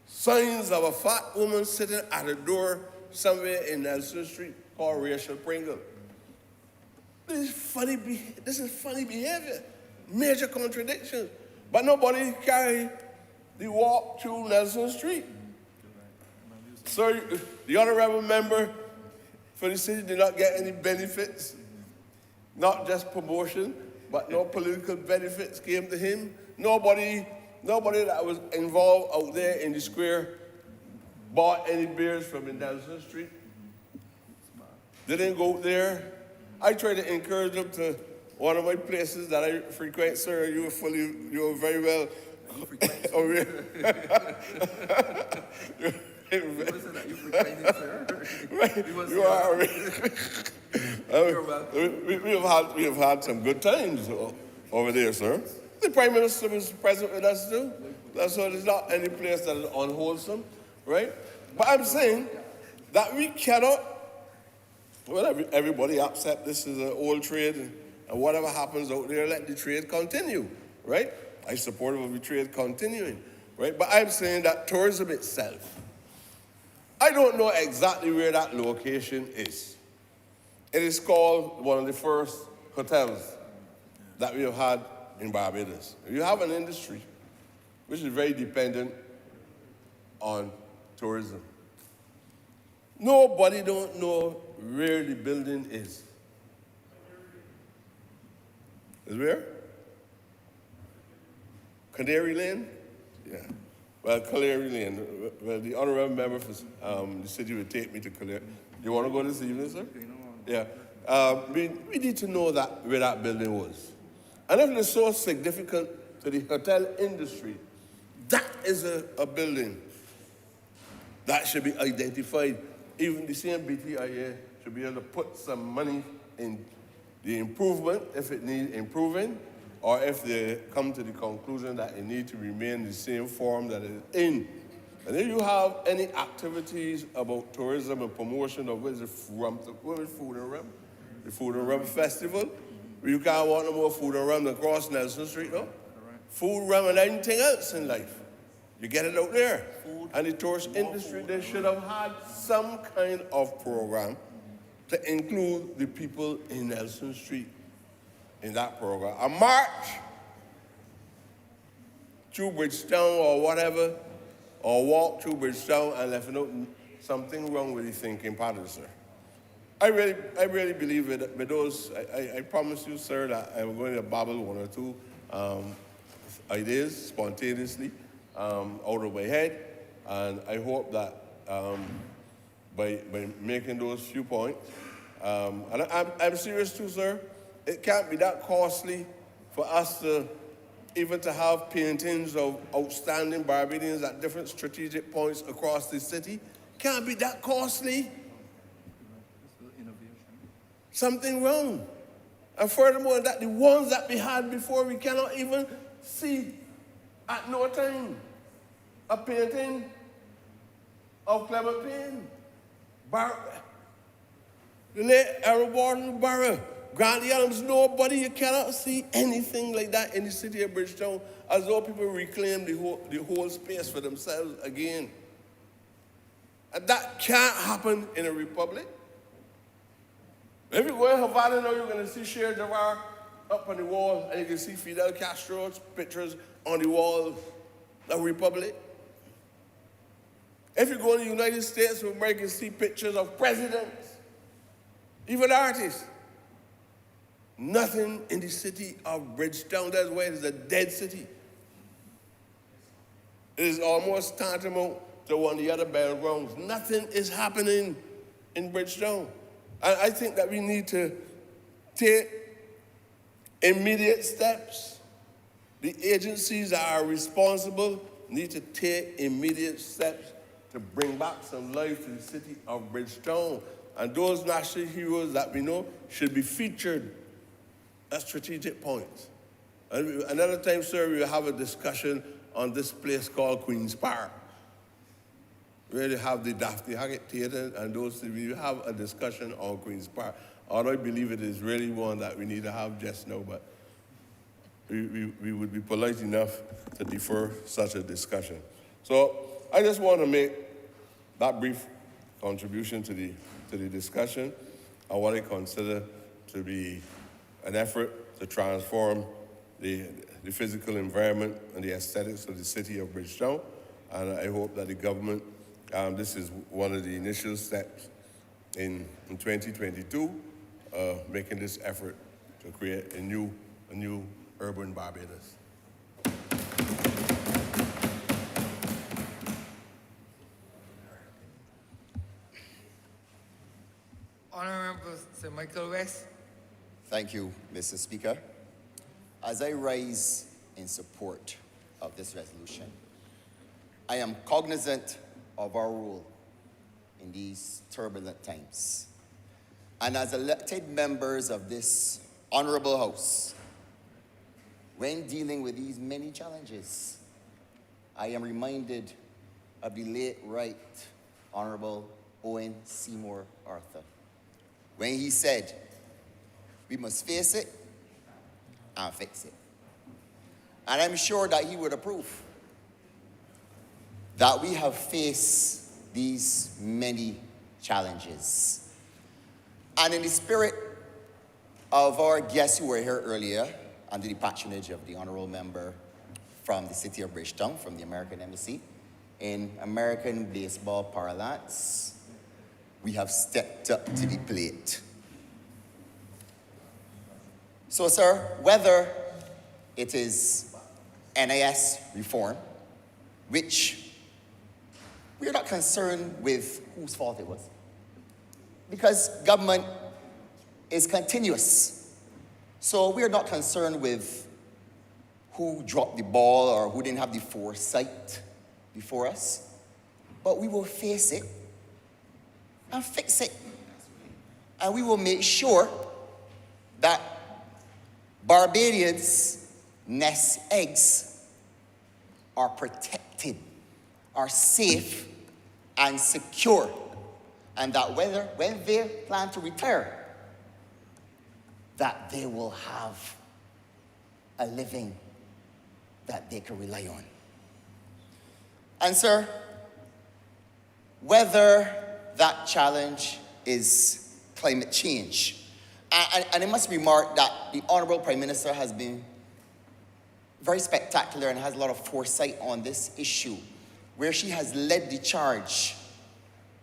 Speaker 7: signs of a fat woman sitting at a door somewhere in Nelson Street called Rachel Pringle. This is funny behavior, major contradictions. But nobody carried the walk through Nelson Street. So the honorable member for the city did not get any benefits, not just promotion, but no political benefits came to him. Nobody that was involved out there in the square bought any beers from Nelson Street. They didn't go there. I tried to encourage them to one of my places that I frequent, sir. You were very well.
Speaker 2: You frequent?
Speaker 7: Oh, yeah. You are. We have had some good times over there, sir. The Prime Minister was present with us too. So there's not any place that is unwholesome, right? But I'm saying that we cannot, well, everybody accept this is an old trade, and whatever happens out there, let the trade continue, right? I'm supportive of the trade continuing, right? But I'm saying that tourism itself, I don't know exactly where that location is. It is called one of the first hotels that we have had in Barbados. You have an industry which is very dependent on tourism. Nobody don't know where the building is. Is where? Canary Lane? Yeah. Well, Canary Lane. Well, the honorable member for the city will take me to Canary. You want to go this evening, sir? Yeah. We need to know that where that building was. And if it's so significant to the hotel industry, that is a building that should be identified. Even the same BTIA should be able to put some money in the improvement if it needs improving, or if they come to the conclusion that it needs to remain the same form that it's in. And if you have any activities about tourism and promotion of what is Food and Rum? The Food and Rum Festival. You can't want no more food and rum across Nelson Street, no? Food, rum, and anything else in life. You get it out there. And the tourist industry, they should have had some kind of program to include the people in Nelson Street in that program. A march through Bridgetown or whatever, or walk through Bridgetown and let you know something wrong with the thinking pattern, sir. I really believe with those. I promise you, sir, that I'm going to babble one or two ideas spontaneously, out of my head. And I hope that by making those few points, and I'm serious too, sir, it can't be that costly for us to even to have paintings of outstanding Barbadians at different strategic points across the city. Can't be that costly. Something wrong. And furthermore, that the ones that we had before, we cannot even see at no time. A painting of Clement Payne, the late Honourable Barra, Grandy Adams, nobody, you cannot see anything like that in the city of Bridgetown, as though people reclaim the whole space for themselves again. And that can't happen in a republic. If you go in Havana now, you're going to see Che Guevara up on the wall, and you can see Fidel Castro's pictures on the wall of the republic. If you go in the United States of America, you see pictures of presidents, even artists. Nothing in the city of Bridgetown. That's why it is a dead city. It is almost tantamount to one of the other battlegrounds. Nothing is happening in Bridgetown. And I think that we need to take immediate steps. The agencies that are responsible need to take immediate steps to bring back some life to the city of Bridgetown. And those national heroes that we know should be featured at strategic points. And another time, sir, we will have a discussion on this place called Queen's Park. We really have the Daphne Hackett Theatre and those things. We will have a discussion on Queen's Park. Although I believe it is really one that we need to have just now, but we would be polite enough to defer such a discussion. So I just want to make that brief contribution to the discussion on what I consider to be an effort to transform the physical environment and the aesthetics of the city of Bridgetown. And I hope that the government, this is one of the initial steps in 2022, making this effort to create a new urban Barbados.
Speaker 1: Honourable Sir Michael West.
Speaker 8: Thank you, Mr. Speaker. As I rise in support of this resolution, I am cognizant of our role in these turbulent times. And as elected members of this honorable house, when dealing with these many challenges, I am reminded of the late Right Honorable Owen Seymour Arthur, when he said, we must face it and fix it. And I'm sure that he would approve that we have faced these many challenges. And in the spirit of our guests who were here earlier, under the patronage of the honorable member from the city of Bridgetown, from the American Embassy, in American baseball parlance, we have stepped up to the plate. So, sir, whether it is NIS reform, which we're not concerned with whose fault it was, because government is continuous. So we're not concerned with who dropped the ball or who didn't have the foresight before us, but we will face it and fix it. And we will make sure that Barbadians' nest eggs are protected, are safe and secure, and that when they plan to retire, that they will have a living that they can rely on. And sir, whether that challenge is climate change, and it must be remarked that the Honourable Prime Minister has been very spectacular and has a lot of foresight on this issue, where she has led the charge,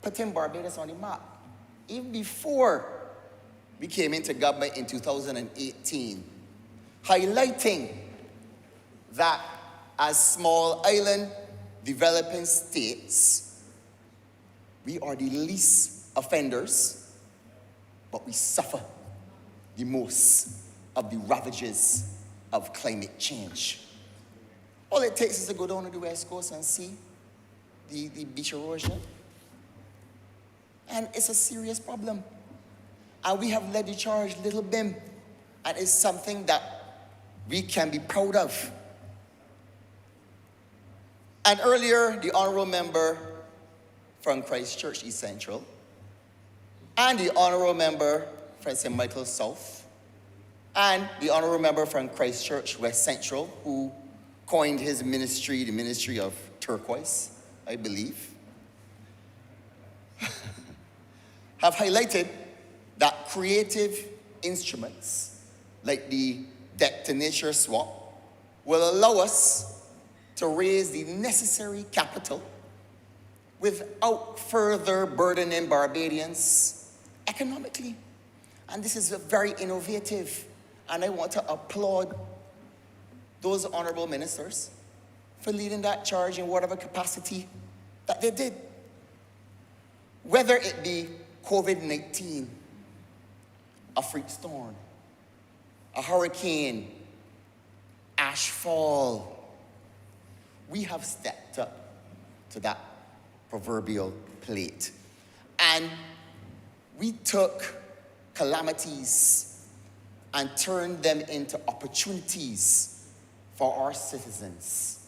Speaker 8: putting Barbados on the map. Even before we came into government in 2018, highlighting that as small island developing states, we are the least offenders, but we suffer the most of the ravages of climate change. All it takes is to go down to the West Coast and see the beach erosion. And it's a serious problem. And we have led the charge, Little Bim, and it's something that we can be proud of. And earlier, the honorable member from Christchurch East Central and the honorable member from St. Michael South and the honorable member from Christchurch West Central, who coined his ministry, the Ministry of Turquoise, I believe, have highlighted that creative instruments like the debt to nature swap will allow us to raise the necessary capital without further burdening Barbadians economically. And this is very innovative. And I want to applaud those honorable ministers for leading that charge in whatever capacity that they did. Whether it be COVID-19, a freak storm, a hurricane, ash fall, we have stepped up to that proverbial plate. And we took calamities and turned them into opportunities for our citizens.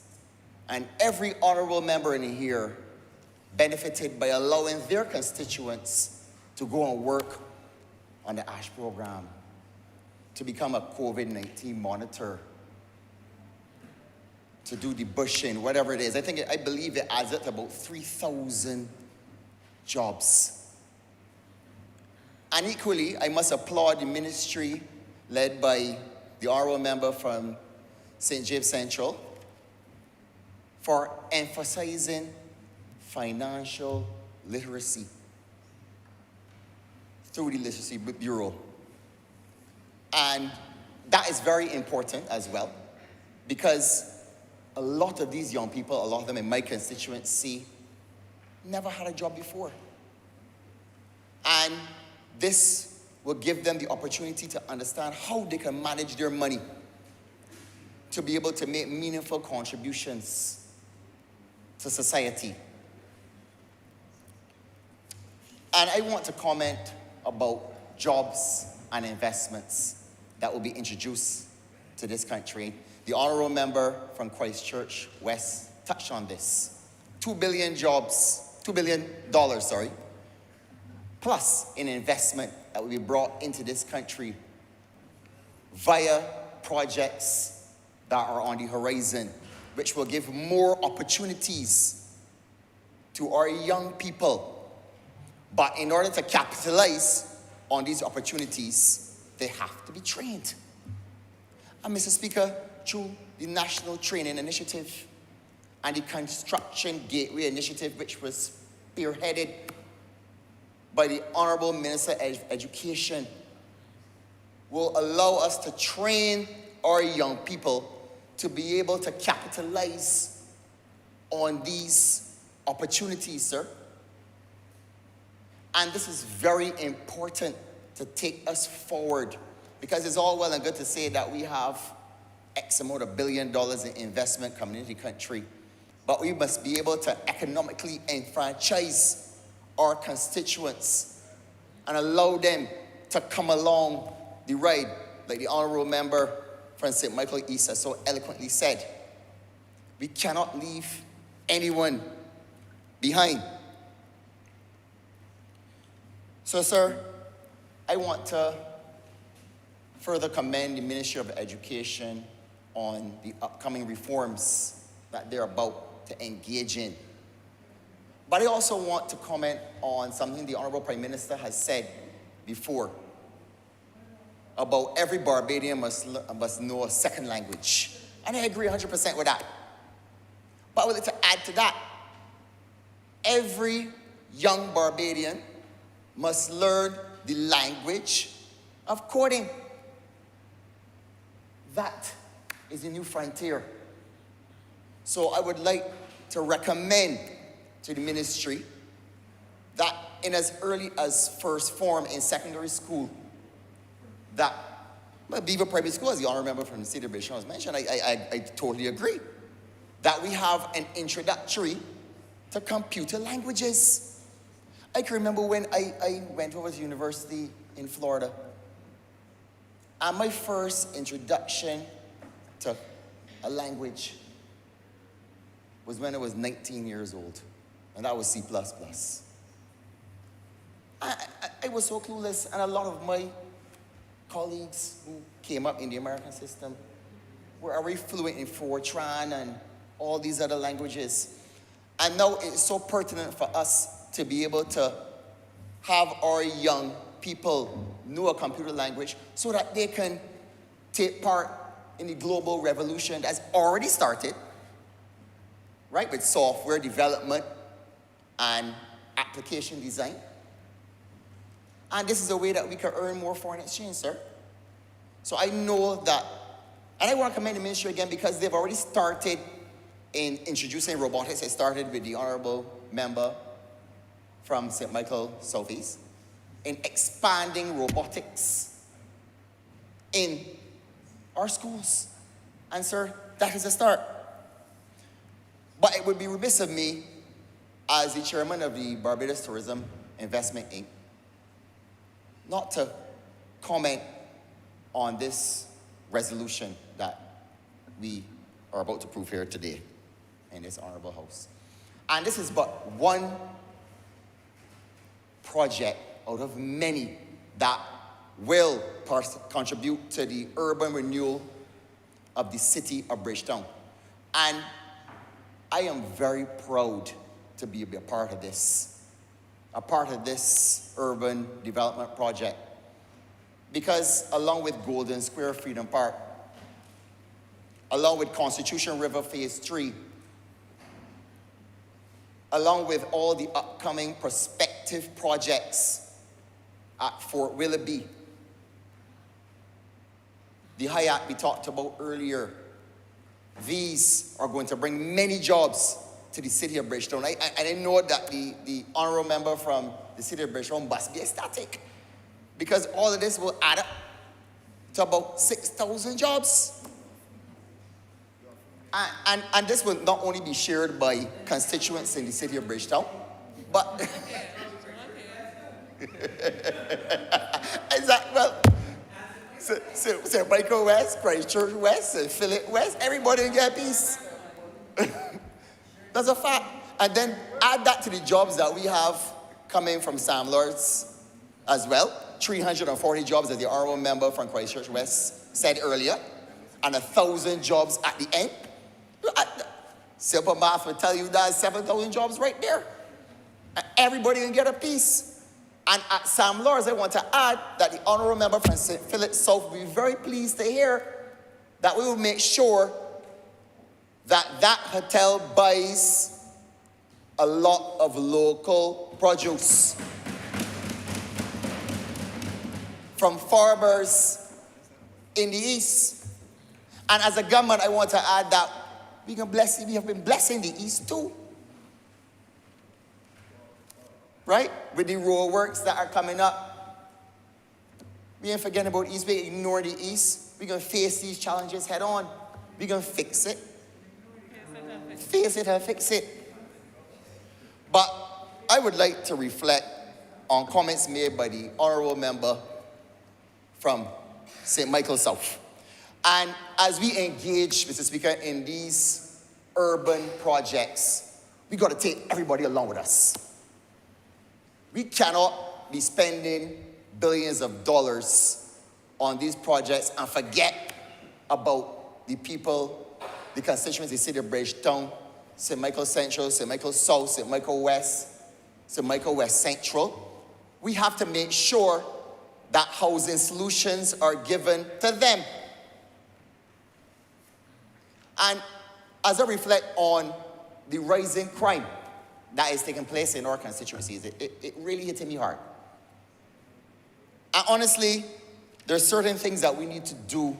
Speaker 8: And every honorable member in here benefited by allowing their constituents to go and work on the ASH program, to become a COVID-19 monitor, to do the bushing, whatever it is. I believe it adds up to about 3,000 jobs. And equally, I must applaud the ministry led by the honorable member from St. James Central for emphasizing financial literacy through the Literacy Bureau. And that is very important as well, because a lot of these young people, a lot of them in my constituency, never had a job before. And this will give them the opportunity to understand how they can manage their money to be able to make meaningful contributions to society. And I want to comment about jobs and investments that will be introduced to this country. The honorable member from Christchurch West touched on this. $2 billion, plus in investment that will be brought into this country via projects that are on the horizon, which will give more opportunities to our young people. But in order to capitalize on these opportunities, they have to be trained. And Mr. Speaker, through the National Training Initiative and the Construction Gateway Initiative, which was spearheaded by the Honourable Minister of Education, will allow us to train our young people to be able to capitalize on these opportunities, sir. And this is very important to take us forward, because it's all well and good to say that we have X amount of $1 billion in investment coming into the country, but we must be able to economically enfranchise our constituents and allow them to come along the ride, like the honourable member from St. Michael East has so eloquently said. We cannot leave anyone behind. So, sir, I want to further commend the Ministry of Education on the upcoming reforms that they're about to engage in. But I also want to comment on something the Honourable Prime Minister has said before about every Barbadian must know a second language. And I agree 100% with that. But I would like to add to that, every young Barbadian must learn the language of coding. That is a new frontier. So I would like to recommend to the ministry that in as early as first form in secondary school, that Beaver Primary School, as the honorable member from the city of Bridgetown has mentioned, I totally agree, that we have an introductory to computer languages. I can remember when I went over to university in Florida, and my first introduction to a language was when I was 19 years old, and that was C++. I was so clueless, and a lot of my colleagues who came up in the American system were already fluent in Fortran and all these other languages. And now it's so pertinent for us to be able to have our young people know a computer language so that they can take part in the global revolution that's already started, right, with software development and application design. And this is a way that we can earn more foreign exchange, sir. So I know that, and I want to commend the ministry again because they've already started in introducing robotics. I started with the honorable member from St. Michael Southeast in expanding robotics in our schools. And sir, that is a start. But it would be remiss of me as the chairman of the Barbados Tourism Investment Inc. not to comment on this resolution that we are about to prove here today in this honorable house. And this is but one project out of many that will contribute to the urban renewal of the city of Bridgetown. And I am very proud to be a part of this urban development project. Because along with Golden Square Freedom Park, along with Constitution River Phase 3, along with all the upcoming prospective projects at Fort Willoughby, the Hyatt we talked about earlier, these are going to bring many jobs to the city of Bridgetown. I know that the honorable member from the city of Bridgetown must be ecstatic, because all of this will add up to about 6,000 jobs. And this will not only be shared by constituents in the city of Bridgetown, but St. Michael West, Christchurch West, St. Philip West, everybody will get a piece. That's a fact. And then add that to the jobs that we have coming from Sam Lords as well. 340 jobs, as the honorable member from Christchurch West said earlier, and 1,000 jobs at the end. Simple math will tell you that 7,000 jobs right there. And everybody can get a piece. And at Sam Lords, I want to add that the honorable member from St. Philip South will be very pleased to hear that we will make sure that that hotel buys a lot of local produce from farmers in the east. And as a government, I want to add that we have been blessing the east too. Right? With the road works that are coming up. We ain't forgetting about East, we ignore the East. We're going to face these challenges head on. We're going to fix it. Face it and fix it. But I would like to reflect on comments made by the honorable member from St. Michael South. And as we engage, Mr. Speaker, in these urban projects, we got to take everybody along with us. We cannot be spending billions of dollars on these projects and forget about the people, the constituents in the city of Bridgetown, St. Michael Central, St. Michael South, St. Michael West, St. Michael West Central. We have to make sure that housing solutions are given to them. And as I reflect on the rising crime that is taking place in our constituencies, it really hit me hard. And honestly, there are certain things that we need to do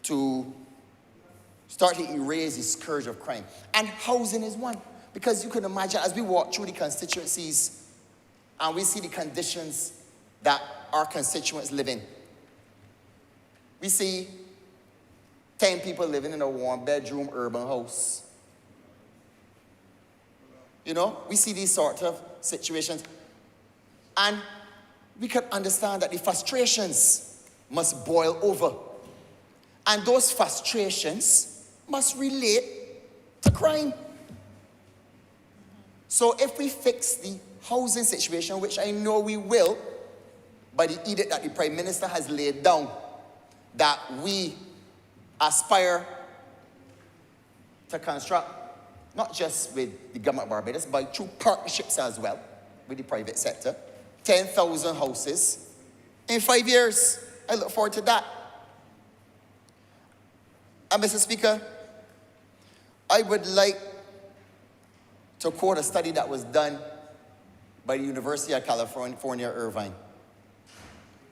Speaker 8: to start to erase the scourge of crime. And housing is one. Because you can imagine as we walk through the constituencies and we see the conditions that our constituents live in. We see 10 people living in a one-bedroom urban house. You know, we see these sort of situations. And we can understand that the frustrations must boil over. And those frustrations must relate to crime. So if we fix the housing situation, which I know we will, by the edict that the Prime Minister has laid down, that we aspire to construct, not just with the government of Barbados, but through partnerships as well with the private sector, 10,000 houses in 5 years. I look forward to that. And Mr. Speaker, I would like to quote a study that was done by the University of California, Irvine,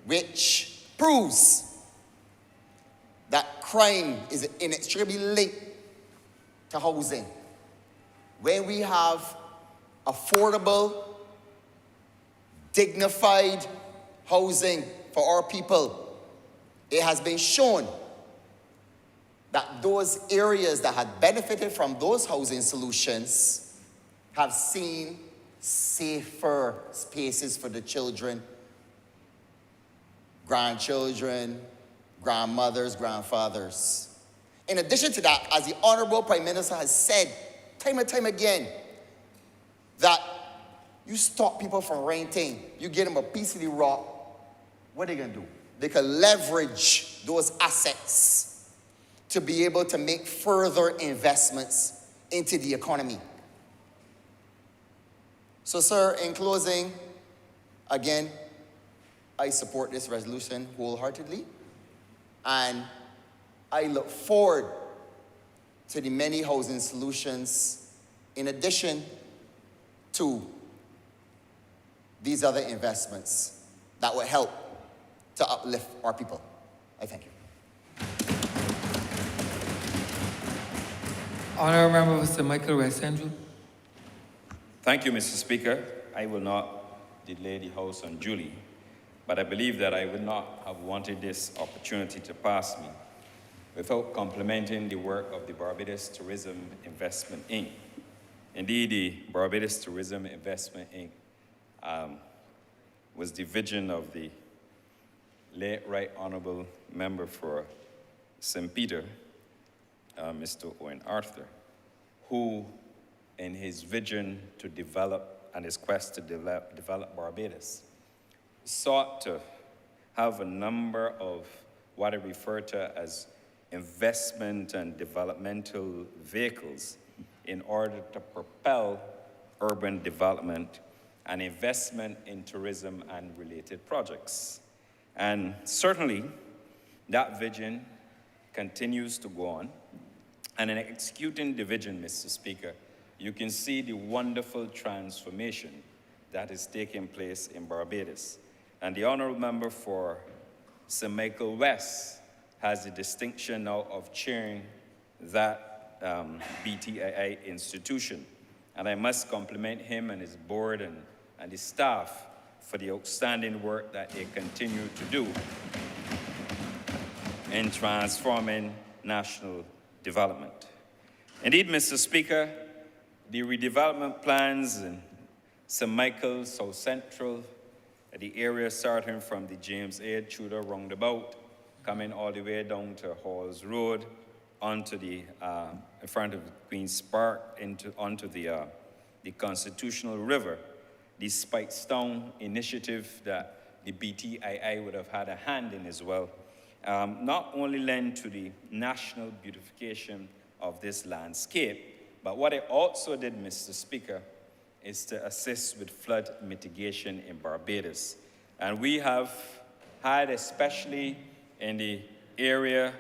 Speaker 8: which proves that crime is inextricably linked to housing. When we have affordable, dignified housing for our people, it has been shown that those areas that had benefited from those housing solutions have seen safer spaces for the children, grandchildren, grandmothers, grandfathers. In addition to that, as the Honourable Prime Minister has said time and time again, that you stop people from renting, you get them a piece of the rock, what are they going to do? They can leverage those assets to be able to make further investments into the economy. So, sir, in closing, again, I support this resolution wholeheartedly, and I look forward to the many housing solutions in addition to these other investments that will help to uplift our people. I thank you.
Speaker 1: Honourable Member for St. Michael West Central.
Speaker 9: Thank you, Mr. Speaker. I will not delay the House unduly, but I believe that I would not have wanted this opportunity to pass me without complimenting the work of the Barbados Tourism Investment Inc. Indeed, the Barbados Tourism Investment Inc. Was the vision of the late Right Honourable Member for St. Peter, Mr. Owen Arthur, who, in his vision to develop and his quest to develop Barbados, sought to have a number of what I refer to as investment and developmental vehicles in order to propel urban development and investment in tourism and related projects. And certainly, that vision continues to go on. And in executing the vision, Mr. Speaker, you can see the wonderful transformation that is taking place in Barbados. And the Honourable Member for St. Michael West has the distinction now of chairing that BTII institution. And I must compliment him and his board and his staff for the outstanding work that they continue to do in transforming national development. Indeed, Mr. Speaker, the redevelopment plans in St. Michael, South Central, the area starting from the James A. Tudor roundabout, coming all the way down to Halls Road, onto the, in front of Queen's Park, onto the Constitutional River, the Spikestown initiative that the BTII would have had a hand in as well, not only lend to the national beautification of this landscape, but what it also did, Mr. Speaker, is to assist with flood mitigation in Barbados. And we have had, especially in the area,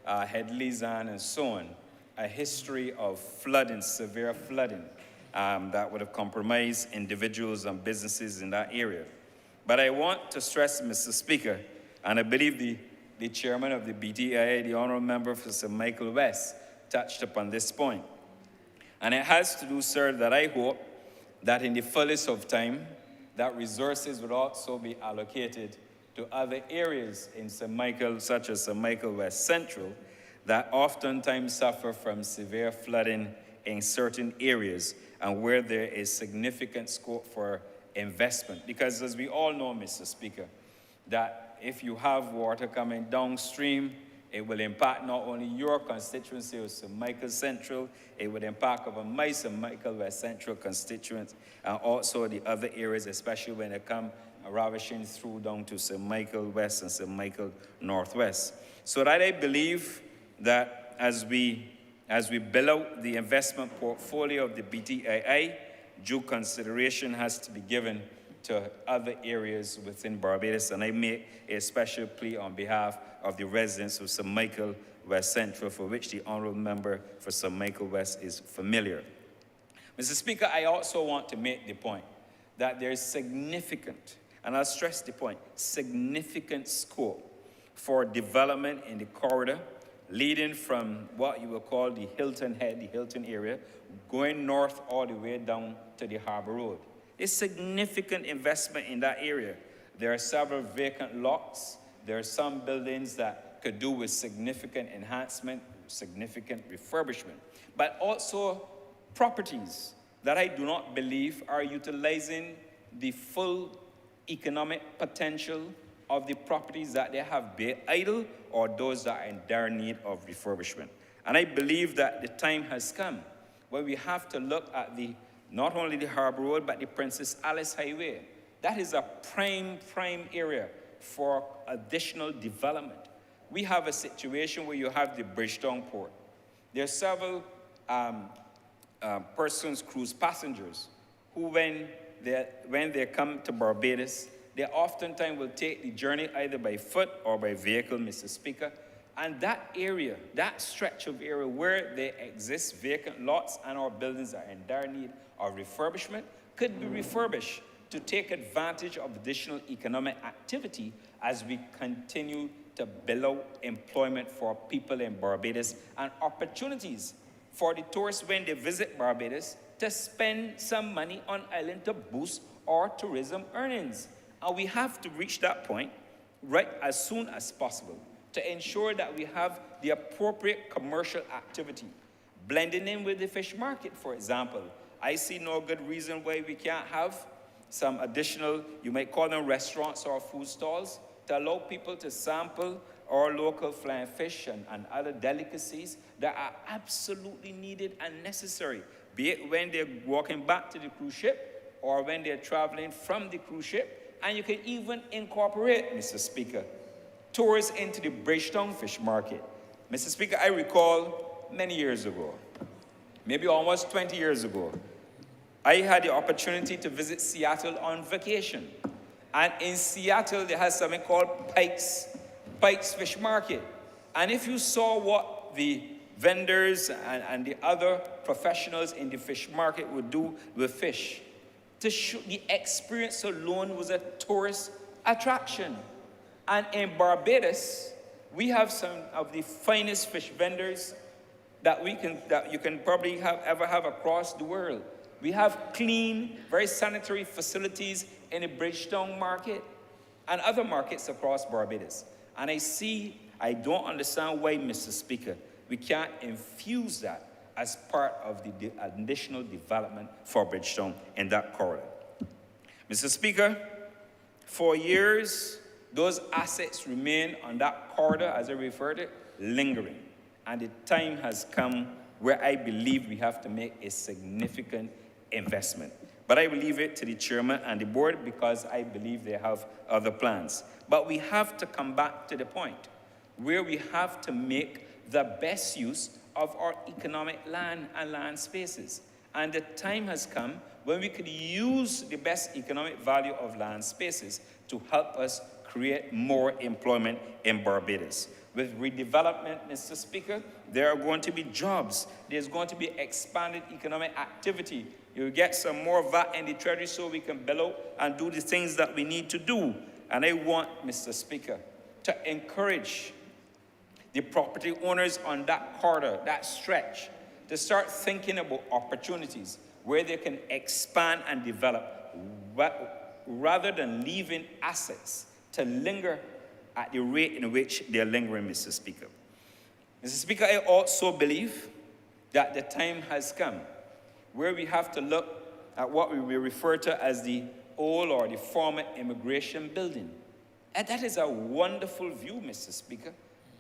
Speaker 9: Headley's and so on, a history of flooding, severe flooding, that would have compromised individuals and businesses in that area. But I want to stress, Mr. Speaker, and I believe the chairman of the BTIA, the Honourable Member for St. Michael West, touched upon this point. And it has to do, sir, that I hope that in the fullest of time, that resources would also be allocated to other areas in St. Michael, such as St. Michael West Central, that oftentimes suffer from severe flooding in certain areas and where there is significant scope for investment. Because as we all know, Mr. Speaker, that if you have water coming downstream, it will impact not only your constituency of St. Michael Central, it would impact over my St. Michael West Central constituents and also the other areas, especially when they come ravishing through down to St. Michael West and St. Michael Northwest. So that I believe that as we build out the investment portfolio of the BTII, due consideration has to be given to other areas within Barbados, and I make a special plea on behalf of the residents of St. Michael West Central, for which the Honourable Member for St. Michael West is familiar. Mr. Speaker, I also want to make the point that there is significant, and I'll stress the point, significant scope for development in the corridor leading from what you will call the Hilton Head, the Hilton area, going north all the way down to the Harbour Road. There's significant investment in that area. There are several vacant lots. There are some buildings that could do with significant enhancement, significant refurbishment, but also properties that I do not believe are utilizing the full economic potential of the properties that they have be idle or those that are in dire need of refurbishment. And I believe that the time has come where we have to look at not only the Harbour Road, but the Princess Alice Highway. That is a prime area for additional development. We have a situation where you have the Bridgetown Port. There are several cruise passengers, who when they come to Barbados, they oftentimes will take the journey either by foot or by vehicle, Mr. Speaker. And that area, that stretch of area where there exist vacant lots and our buildings are in dire need of refurbishment, could be refurbished to take advantage of additional economic activity as we continue to build out employment for people in Barbados and opportunities for the tourists when they visit Barbados to spend some money on island to boost our tourism earnings. And we have to reach that point right as soon as possible to ensure that we have the appropriate commercial activity. Blending in with the fish market, for example. I see no good reason why we can't have some additional, you might call them restaurants or food stalls, to allow people to sample our local flying fish and other delicacies that are absolutely needed and necessary, be it when they're walking back to the cruise ship or when they're traveling from the cruise ship. And you can even incorporate, Mr. Speaker, tours into the Bridgetown Fish Market. Mr. Speaker, I recall many years ago, maybe almost 20 years ago, I had the opportunity to visit Seattle on vacation. And in Seattle, they have something called Pike's Fish Market. And if you saw what the vendors and the other professionals in the fish market would do with fish, the experience alone was a tourist attraction. And in Barbados, we have some of the finest fish vendors that you can probably ever have across the world. We have clean, very sanitary facilities in the Bridgetown market and other markets across Barbados. And I don't understand why, Mr. Speaker, we can't infuse that as part of the additional development for Bridgetown in that corridor. Mr. Speaker, for years, those assets remain on that corridor, as I referred to, lingering. And the time has come where I believe we have to make a significant investment. But I will leave it to the chairman and the board because I believe they have other plans. But we have to come back to the point where we have to make the best use of our economic land and land spaces. And the time has come when we could use the best economic value of land spaces to help us create more employment in Barbados. With redevelopment, Mr. Speaker, there are going to be jobs. There's going to be expanded economic activity. You'll get some more VAT in the Treasury so we can build out and do the things that we need to do. And I want, Mr. Speaker, to encourage the property owners on that corridor, that stretch, to start thinking about opportunities where they can expand and develop rather than leaving assets to linger at the rate in which they're lingering, Mr. Speaker. Mr. Speaker, I also believe that the time has come where we have to look at what we will refer to as the old or the former immigration building. And that is a wonderful view, Mr. Speaker.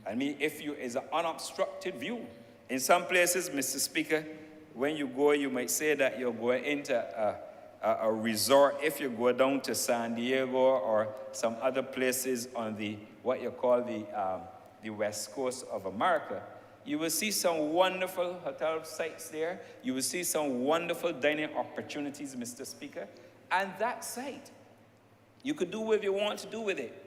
Speaker 9: I mean, if you is an unobstructed view. In some places, Mr. Speaker, when you go, you might say that you're going into a resort. If you go down to San Diego or some other places on the, what you call the West Coast of America, you will see some wonderful hotel sites there. You will see some wonderful dining opportunities, Mr. Speaker. And that site, you could do what you want to do with it.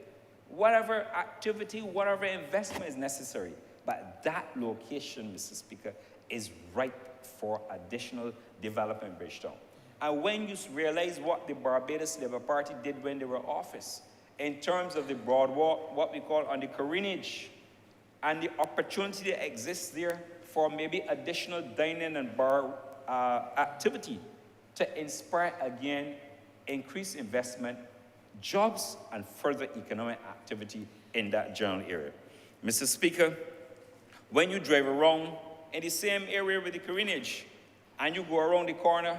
Speaker 9: Whatever activity, whatever investment is necessary. But that location, Mr. Speaker, is ripe for additional development in Bridgetown. And when you realize what the Barbados Labour Party did when they were in office, in terms of the broadwalk, what we call on the Carinage, and the opportunity that exists there for maybe additional dining and bar activity to inspire again increased investment, jobs, and further economic activity in that general area. Mr. Speaker, when you drive around in the same area with the Carinage and you go around the corner,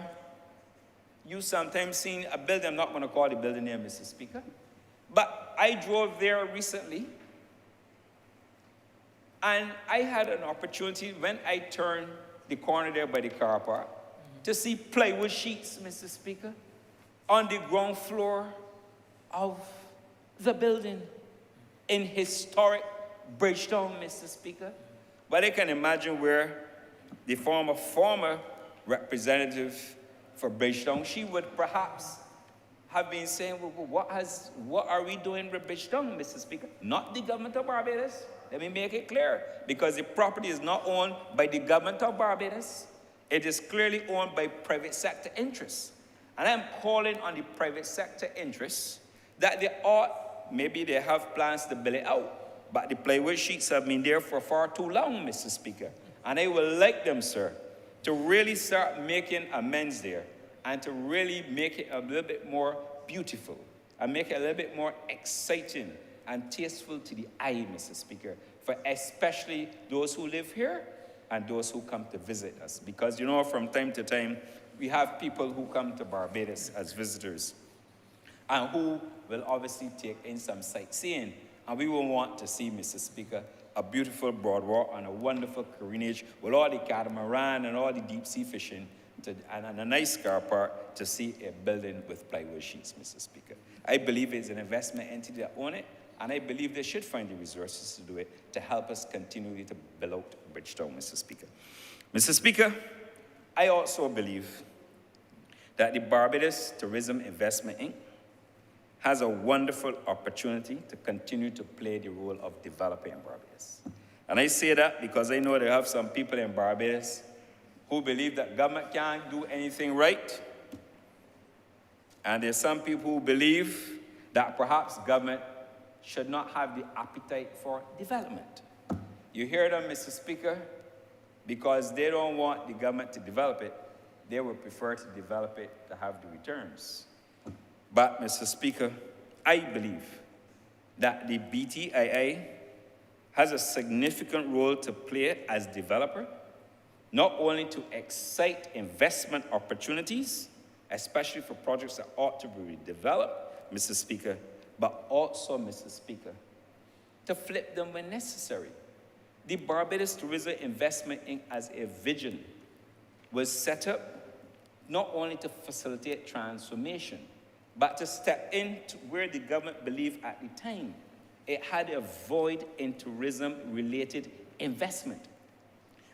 Speaker 9: you sometimes see a building. I'm not going to call the building name, Mr. Speaker, but I drove there recently and I had an opportunity when I turned the corner there by the car park to see plywood sheets, Mr. Speaker, on the ground floor of the building in historic Bridgetown, Mr. Speaker. But I can imagine where the former representative for Bridgetown, she would perhaps have been saying, well, what are we doing with Bridgetown, Mr. Speaker? Not the government of Barbados. Let me make it clear, because the property is not owned by the government of Barbados. It is clearly owned by private sector interests. And I'm calling on the private sector interests that they ought, maybe they have plans to build it out, but the plywood sheets have been there for far too long, Mr. Speaker. And I would like them, sir, to really start making amends there and to really make it a little bit more beautiful and make it a little bit more exciting and tasteful to the eye, Mr. Speaker, for especially those who live here and those who come to visit us. Because, you know, from time to time, we have people who come to Barbados as visitors and who will obviously take in some sightseeing. And we will want to see, Mr. Speaker, a beautiful boardwalk and a wonderful Carinage with all the catamaran and all the deep sea fishing and a nice car park to see a building with plywood sheets, Mr. Speaker. I believe it's an investment entity that owns it, and I believe they should find the resources to do it to help us continue to build out Bridgetown, Mr. Speaker. Mr. Speaker, I also believe that the Barbados Tourism Investment Inc. has a wonderful opportunity to continue to play the role of developing Barbados. And I say that because I know there have some people in Barbados who believe that government can't do anything right. And there's some people who believe that perhaps government should not have the appetite for development. You hear them, Mr. Speaker, because they don't want the government to develop it. They would prefer to develop it to have the returns. But, Mr. Speaker, I believe that the BTII has a significant role to play as developer, not only to excite investment opportunities, especially for projects that ought to be developed, Mr. Speaker, but also, Mr. Speaker, to flip them when necessary. The Barbados Tourism Investment Inc. as a vision was set up not only to facilitate transformation, but to step into where the government believed at the time it had a void in tourism-related investment.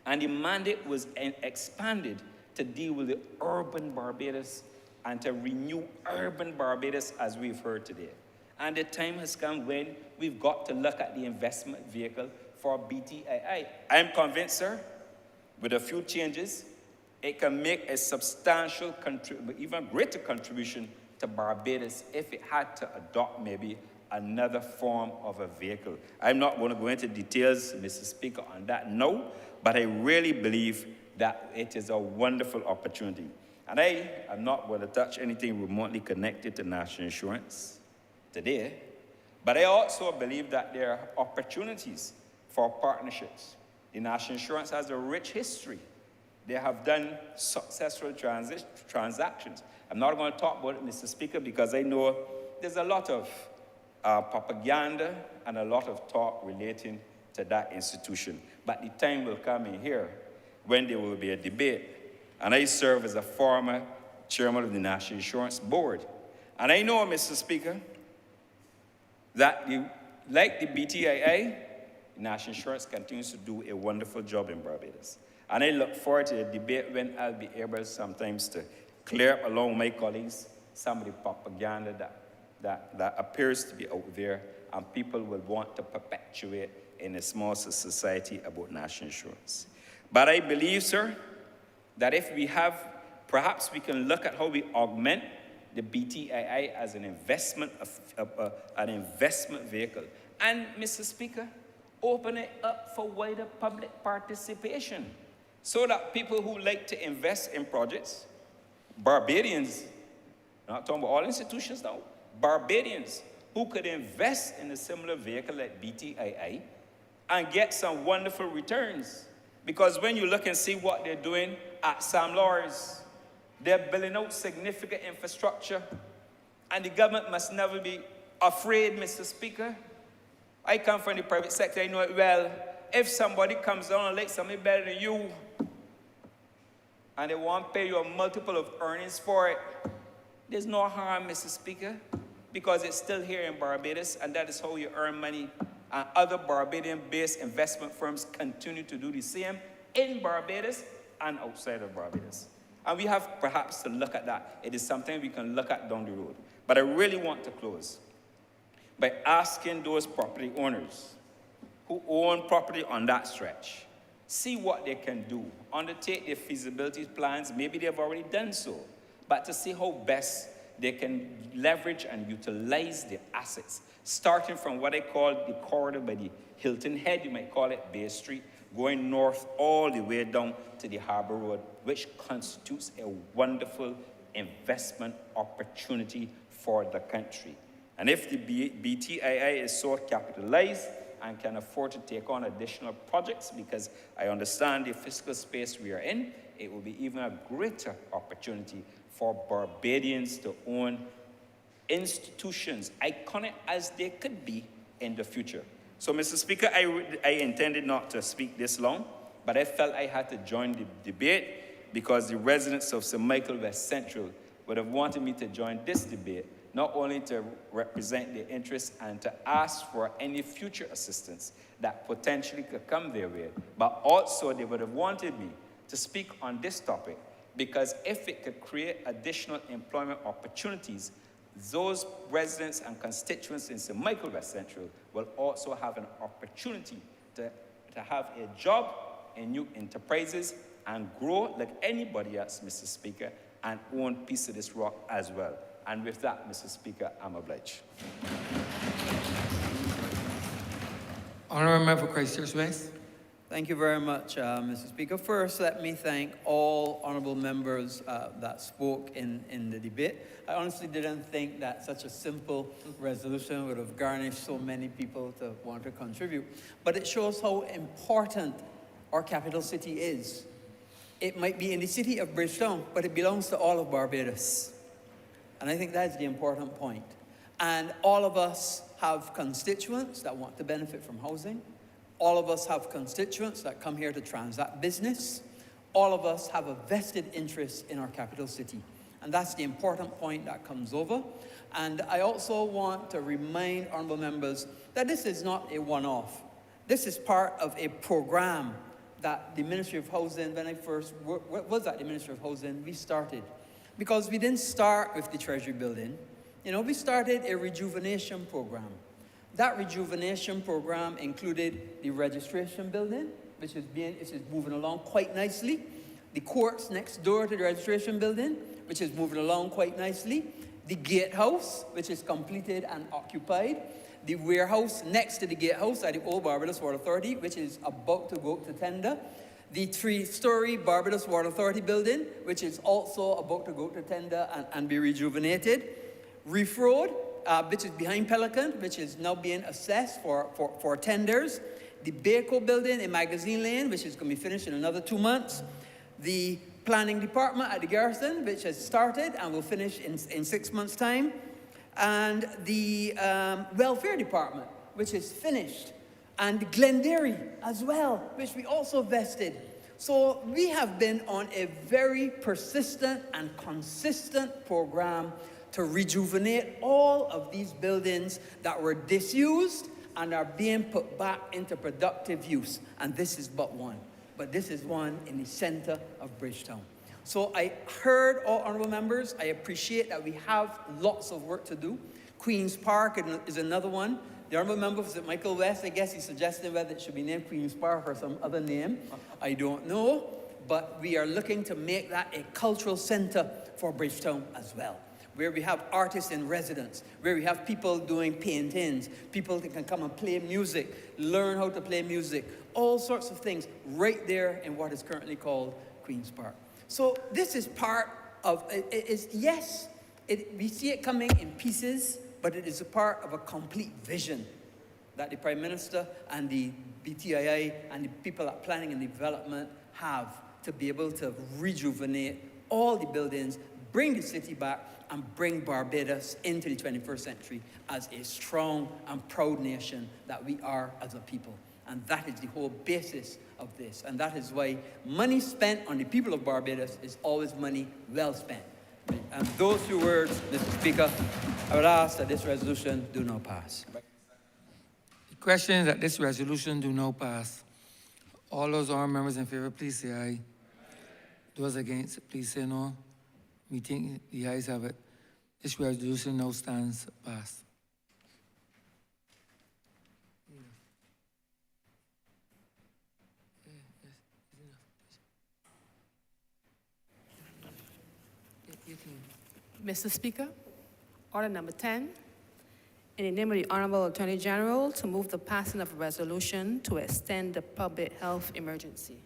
Speaker 9: And the mandate was expanded to deal with the urban Barbados and to renew urban Barbados as we've heard today. And the time has come when we've got to look at the investment vehicle for BTII. I'm convinced, sir, with a few changes, it can make a substantial, even greater contribution to Barbados if it had to adopt maybe another form of a vehicle. I'm not going to go into details, Mr. Speaker, on that, no, but I really believe that it is a wonderful opportunity. And I am not going to touch anything remotely connected to national insurance today, but I also believe that there are opportunities for partnerships. The national insurance has a rich history. They have done successful transactions. I'm not going to talk about it, Mr. Speaker, because I know there's a lot of propaganda and a lot of talk relating to that institution. But the time will come in here when there will be a debate. And I serve as a former chairman of the National Insurance Board. And I know, Mr. Speaker, that like the BTIA, National Insurance continues to do a wonderful job in Barbados. And I look forward to the debate when I'll be able sometimes to clear up along with my colleagues some of the propaganda that appears to be out there and people will want to perpetuate in a small society about national insurance. But I believe, sir, that if we have, perhaps we can look at how we augment the BTII as an investment vehicle. And, Mr. Speaker, open it up for wider public participation so that people who like to invest in projects, Barbadians, not talking about all institutions now, Barbadians who could invest in a similar vehicle like BTII and get some wonderful returns. Because when you look and see what they're doing at Sam Lawrence, they're building out significant infrastructure, and the government must never be afraid, Mr. Speaker. I come from the private sector, I know it well. If somebody comes down and like somebody better than you, and they want to pay you a multiple of earnings for it, there's no harm, Mr. Speaker, because it's still here in Barbados, and that is how you earn money. And other Barbadian-based investment firms continue to do the same in Barbados and outside of Barbados. And we have perhaps to look at that. It is something we can look at down the road. But I really want to close by asking those property owners who own property on that stretch, see what they can do, undertake their feasibility plans, maybe they've already done so, but to see how best they can leverage and utilize their assets, starting from what I call the corridor by the Hilton Head, you might call it Bay Street, going north all the way down to the Harbor Road, which constitutes a wonderful investment opportunity for the country. And if the BTII is so capitalized and can afford to take on additional projects, because I understand the fiscal space we are in, it will be even a greater opportunity for Barbadians to own institutions, iconic as they could be in the future. So, Mr. Speaker, I intended not to speak this long, but I felt I had to join the debate because the residents of St. Michael West Central would have wanted me to join this debate, not only to represent their interests and to ask for any future assistance that potentially could come their way, but also they would have wanted me to speak on this topic because if it could create additional employment opportunities, those residents and constituents in St. Michael West Central will also have an opportunity to have a job in new enterprises and grow like anybody else, Mr. Speaker, and own a piece of this rock as well. And with that, Mr. Speaker, I'm obliged.
Speaker 1: Honourable Member for Christchurch West.
Speaker 6: Thank you very much, Mr. Speaker. First, let me thank all honourable members that spoke in the debate. I honestly didn't think that such a simple resolution would have garnished so many people to want to contribute. But it shows how important our capital city is. It might be in the city of Bridgetown, but it belongs to all of Barbados. And I think that's the important point. And all of us have constituents that want to benefit from housing. All of us have constituents that come here to transact business. All of us have a vested interest in our capital city. And that's the important point that comes over. And I also want to remind honourable members that this is not a one-off. This is part of a program that the Ministry of Housing, when I first was at the Ministry of Housing, we started. Because we didn't start with the Treasury building. You know, we started a rejuvenation program. That rejuvenation program included the registration building, which is moving along quite nicely. The courts next door to the registration building, which is moving along quite nicely. The gatehouse, which is completed and occupied. the warehouse next to the gatehouse at the old Barbados Water Authority, which is about to go to tender. The 3-story Barbados Water Authority building, which is also about to go to tender and be rejuvenated. Reef Road, which is behind Pelican, which is now being assessed for tenders. The Baco building in Magazine Lane, which is going to be finished in another 2 months. The planning department at the Garrison, which has started and will finish in 6 months' time. And the welfare department, which is finished. And Glenderry as well, which we also vested. So we have been on a very persistent and consistent program to rejuvenate all of these buildings that were disused and are being put back into productive use. And this is but one. But this is one in the center of Bridgetown. So I heard all honorable members. I appreciate that we have lots of work to do. Queen's Park is another one. The honorable member was it Michael West. I guess he suggested whether it should be named Queen's Park or some other name. I don't know. But we are looking to make that a cultural center for Bridgetown as well, where we have artists in residence, where we have people doing paintings, people that can come and play music, learn how to play music, all sorts of things right there in what is currently called Queen's Park. So this is part of, we see it coming in pieces, but it is a part of a complete vision that the Prime Minister and the BTII and the people at Planning and Development have to be able to rejuvenate all the buildings, bring the city back, and bring Barbados into the 21st century as a strong and proud nation that we are as a people. And that is the whole basis of this. And that is why money spent on the people of Barbados is always money well spent. And those 2 words, Mr. Speaker, I would ask that this resolution do not pass.
Speaker 1: The question is that this resolution do not pass. All those honourable members in favor, please say aye. Those against, please say no. We think the ayes have it. This resolution now stands passed.
Speaker 10: Mr. Speaker, order number 10, in the name of the Honourable Attorney General, to move the passing of a resolution to extend the public health emergency.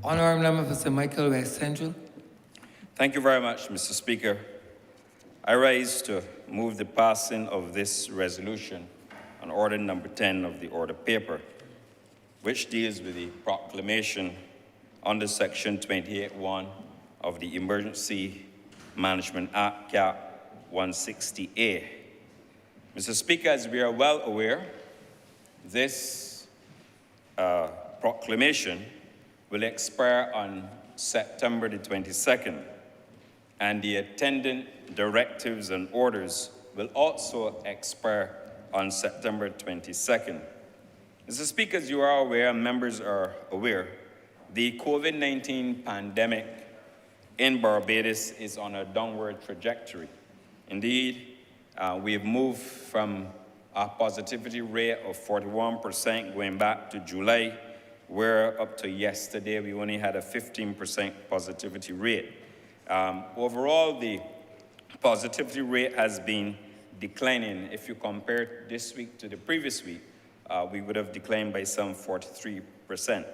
Speaker 1: Honourable member for St. Michael West Central.
Speaker 9: Thank you very much, Mr. Speaker. I rise to move the passing of this resolution on order number 10 of the order paper, which deals with the proclamation under Section 28(1) of the Emergency Management Act, Cap 160A. Mr. Speaker, as we are well aware, this proclamation will expire on September the 22nd, and the attendant directives and orders will also expire on September 22nd. Mr. Speaker, as you are aware, members are aware, the COVID-19 pandemic in Barbados is on a downward trajectory. Indeed, we have moved from a positivity rate of 41% going back to July, where up to yesterday we only had a 15% positivity rate. Overall, the positivity rate has been declining. If you compare this week to the previous week, we would have declined by some 43%.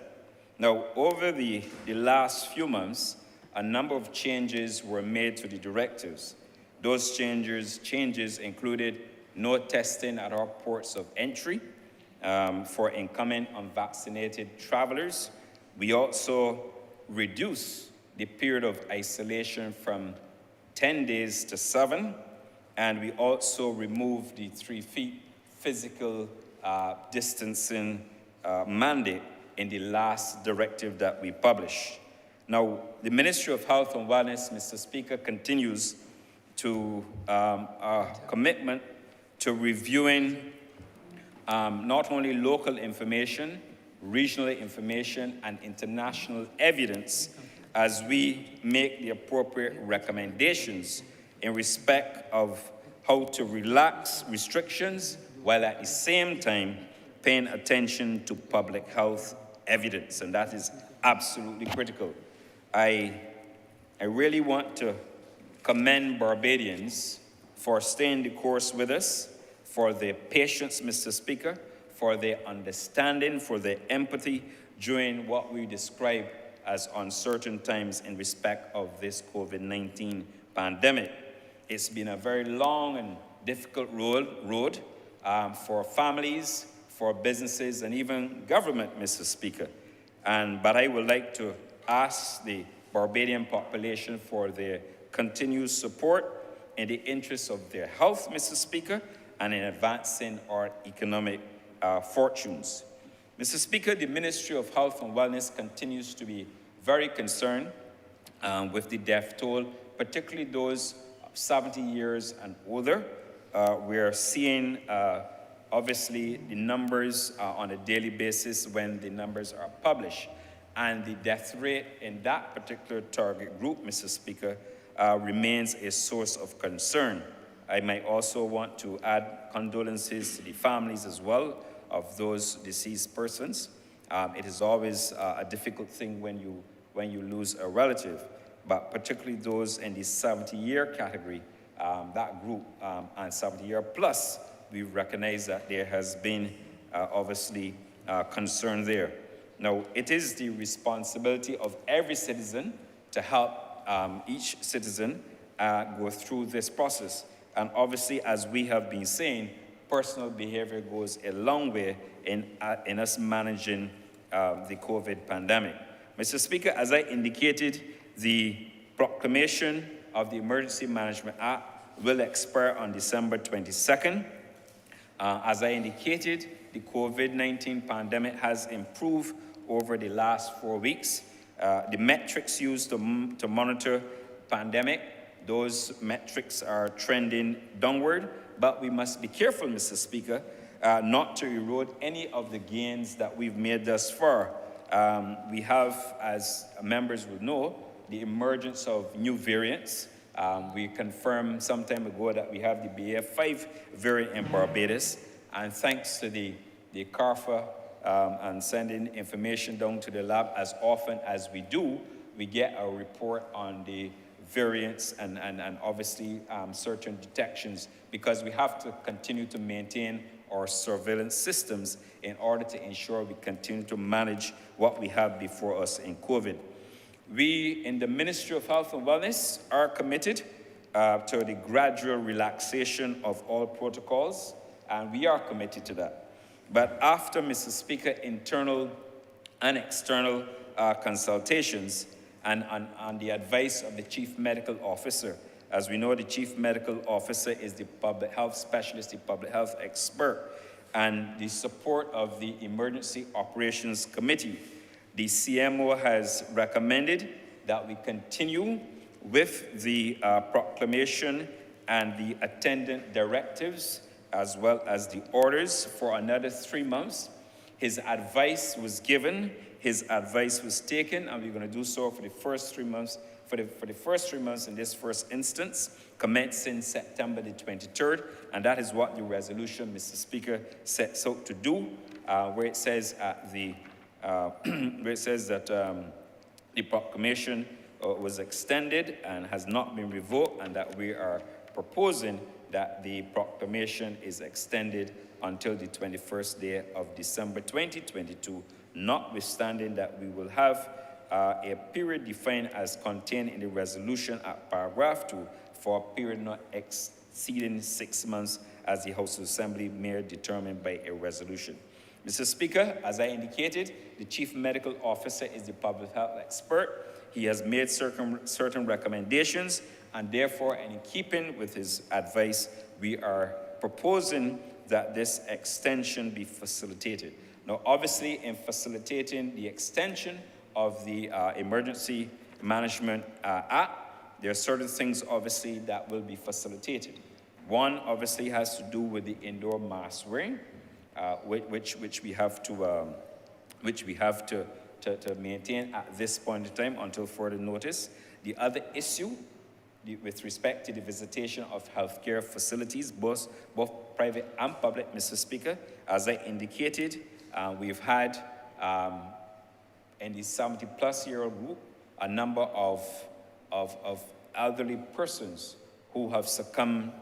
Speaker 9: Now, over the last few months, a number of changes were made to the directives. Those changes included no testing at our ports of entry for incoming unvaccinated travelers. We also reduced the period of isolation from 10 days to 7, and we also removed the 3 feet physical distancing mandate in the last directive that we published. Now, the Ministry of Health and Wellness, Mr. Speaker, continues to our commitment to reviewing not only local information, regional information, and international evidence as we make the appropriate recommendations in respect of how to relax restrictions while at the same time paying attention to public health evidence, and that is absolutely critical. I really want to commend Barbadians for staying the course with us, for their patience, Mr. Speaker, for their understanding, for their empathy during what we describe as uncertain times in respect of this COVID-19 pandemic. It's been a very long and difficult road for families, for businesses, and even government, Mr. Speaker. But I would like to ask the Barbadian population for their continued support in the interests of their health, Mr. Speaker, and in advancing our economic fortunes. Mr. Speaker, the Ministry of Health and Wellness continues to be very concerned with the death toll, particularly those 70 years and older. We're seeing, obviously, the numbers on a daily basis when the numbers are published. And the death rate in that particular target group, Mr. Speaker, remains a source of concern. I might also want to add condolences to the families as well of those deceased persons. It is always a difficult thing when you lose a relative, but particularly those in the 70-year category, that group, and 70-year plus, we recognize that there has been obviously concern there. Now, it is the responsibility of every citizen to help each citizen go through this process. And obviously, as we have been saying, personal behavior goes a long way in us managing the COVID pandemic. Mr. Speaker, as I indicated, the proclamation of the Emergency Management Act will expire on December 22nd. As I indicated, the COVID-19 pandemic has improved over the last 4 weeks. The metrics used to monitor pandemic, those metrics are trending downward, but we must be careful, Mr. Speaker, not to erode any of the gains that we've made thus far. We have, as members would know, the emergence of new variants. We confirmed some time ago that we have the BA.5 variant in Barbados, and thanks to the CARFA and sending information down to the lab as often as we do, we get a report on the variants and obviously certain detections, because we have to continue to maintain our surveillance systems in order to ensure we continue to manage what we have before us in COVID. We in the Ministry of Health and Wellness are committed to the gradual relaxation of all protocols, and we are committed to that. But after, Mr. Speaker, internal and external consultations and on the advice of the Chief Medical Officer, as we know, the Chief Medical Officer is the public health specialist, the public health expert, and the support of the Emergency Operations Committee, the CMO has recommended that we continue with the proclamation and the attendant directives, as well as the orders, for another 3 months. His advice was given, his advice was taken, and we're going to do so for the first 3 months, for the first 3 months in this first instance, commencing September the 23rd, and that is what the resolution, Mr. Speaker, sets out to do, where it says that the proclamation was extended and has not been revoked, and that we are proposing that the proclamation is extended until the 21st day of December 2022, notwithstanding that we will have a period defined as contained in the resolution at paragraph 2 for a period not exceeding 6 months, as the House of Assembly may determine by a resolution. Mr. Speaker, as I indicated, the Chief Medical Officer is the public health expert. He has made certain recommendations, and therefore, in keeping with his advice, we are proposing that this extension be facilitated. Now, obviously, in facilitating the extension of the Emergency Management Act, there are certain things, obviously, that will be facilitated. One, obviously, has to do with the indoor mask wearing, which we have to maintain at this point in time until further notice. The other issue, with respect to the visitation of healthcare facilities, both private and public, Mr. Speaker, as I indicated, we've had in the 70-plus-year-old group, a number of elderly persons who have succumbed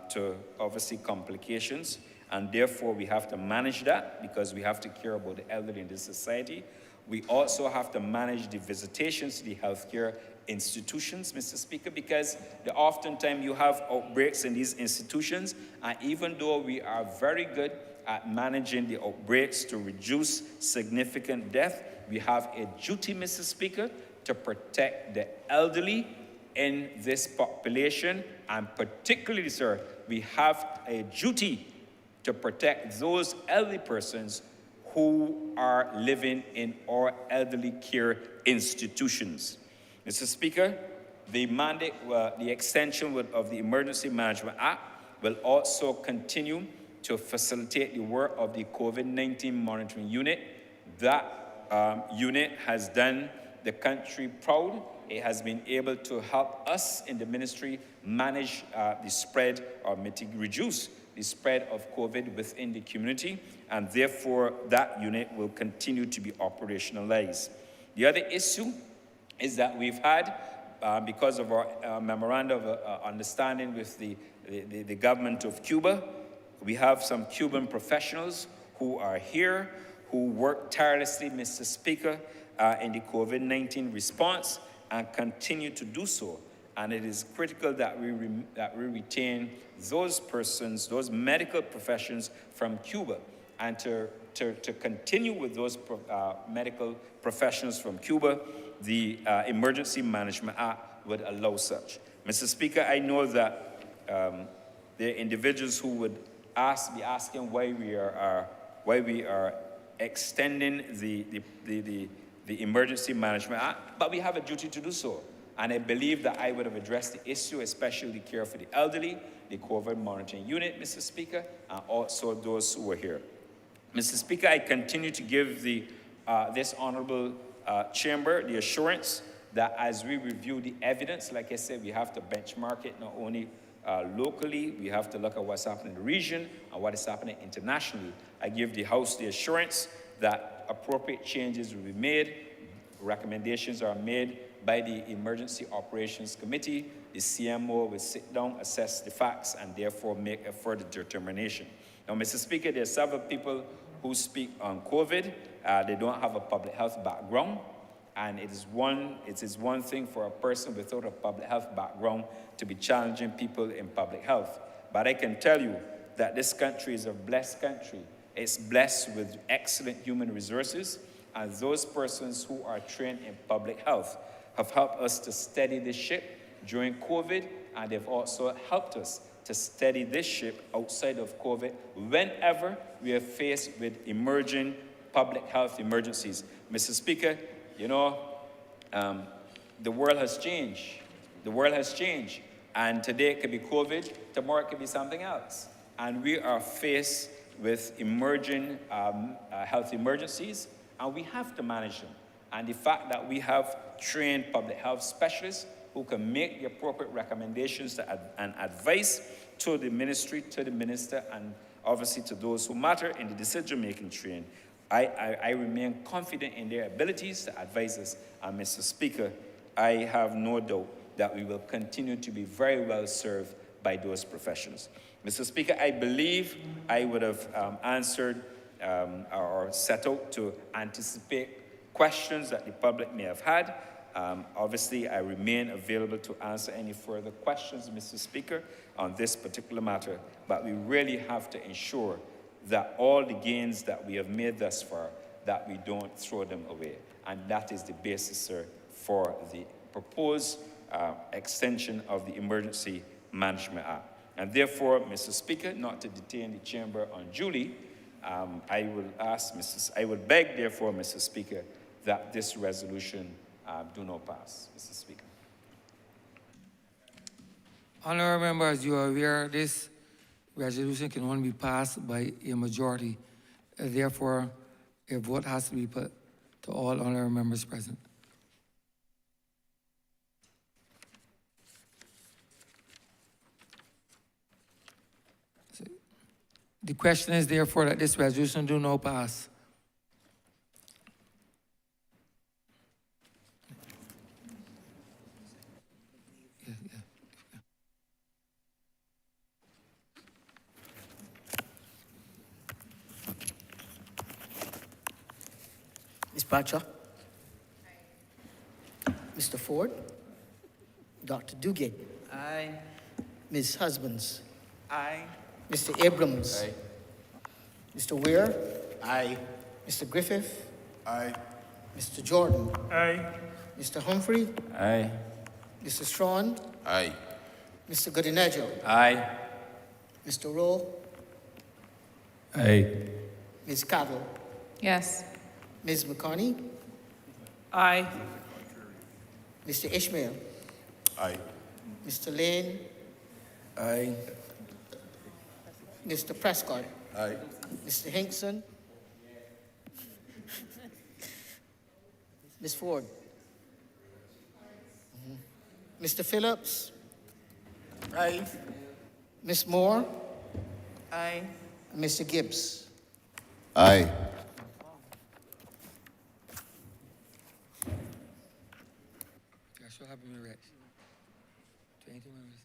Speaker 9: to obviously complications, and therefore we have to manage that because we have to care about the elderly in this society. We also have to manage the visitations to the healthcare institutions, Mr. Speaker, because oftentimes you have outbreaks in these institutions, and even though we are very good at managing the outbreaks to reduce significant death, we have a duty, Mr. Speaker, to protect the elderly in this population, and particularly, sir, we have a duty to protect those elderly persons who are living in our elderly care institutions. Mr. Speaker, the mandate, the extension of the Emergency Management Act will also continue to facilitate the work of the COVID-19 monitoring unit. That unit has done the country proud. It has been able to help us in the ministry manage the spread or reduce the spread of COVID within the community, and therefore that unit will continue to be operationalized. The other issue is that we've had, because of our memorandum of understanding with the government of Cuba, we have some Cuban professionals who are here, who work tirelessly, Mr. Speaker, in the COVID-19 response and continue to do so. And it is critical that we retain those persons, those medical professions from Cuba, and to continue with those medical professionals from Cuba, the Emergency Management Act would allow such. Mr. Speaker, I know that there are individuals who would be asking why we are extending the Emergency Management Act, but we have a duty to do so. And I believe that I would have addressed the issue, especially the care for the elderly, the COVID monitoring unit, Mr. Speaker, and also those who are here. Mr. Speaker, I continue to give this honorable chamber the assurance that as we review the evidence, like I said, we have to benchmark it not only locally, we have to look at what's happening in the region and what is happening internationally. I give the House the assurance that appropriate changes will be made, recommendations are made by the Emergency Operations Committee. The CMO will sit down, assess the facts, and therefore make a further determination. Now, Mr. Speaker, there are several people who speak on COVID. They don't have a public health background, and it is one thing for a person without a public health background to be challenging people in public health. But I can tell you that this country is a blessed country. It's blessed with excellent human resources, and those persons who are trained in public health have helped us to steady the ship during COVID, and they've also helped us to steady this ship outside of COVID whenever we are faced with emerging public health emergencies. Mr. Speaker, you know, the world has changed. The world has changed. And today it could be COVID, tomorrow it could be something else. And we are faced with emerging health emergencies, and we have to manage them. And the fact that we have trained public health specialists who can make the appropriate recommendations and advice to the ministry, to the minister, and obviously to those who matter in the decision-making train. I remain confident in their abilities to advise us. And Mr. Speaker, I have no doubt that we will continue to be very well served by those professionals. Mr. Speaker, I believe I would have answered or set out to anticipate questions that the public may have had. Obviously, I remain available to answer any further questions, Mr. Speaker, on this particular matter, but we really have to ensure that all the gains that we have made thus far, that we don't throw them away. And that is the basis, sir, for the proposed extension of the Emergency Management Act. And therefore, Mr. Speaker, not to detain the chamber unduly, I will beg, therefore, Mr. Speaker, that this resolution do not pass, Mr. Speaker.
Speaker 1: Honourable members, you are aware this resolution can only be passed by a majority. Therefore, a vote has to be put to all honourable members present. So, the question is therefore that this resolution do not pass.
Speaker 5: Bradshaw. Mr. Ford. Dr. Duguay.
Speaker 6: Aye.
Speaker 5: Ms. Husbands.
Speaker 6: Aye.
Speaker 5: Mr. Abrams.
Speaker 3: Aye.
Speaker 5: Mr. Weir.
Speaker 7: Aye.
Speaker 5: Mr. Griffith.
Speaker 7: Aye.
Speaker 5: Mr. Jordan.
Speaker 6: Aye.
Speaker 5: Mr. Humphrey.
Speaker 9: Aye.
Speaker 5: Mr. Strawn.
Speaker 7: Aye.
Speaker 5: Mr. Godinejo.
Speaker 9: Aye.
Speaker 5: Mr. Rowe.
Speaker 9: Aye.
Speaker 5: Ms. Cavill.
Speaker 4: Yes.
Speaker 5: Ms. McCarney.
Speaker 6: Aye.
Speaker 5: Mr. Ishmael.
Speaker 7: Aye.
Speaker 5: Mr. Lane.
Speaker 2: Aye.
Speaker 5: Mr. Prescott.
Speaker 7: Aye.
Speaker 5: Mr. Hinkson. Ms. Ford. Mr. Phillips.
Speaker 6: Aye.
Speaker 5: Ms. Moore.
Speaker 6: Aye.
Speaker 5: And Mr. Gibbs.
Speaker 8: Aye.
Speaker 1: Joshua have been read. 22 members.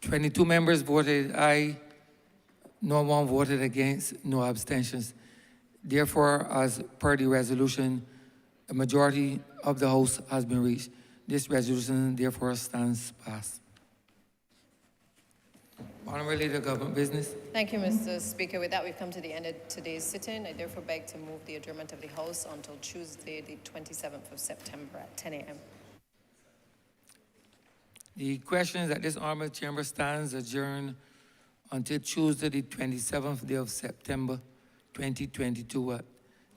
Speaker 1: 22 members voted aye, no one voted against, no abstentions. Therefore, as per the resolution, a majority of the House has been reached. This resolution therefore stands passed. Honourable Leader of Government Business.
Speaker 11: Thank you, Mr. Speaker. With that, we've come to the end of today's sitting. I therefore beg to move the adjournment of the House until Tuesday, the 27th of September at 10 a.m.
Speaker 1: The question is that this honorable chamber stands adjourned until Tuesday, the 27th day of September, 2022 at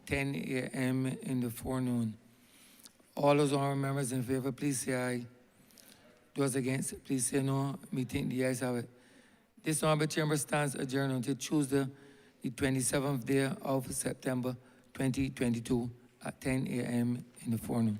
Speaker 1: 10 a.m. in the forenoon. All those honorable members in favor, please say aye. Those against, please say no. Meeting the ayes have it. This honorable chamber stands adjourned until Tuesday, the 27th day of September, 2022 at 10 a.m. in the forenoon.